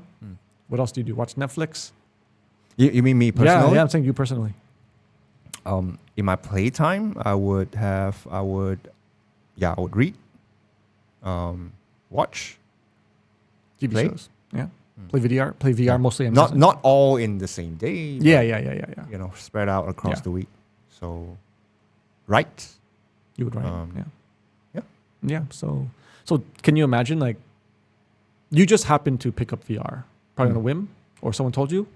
Speaker 1: What else do you do? Watch Netflix?
Speaker 2: You mean me personally?
Speaker 1: Yeah, I'm saying you personally.
Speaker 2: In my playtime, I would read, watch,
Speaker 1: TV
Speaker 2: play.
Speaker 1: shows. Yeah. Play VR mostly.
Speaker 2: Not all in the same day.
Speaker 1: Yeah.
Speaker 2: You know, spread out across the week. So, write.
Speaker 1: You would write.
Speaker 2: Yeah.
Speaker 1: Yeah. So can you imagine, like, you just happened to pick up VR, probably on a whim, or someone told you?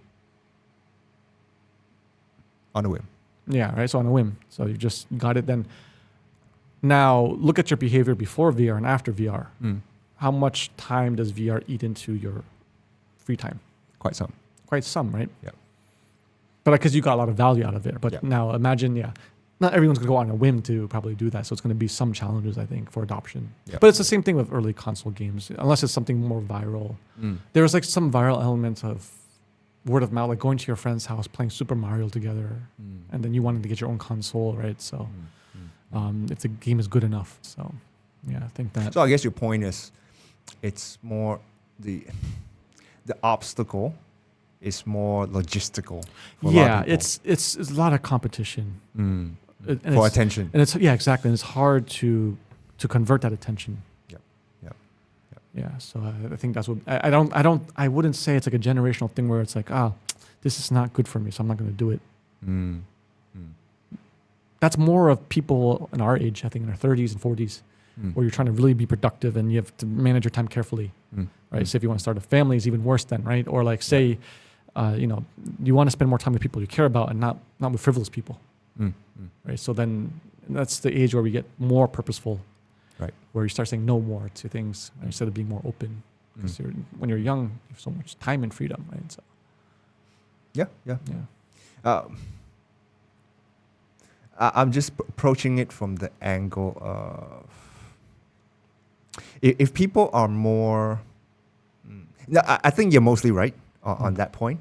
Speaker 2: On a whim.
Speaker 1: Yeah, right. So on a whim. So you just got it then. Now look at your behavior before VR and after VR. How much time does VR eat into your free time?
Speaker 2: Quite some.
Speaker 1: Quite some, right?
Speaker 2: Yeah.
Speaker 1: But because you got a lot of value out of it. But now imagine, not everyone's going to go on a whim to probably do that. So it's going to be some challenges, I think, for adoption. Yep. But it's the same thing with early console games, unless it's something more viral. There's like some viral elements of word of mouth, like going to your friend's house, playing Super Mario together, and then you wanted to get your own console, right? So if the game is good enough. So yeah, I think that.
Speaker 2: So I guess your point is, it's more the obstacle is more logistical.
Speaker 1: Yeah, it's a lot of competition.
Speaker 2: For attention.
Speaker 1: And it's exactly. And it's hard to convert that attention. Yeah. So I think that's what I wouldn't say it's like a generational thing where it's like, this is not good for me, so I'm not going to do it. That's more of people in our age, I think in our 30s and 40s, where you're trying to really be productive and you have to manage your time carefully, right? So if you want to start a family, it's even worse then, right? Or like say, you want to spend more time with people you care about and not with frivolous people, right? So then that's the age where we get more purposeful,
Speaker 2: right? Where
Speaker 1: you start saying no more to things instead of being more open. Because when you're young, you have so much time and freedom, right? So
Speaker 2: I'm just approaching it from the angle of if people are more. I think you're mostly right on that point,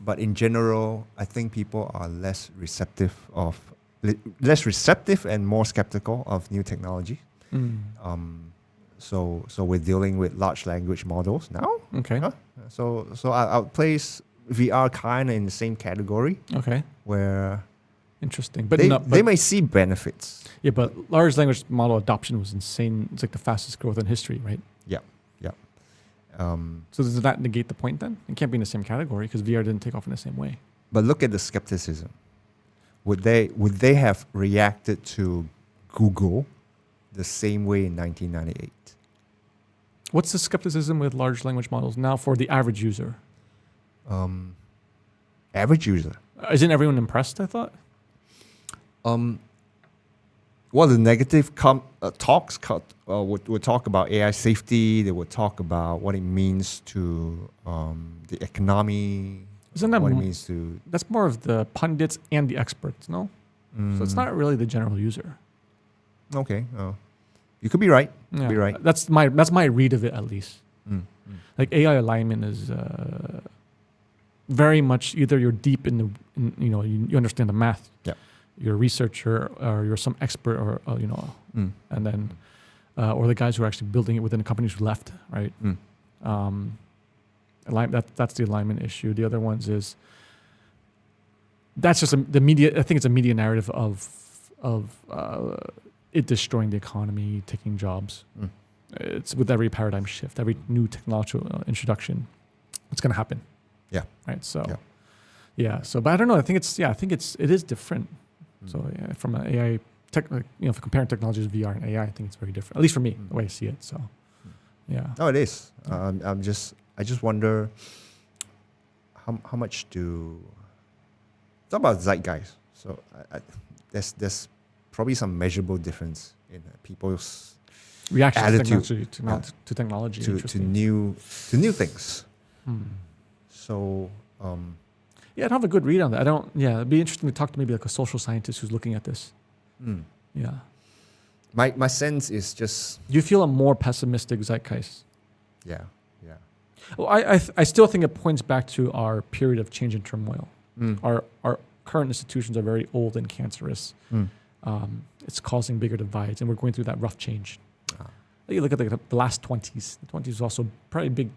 Speaker 2: but in general, I think people are less receptive and more skeptical of new technology. So we're dealing with large language models now.
Speaker 1: Okay.
Speaker 2: So I'll place VR kind of in the same category.
Speaker 1: Okay.
Speaker 2: Where.
Speaker 1: Interesting,
Speaker 2: but they may see benefits.
Speaker 1: Yeah, but large language model adoption was insane. It's like the fastest growth in history, right?
Speaker 2: Yeah.
Speaker 1: So does that negate the point then? It can't be in the same category because VR didn't take off in the same way.
Speaker 2: But look at the skepticism. Would they have reacted to Google the same way in 1998?
Speaker 1: What's the skepticism with large language models now for the average user?
Speaker 2: Average user.
Speaker 1: Isn't everyone impressed, I thought?
Speaker 2: Well, the negative talks would talk about AI safety. They would talk about what it means to the economy.
Speaker 1: Isn't that
Speaker 2: what it means to?
Speaker 1: That's more of the pundits and the experts, no? So it's not really the general user.
Speaker 2: Okay, you could be right.
Speaker 1: Yeah.
Speaker 2: Be right.
Speaker 1: That's my read of it, at least. Like AI alignment is very much either you're deep in you understand the math. Yeah. You're a researcher or you're some expert or and then or the guys who are actually building it within the companies who left, right? That's the alignment issue. The other ones is that's just the media. I think it's a media narrative of it destroying the economy, taking jobs. It's with every paradigm shift, every new technological introduction, it's going to happen.
Speaker 2: Yeah.
Speaker 1: Right. So So, but I don't know. I think it is different. So from an AI tech, if comparing technologies to VR and AI, I think it's very different. At least for me, the way I see it. So, yeah.
Speaker 2: No, it is. I just wonder how much talk about Zeitgeist. So there's probably some measurable difference in people's
Speaker 1: reaction
Speaker 2: attitude
Speaker 1: to technology
Speaker 2: to new things. So.
Speaker 1: Yeah, I don't have a good read on that. It'd be interesting to talk to maybe like a social scientist who's looking at this. Yeah.
Speaker 2: My sense is just.
Speaker 1: Do you feel a more pessimistic zeitgeist?
Speaker 2: Yeah.
Speaker 1: Well, I still think it points back to our period of change and turmoil. Our current institutions are very old and cancerous. It's causing bigger divides, and we're going through that rough change. You look at the last 20s. The 20s was also probably a big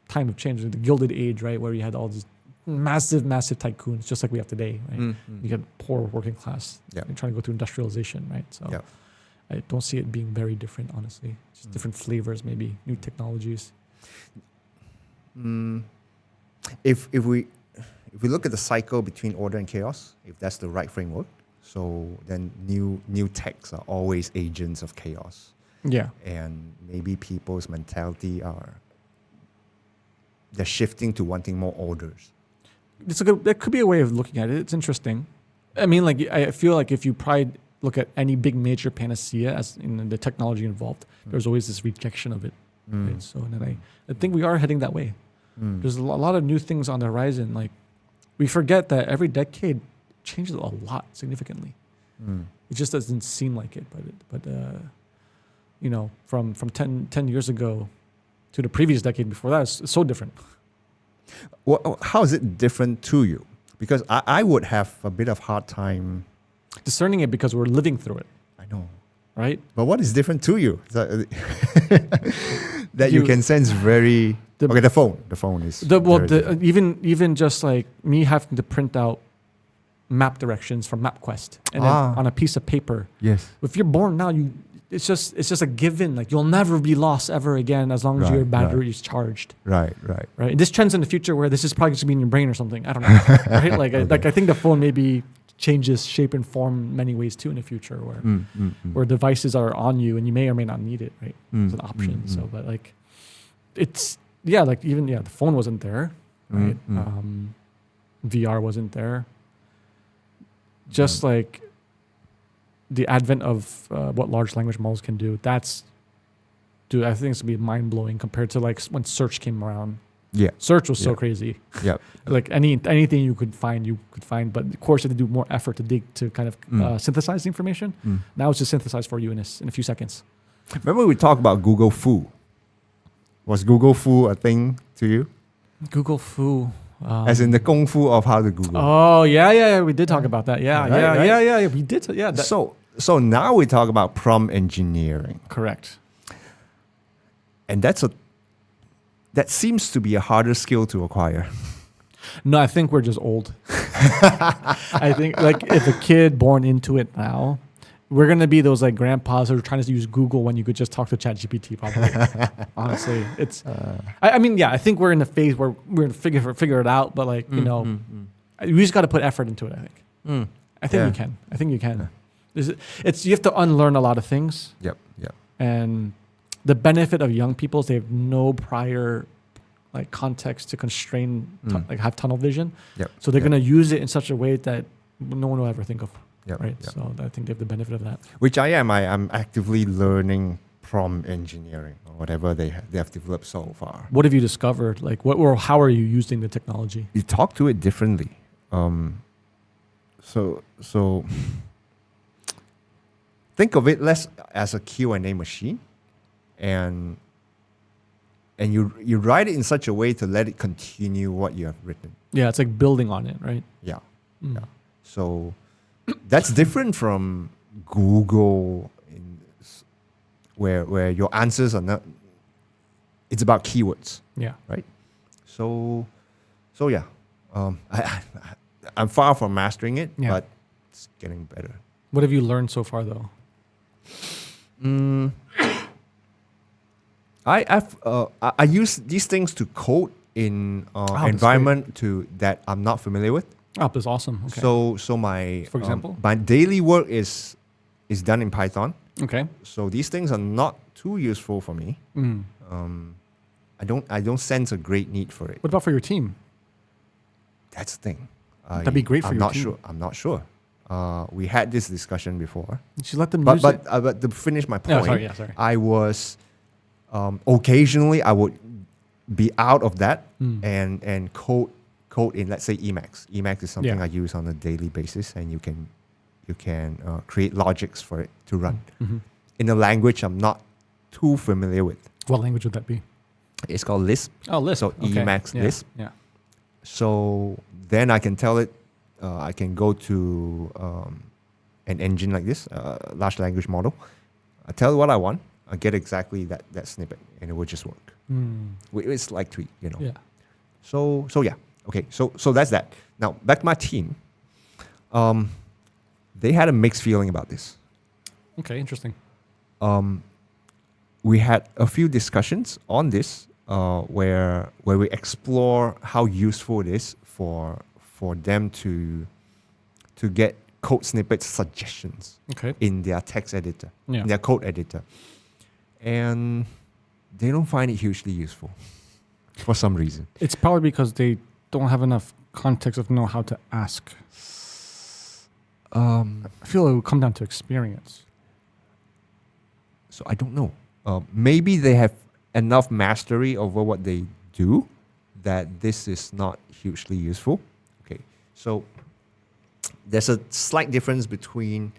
Speaker 1: time of change, the Gilded Age, right, where you had all these massive tycoons, just like we have today, right? You get poor working class. You're trying to go through industrialization, right? So I don't see it being very different, honestly. Just different flavors, maybe new technologies.
Speaker 2: If we look at the cycle between order and chaos, if that's the right framework, so then new techs are always agents of chaos.
Speaker 1: Yeah.
Speaker 2: And maybe people's mentality they're shifting to wanting more orders.
Speaker 1: That could be a way of looking at it. It's interesting. I mean, like, I feel like if you probably look at any big major panacea as in the technology involved, there's always this rejection of it. Right? So, and then I think we are heading that way. There's a lot of new things on the horizon. Like, we forget that every decade changes a lot significantly. It just doesn't seem like it, but you know, from 10 years ago to the previous decade before that, it's so different.
Speaker 2: Well, how is it different to you? Because I would have a bit of hard time
Speaker 1: discerning it because we're living through it.
Speaker 2: I know.
Speaker 1: Right?
Speaker 2: But what is different to you? That you can sense very... the phone is...
Speaker 1: Even just like me having to print out map directions from MapQuest and then on a piece of paper.
Speaker 2: Yes.
Speaker 1: If you're born now, it's just a given. Like, you'll never be lost ever again as long as your battery is charged. Right. And this trends in the future where this is probably going to be in your brain or something. I don't know. Right? Like, I think the phone maybe changes shape and form in many ways too in the future where devices are on you and you may or may not need it. Right. It's an option. So, but like, it's, the phone wasn't there. Right. VR wasn't there. Just like the advent of what large language models can do, I think it's going to be mind-blowing compared to like when search came around. Yeah. Search was so crazy. Yeah. Like anything you could find, but of course you had to do more effort to kind of synthesize the information. Now it's just synthesized for you in a few seconds.
Speaker 2: Remember we talked about Google Fu? Was Google Fu a thing to you?
Speaker 1: Google Fu.
Speaker 2: As in the kung fu of how to Google.
Speaker 1: Oh, yeah. We did talk about that. Yeah. We did. Yeah.
Speaker 2: So now we talk about prompt engineering.
Speaker 1: Correct.
Speaker 2: And that seems to be a harder skill to acquire.
Speaker 1: No, I think we're just old. I think like if a kid born into it now, we're going to be those like grandpas who are trying to use Google when you could just talk to ChatGPT probably. Honestly, it's, I mean, I think we're in the phase where we're going to figure it out, but like, we just got to put effort into it, I think. I think you can. You have to unlearn a lot of things. Yep. And the benefit of young people is they have no prior like context to constrain, like have tunnel vision. Yep. So they're going to use it in such a way that no one will ever think of. Right. Yep. So I think they have the benefit of that.
Speaker 2: Which I am. I'm actively learning prompt engineering or whatever they have developed so far.
Speaker 1: What have you discovered? Like how are you using the technology?
Speaker 2: You talk to it differently. So think of it less as a Q&A machine, and you write it in such a way to let it continue what you have written.
Speaker 1: Yeah, it's like building on it, right?
Speaker 2: Yeah. So that's different from Google, where your answers are not. It's about keywords.
Speaker 1: Yeah.
Speaker 2: Right. So yeah. I'm far from mastering it, but it's getting better.
Speaker 1: What have you learned so far, though?
Speaker 2: I use these things to code in environment that I'm not familiar with.
Speaker 1: Oh, that's awesome. Okay.
Speaker 2: So my,
Speaker 1: for example,
Speaker 2: my daily work is done in Python.
Speaker 1: Okay.
Speaker 2: So these things are not too useful for me. I don't sense a great need for it.
Speaker 1: What about for your team?
Speaker 2: That's the thing.
Speaker 1: That'd be great for your team.
Speaker 2: I'm not sure. We had this discussion before.
Speaker 1: You should let them use it.
Speaker 2: But to finish my point,
Speaker 1: sorry.
Speaker 2: I was occasionally I would be out of that and code in, let's say, Emacs. Emacs is something I use on a daily basis, and you can create logics for it to run in a language I'm not too familiar with.
Speaker 1: What language would that be?
Speaker 2: It's called Lisp.
Speaker 1: Oh, Lisp.
Speaker 2: So Emacs Lisp.
Speaker 1: Yeah.
Speaker 2: So then I can tell it. I can go to an engine like this, large language model. I tell it what I want. I get exactly that snippet, and it will just work. It's like tweak,
Speaker 1: Yeah.
Speaker 2: So yeah. Okay, so that's that. Now, back to my team. They had a mixed feeling about this.
Speaker 1: Okay, interesting.
Speaker 2: We had a few discussions on this where we explore how useful it is for them to get code snippet suggestions in their text editor, in their code editor. And they don't find it hugely useful for some reason.
Speaker 1: It's probably because they don't have enough context of know how to ask. I feel it would come down to experience.
Speaker 2: So I don't know. Maybe they have enough mastery over what they do that this is not hugely useful. Okay, so there's a slight difference between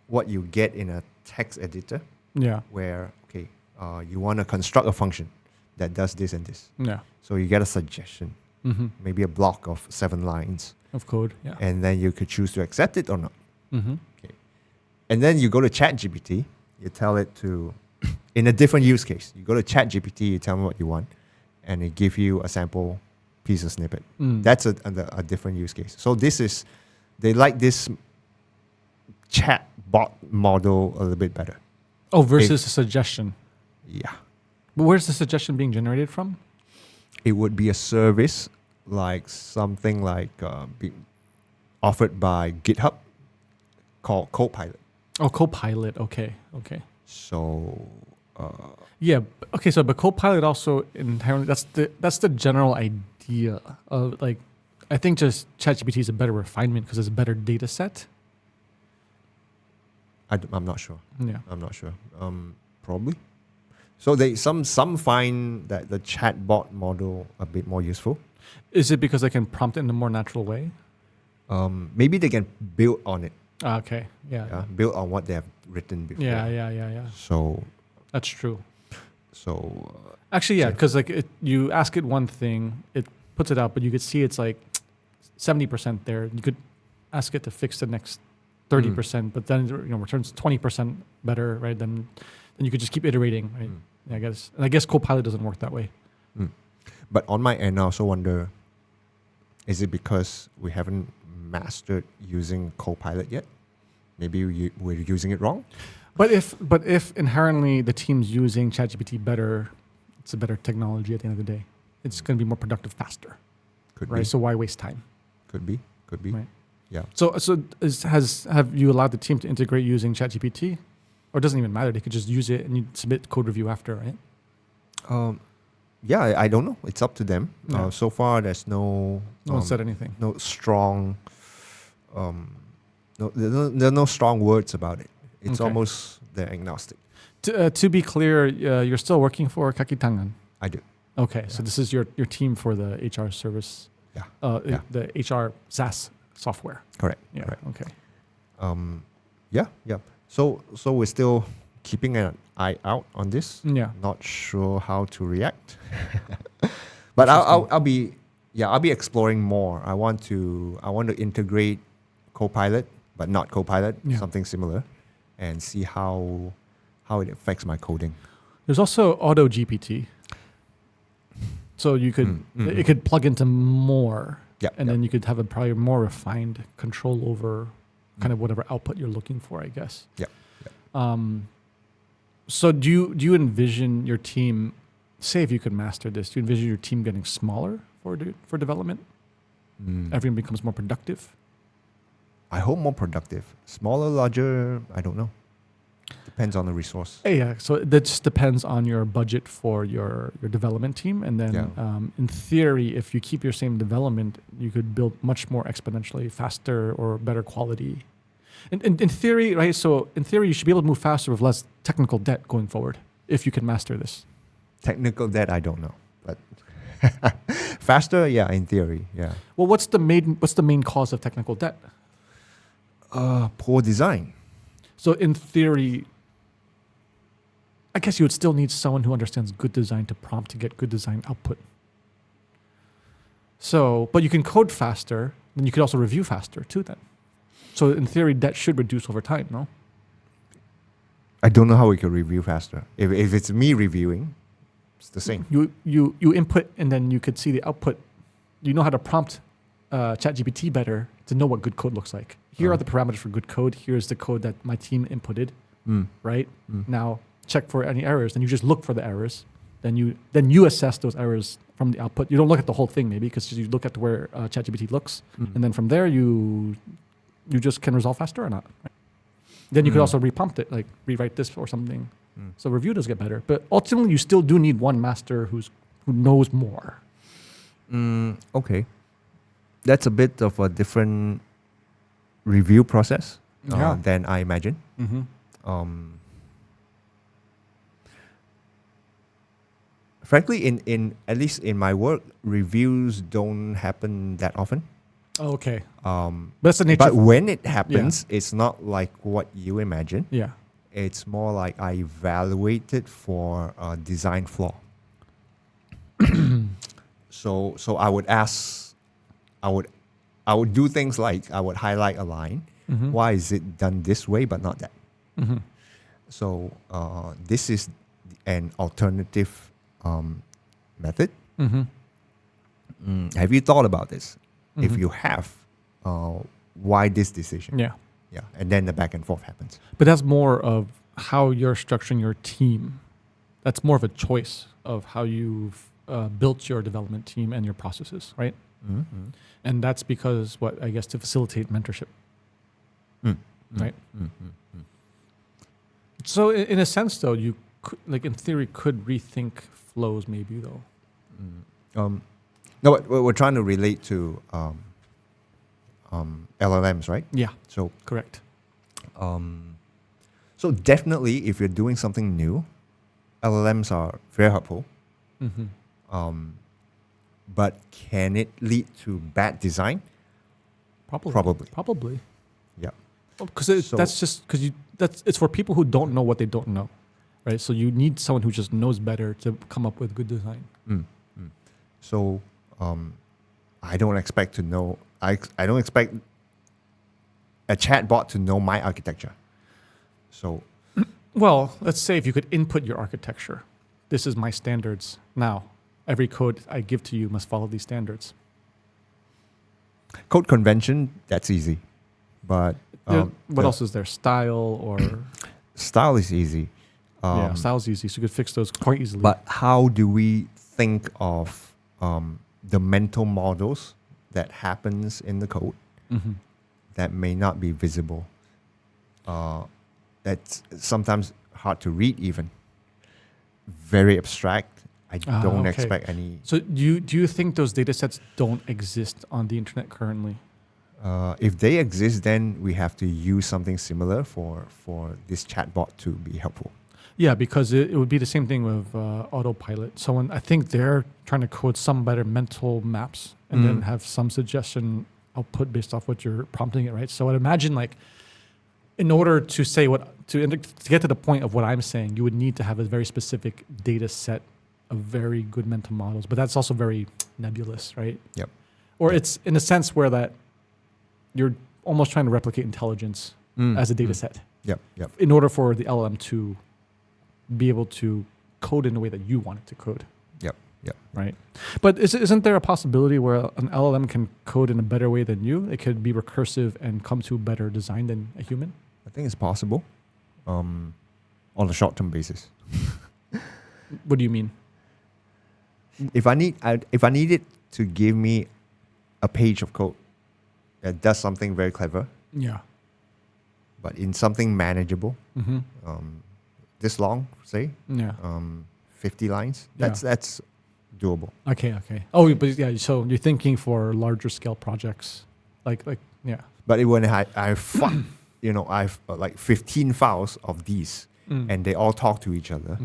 Speaker 2: what you get in a text editor, where you want to construct a function that does this and this.
Speaker 1: Yeah.
Speaker 2: So you get a suggestion, maybe a block of 7 lines
Speaker 1: of code. Yeah.
Speaker 2: And then you could choose to accept it or not.
Speaker 1: Mm-hmm.
Speaker 2: Okay. And then you go to ChatGPT. You tell it to, in a different use case, you go to ChatGPT, you tell them what you want, and it gives you a sample piece of snippet. That's a different use case. So they like this chat bot model a little bit better.
Speaker 1: Oh, versus a suggestion.
Speaker 2: Yeah.
Speaker 1: But where's the suggestion being generated from?
Speaker 2: It would be a service like something like offered by GitHub called Copilot.
Speaker 1: Oh, Copilot. Okay.
Speaker 2: So
Speaker 1: but Copilot also inherently that's the general idea of, like, I think just ChatGPT is a better refinement because it's a better data set.
Speaker 2: I'm not sure.
Speaker 1: Yeah,
Speaker 2: I'm not sure. Probably. So some find that the chatbot model a bit more useful.
Speaker 1: Is it because they can prompt it in a more natural way?
Speaker 2: Maybe they can build on it.
Speaker 1: Okay. Yeah.
Speaker 2: Build on what they have written before.
Speaker 1: Yeah.
Speaker 2: So
Speaker 1: that's true.
Speaker 2: So
Speaker 1: actually, yeah, because you ask it one thing, it puts it out, but you could see it's like 70% there. You could ask it to fix the next 30%, but then returns 20% better, right? Then you could just keep iterating, right? I guess Copilot doesn't work that way.
Speaker 2: But on my end, I also wonder, is it because we haven't mastered using Copilot yet? Maybe we're using it wrong?
Speaker 1: But if inherently the team's using ChatGPT better, it's a better technology at the end of the day. It's going to be more productive faster.
Speaker 2: Could
Speaker 1: right?
Speaker 2: be.
Speaker 1: So why waste time?
Speaker 2: Could be.
Speaker 1: Right.
Speaker 2: Yeah.
Speaker 1: So have you allowed the team to integrate using ChatGPT? Or it doesn't even matter. They could just use it and you submit code review after, right?
Speaker 2: Yeah, I don't know. It's up to them.
Speaker 1: Yeah.
Speaker 2: So far, there's no
Speaker 1: one said anything.
Speaker 2: No strong. There are no strong words about it. It's almost they're agnostic.
Speaker 1: To be clear, you're still working for Kakitangan.
Speaker 2: I do.
Speaker 1: Okay,
Speaker 2: yeah.
Speaker 1: So this is your team for the HR service.
Speaker 2: Yeah.
Speaker 1: The HR SaaS software.
Speaker 2: Correct.
Speaker 1: Yeah.
Speaker 2: Correct.
Speaker 1: Okay.
Speaker 2: Yeah. So we're still keeping an eye out on this.
Speaker 1: Yeah.
Speaker 2: Not sure how to react. But I'll be exploring more. I want to integrate Copilot, but not Copilot, something similar, and see how it affects my coding.
Speaker 1: There's also Auto GPT. So you could it could plug into more, then you could have a probably more refined control over kind of whatever output you're looking for, I guess.
Speaker 2: Yeah.
Speaker 1: So do you envision your team, say if you could master this, do you envision your team getting smaller for development? Everyone becomes more productive?
Speaker 2: I hope more productive. Smaller, larger, I don't know. Depends on the resource.
Speaker 1: Yeah, so that just depends on your budget for your development team. And then in theory, if you keep your same development, you could build much more exponentially faster or better quality. In theory, right? So in theory, you should be able to move faster with less technical debt going forward if you can master this.
Speaker 2: Technical debt, I don't know. But faster, yeah, in theory, yeah.
Speaker 1: Well, what's the main cause of technical debt?
Speaker 2: Poor design.
Speaker 1: So in theory, I guess you would still need someone who understands good design to prompt to get good design output. So, but you can code faster, then you could also review faster too then. So in theory, debt should reduce over time, no?
Speaker 2: I don't know how we could review faster. If it's me reviewing, it's the same.
Speaker 1: You input and then you could see the output. You know how to prompt ChatGPT better to know what good code looks like. Here are the parameters for good code. Here's the code that my team inputted, right? Now check for any errors. Then you just look for the errors then you assess those errors from the output. You don't look at the whole thing maybe because you look at where ChatGPT looks, and then from there you just can resolve faster or not. Right? Then you could also reprompt it, like rewrite this or something. So review does get better, but ultimately you still do need one master who knows more.
Speaker 3: Okay, that's a bit of a different review process than I imagine. Frankly, in at least in my work, reviews don't happen that often.
Speaker 1: Oh, okay. That's the nature.
Speaker 3: But when it happens, it's not like what you imagine.
Speaker 1: Yeah.
Speaker 3: It's more like I evaluate it for a design flaw. So I would ask, I would do things like I would highlight a line. Why is it done this way but not that? So this is an alternative method. Have you thought about this? If you have, why this decision?
Speaker 1: Yeah.
Speaker 3: Yeah, and then the back and forth happens.
Speaker 1: But that's more of how you're structuring your team. That's more of a choice of how you've built your development team and your processes, right? And that's because I guess to facilitate mentorship, right? So in a sense, though, you could, like in theory, could rethink flows, maybe though.
Speaker 3: No, but we're trying to relate to LLMs, right?
Speaker 1: Yeah.
Speaker 3: So
Speaker 1: correct.
Speaker 3: So definitely, if you're doing something new, LLMs are very helpful. But can it lead to bad design?
Speaker 1: Probably.
Speaker 3: Yeah.
Speaker 1: Because it's for people who don't know what they don't know, right? So you need someone who just knows better to come up with good design.
Speaker 3: So I don't expect to know. I don't expect a chatbot to know my architecture. So,
Speaker 1: well, let's say if you could input your architecture, this is my standards. Now, every code I give to you must follow these standards.
Speaker 3: Code convention, that's easy, but
Speaker 1: what else is there? Style or
Speaker 3: style is easy.
Speaker 1: Yeah, style is easy, so you could fix those quite easily.
Speaker 3: But how do we think of the mental models that happens in the code that may not be visible? That's sometimes hard to read even. Very abstract. I don't expect any.
Speaker 1: So do you think those data sets don't exist on the internet currently?
Speaker 3: If they exist, then we have to use something similar for this chatbot to be helpful.
Speaker 1: Yeah, because it would be the same thing with autopilot. So I think they're trying to code some better mental maps and then have some suggestion output based off what you're prompting it, right? So I'd imagine like in order to say to get to the point of what I'm saying, you would need to have a very specific data set of very good mental models, but that's also very nebulous, right?
Speaker 3: Yep.
Speaker 1: Or it's in a sense where that you're almost trying to replicate intelligence as a data set.
Speaker 3: Yep.
Speaker 1: In order for the LLM to be able to code in the way that you want it to code.
Speaker 3: Yep.
Speaker 1: Right. But isn't there a possibility where an LLM can code in a better way than you? It could be recursive and come to a better design than a human?
Speaker 3: I think it's possible on a short-term basis.
Speaker 1: What do you mean?
Speaker 3: If I need it to give me a page of code that does something very clever,
Speaker 1: yeah,
Speaker 3: but in something manageable, this long, say, 50 lines, that's doable.
Speaker 1: Okay. Oh, but yeah, so you're thinking for larger scale projects, like yeah.
Speaker 3: But when I've like 15 files of these, and they all talk to each other,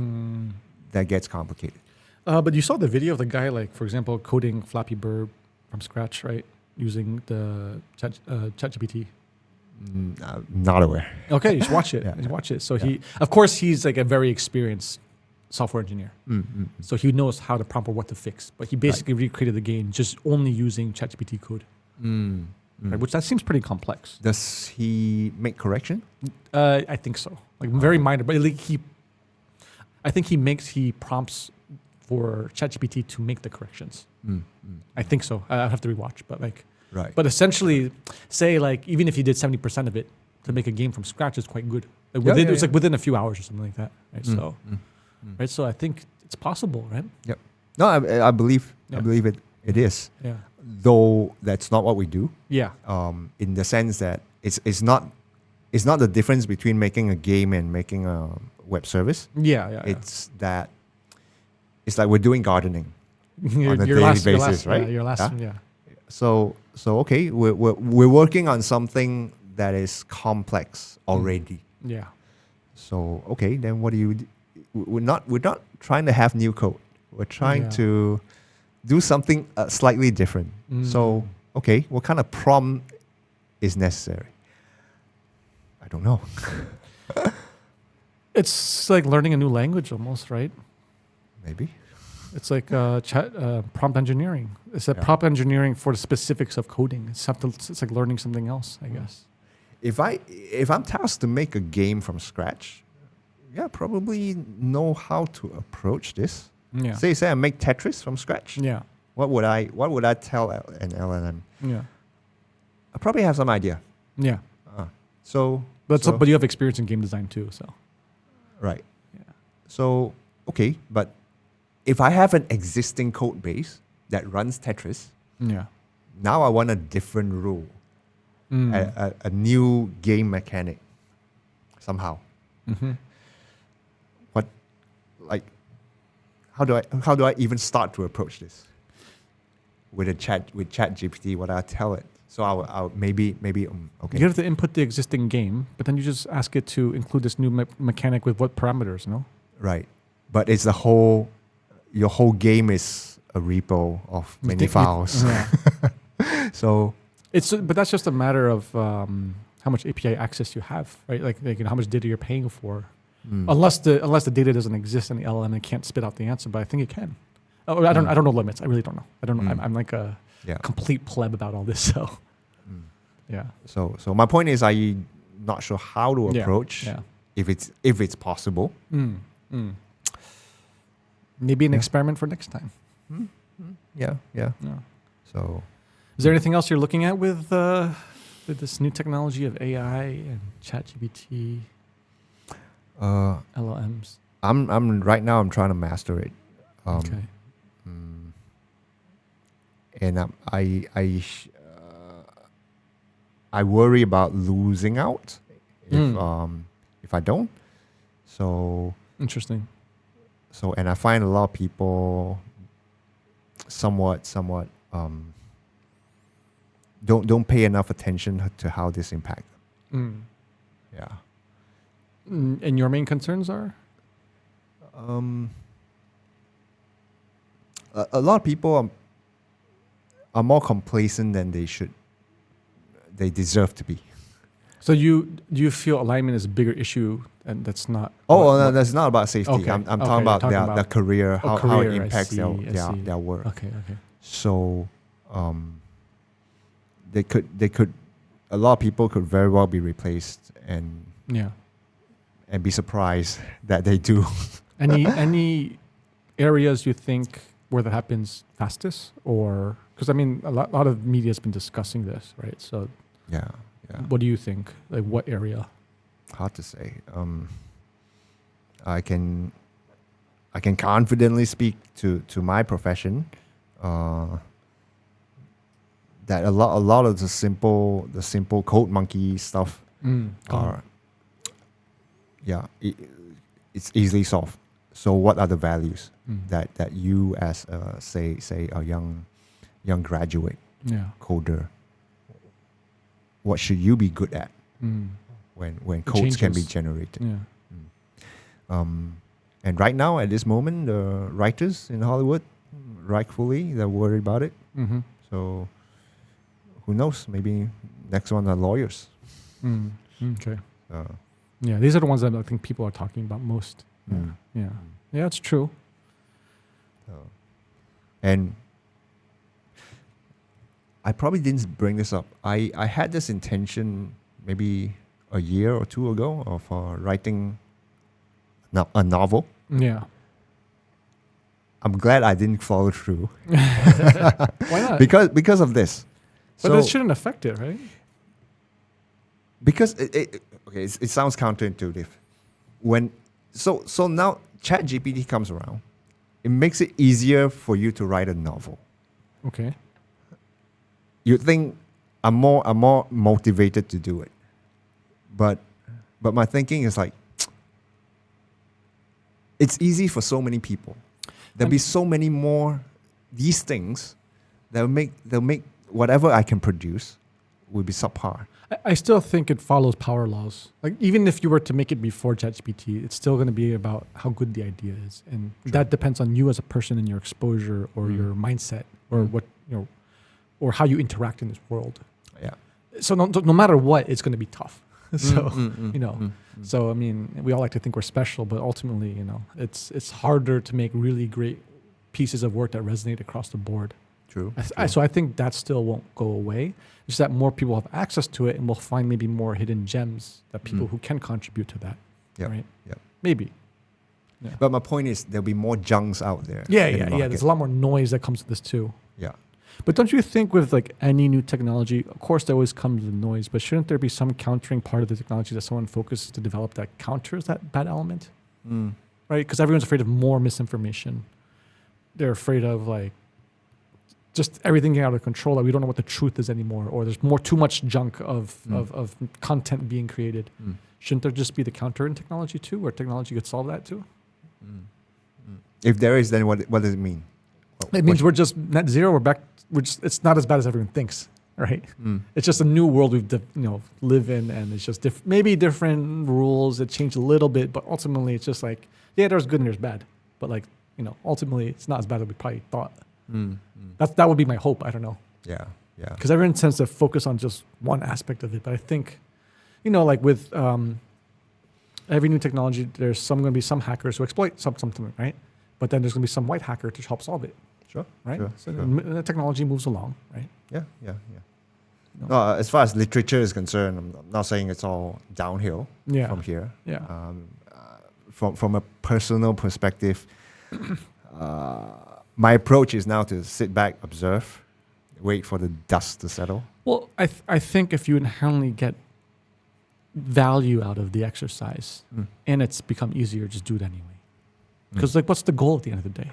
Speaker 3: that gets complicated.
Speaker 1: But you saw the video of the guy, like, for example, coding Flappy Bird from scratch, right? Using the ChatGPT.
Speaker 3: Not aware.
Speaker 1: Okay, you should watch it. You watch it. So he's like a very experienced software engineer. So he knows how to prompt or what to fix. But he basically recreated the game just only using ChatGPT code. Right, which that seems pretty complex.
Speaker 3: Does he make correction?
Speaker 1: I think so. Like very minor, but I think he prompts for ChatGPT to make the corrections. I think so. I'll have to rewatch, but like,
Speaker 3: right.
Speaker 1: But essentially, say like even if you did 70% of it to make a game from scratch is quite good. Like it's like within a few hours or something like that. Right. Right. So I think it's possible, right?
Speaker 3: Yep. No, I believe it is.
Speaker 1: Yeah.
Speaker 3: Though that's not what we do.
Speaker 1: Yeah.
Speaker 3: In the sense that it's not the difference between making a game and making a web service.
Speaker 1: Yeah.
Speaker 3: It's that it's like we're doing gardening on a
Speaker 1: your
Speaker 3: daily basis, right?
Speaker 1: Yeah, your last one, yeah.
Speaker 3: So okay, we're working on something that is complex already.
Speaker 1: Yeah.
Speaker 3: So okay, then what do you? We're not trying to have new code. We're trying to do something slightly different. So okay, what kind of prompt is necessary? I don't know.
Speaker 1: It's like learning a new language almost, right?
Speaker 3: Maybe.
Speaker 1: It's like prompt engineering. It's a prompt engineering for the specifics of coding. It's like learning something else, I guess.
Speaker 3: If I'm tasked to make a game from scratch, probably know how to approach this.
Speaker 1: Yeah.
Speaker 3: Say I make Tetris from scratch.
Speaker 1: Yeah.
Speaker 3: What would I tell an LLM?
Speaker 1: Yeah.
Speaker 3: I probably have some idea.
Speaker 1: Yeah.
Speaker 3: But
Speaker 1: you have experience in game design too, so.
Speaker 3: Right.
Speaker 1: Yeah.
Speaker 3: So okay, but if I have an existing code base that runs Tetris, now I want a different rule, a new game mechanic, somehow.
Speaker 1: Mm-hmm.
Speaker 3: How do I even start to approach this? With ChatGPT, what I tell it. So I'll maybe okay.
Speaker 1: You have to input the existing game, but then you just ask it to include this new mechanic with what parameters, no?
Speaker 3: Right, but it's your whole game is a repo of many files. So
Speaker 1: but that's just a matter of how much API access you have, right? Like how much data you're paying for. Unless the data doesn't exist in the LLM and can't spit out the answer, but I think it can. Oh, I don't know limits. I really don't know. I don't know. I'm like a complete pleb about all this. So yeah.
Speaker 3: So my point is, I'm not sure how to approach if it's possible.
Speaker 1: Maybe an experiment for next time.
Speaker 3: Yeah. So
Speaker 1: is there anything else you're looking at with this new technology of AI and ChatGPT? LLMs.
Speaker 3: I'm right now. I'm trying to master it.
Speaker 1: Okay.
Speaker 3: And I worry about losing out if I don't. So
Speaker 1: interesting.
Speaker 3: So and I find a lot of people somewhat don't pay enough attention to how this impacts them. Yeah.
Speaker 1: And your main concerns are?
Speaker 3: A lot of people are more complacent than they deserve to be.
Speaker 1: So do you feel alignment is a bigger issue, and that's not?
Speaker 3: No, that's not about safety.
Speaker 1: Okay.
Speaker 3: I'm talking about their career, how it impacts their work.
Speaker 1: Okay.
Speaker 3: So, they could, a lot of people could very well be replaced and be surprised that they do.
Speaker 1: Any areas you think where that happens fastest, or because I mean a lot of media has been discussing this, right? So
Speaker 3: yeah.
Speaker 1: What do you think? Like what area?
Speaker 3: Hard to say. I can confidently speak to my profession. That a lot of the simple code monkey stuff are it's easily solved. So what are the values that you as say a young graduate coder, what should you be good at when codes can be generated? And right now at this moment, the writers in Hollywood, rightfully, they're worried about it. So who knows? Maybe next one are lawyers.
Speaker 1: Okay. These are the ones that I think people are talking about most. Yeah, it's true.
Speaker 3: And I probably didn't bring this up. I had this intention maybe a year or two ago of writing a novel.
Speaker 1: Yeah.
Speaker 3: I'm glad I didn't follow through.
Speaker 1: Why not?
Speaker 3: Because of this.
Speaker 1: But it shouldn't affect it, right?
Speaker 3: Because it sounds counterintuitive. So now ChatGPT comes around, it makes it easier for you to write a novel.
Speaker 1: Okay.
Speaker 3: You think I'm more motivated to do it, but my thinking is like, it's easy for so many people. There'll be so many more these things they'll make whatever I can produce will be subpar.
Speaker 1: I still think it follows power laws. Like even if you were to make it before ChatGPT, it's still going to be about how good the idea is, and that depends on you as a person and your exposure or your mindset or what or how you interact in this world.
Speaker 3: Yeah.
Speaker 1: So no matter what, it's going to be tough. So So I mean, we all like to think we're special, but ultimately, it's harder to make really great pieces of work that resonate across the board.
Speaker 3: True.
Speaker 1: So I think that still won't go away. It's just that more people have access to it, and we'll find maybe more hidden gems that people who can contribute to that.
Speaker 3: Yep.
Speaker 1: Right?
Speaker 3: Yep.
Speaker 1: Maybe. Yeah.
Speaker 3: But my point is, there'll be more junks out there.
Speaker 1: Yeah. There's a lot more noise that comes with this too.
Speaker 3: Yeah.
Speaker 1: But don't you think with like any new technology, of course there always comes the noise, but shouldn't there be some countering part of the technology that someone focuses to develop that counters that bad element? Right? Because everyone's afraid of more misinformation. They're afraid of like just everything getting out of control. Like we don't know what the truth is anymore, or there's too much junk of content being created. Shouldn't there just be the counter in technology too, where technology could solve that too?
Speaker 3: If there is, then what does it mean?
Speaker 1: It means we're just net zero. We're back. It's not as bad as everyone thinks, right? It's just a new world we've live in, and it's just maybe different rules that change a little bit, but ultimately it's just like there's good and there's bad, but like ultimately it's not as bad as we probably thought. That would be my hope. I don't know.
Speaker 3: Yeah.
Speaker 1: Because everyone tends to focus on just one aspect of it, but I think, like with every new technology, there's going to be some hackers who exploit something, right? But then there's going to be some white hacker to help solve it.
Speaker 3: Sure.
Speaker 1: Right? The technology moves along, right?
Speaker 3: Yeah. No, as far as literature is concerned, I'm not saying it's all downhill from here.
Speaker 1: Yeah.
Speaker 3: From a personal perspective, my approach is now to sit back, observe, wait for the dust to settle.
Speaker 1: Well, I think if you inherently get value out of the exercise and it's become easier, just do it anyway. Because what's the goal at the end of the day?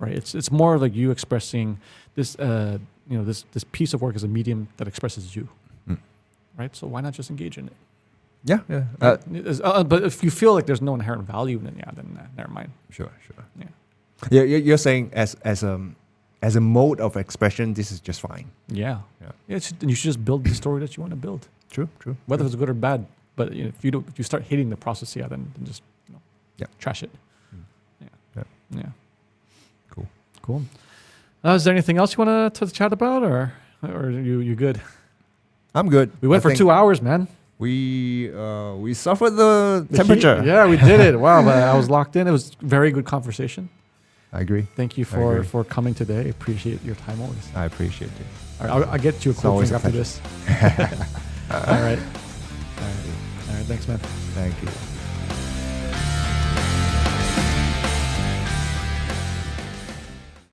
Speaker 1: Right? It's more like you expressing this this piece of work as a medium that expresses you. Right? So why not just engage in it?
Speaker 3: Yeah.
Speaker 1: Right? But if you feel like there's no inherent value in it, then never mind.
Speaker 3: Sure.
Speaker 1: Yeah.
Speaker 3: You're saying as a mode of expression, this is just fine.
Speaker 1: Yeah. You should just build the story that you want to build.
Speaker 3: True.
Speaker 1: Whether it's good or bad, but if you start hating the process, then just trash it. Yeah. Cool. Is there anything else you want to chat about, or you good?
Speaker 3: I'm good.
Speaker 1: We went for 2 hours, man.
Speaker 3: We suffered the temperature.
Speaker 1: Yeah, we did it. Wow, but I was locked in. It was very good conversation.
Speaker 3: I agree.
Speaker 1: Thank you for coming today. Appreciate your time always.
Speaker 3: I appreciate it.
Speaker 1: All right, I'll get you a cool thing after this. All right. Thanks, man.
Speaker 3: Thank you.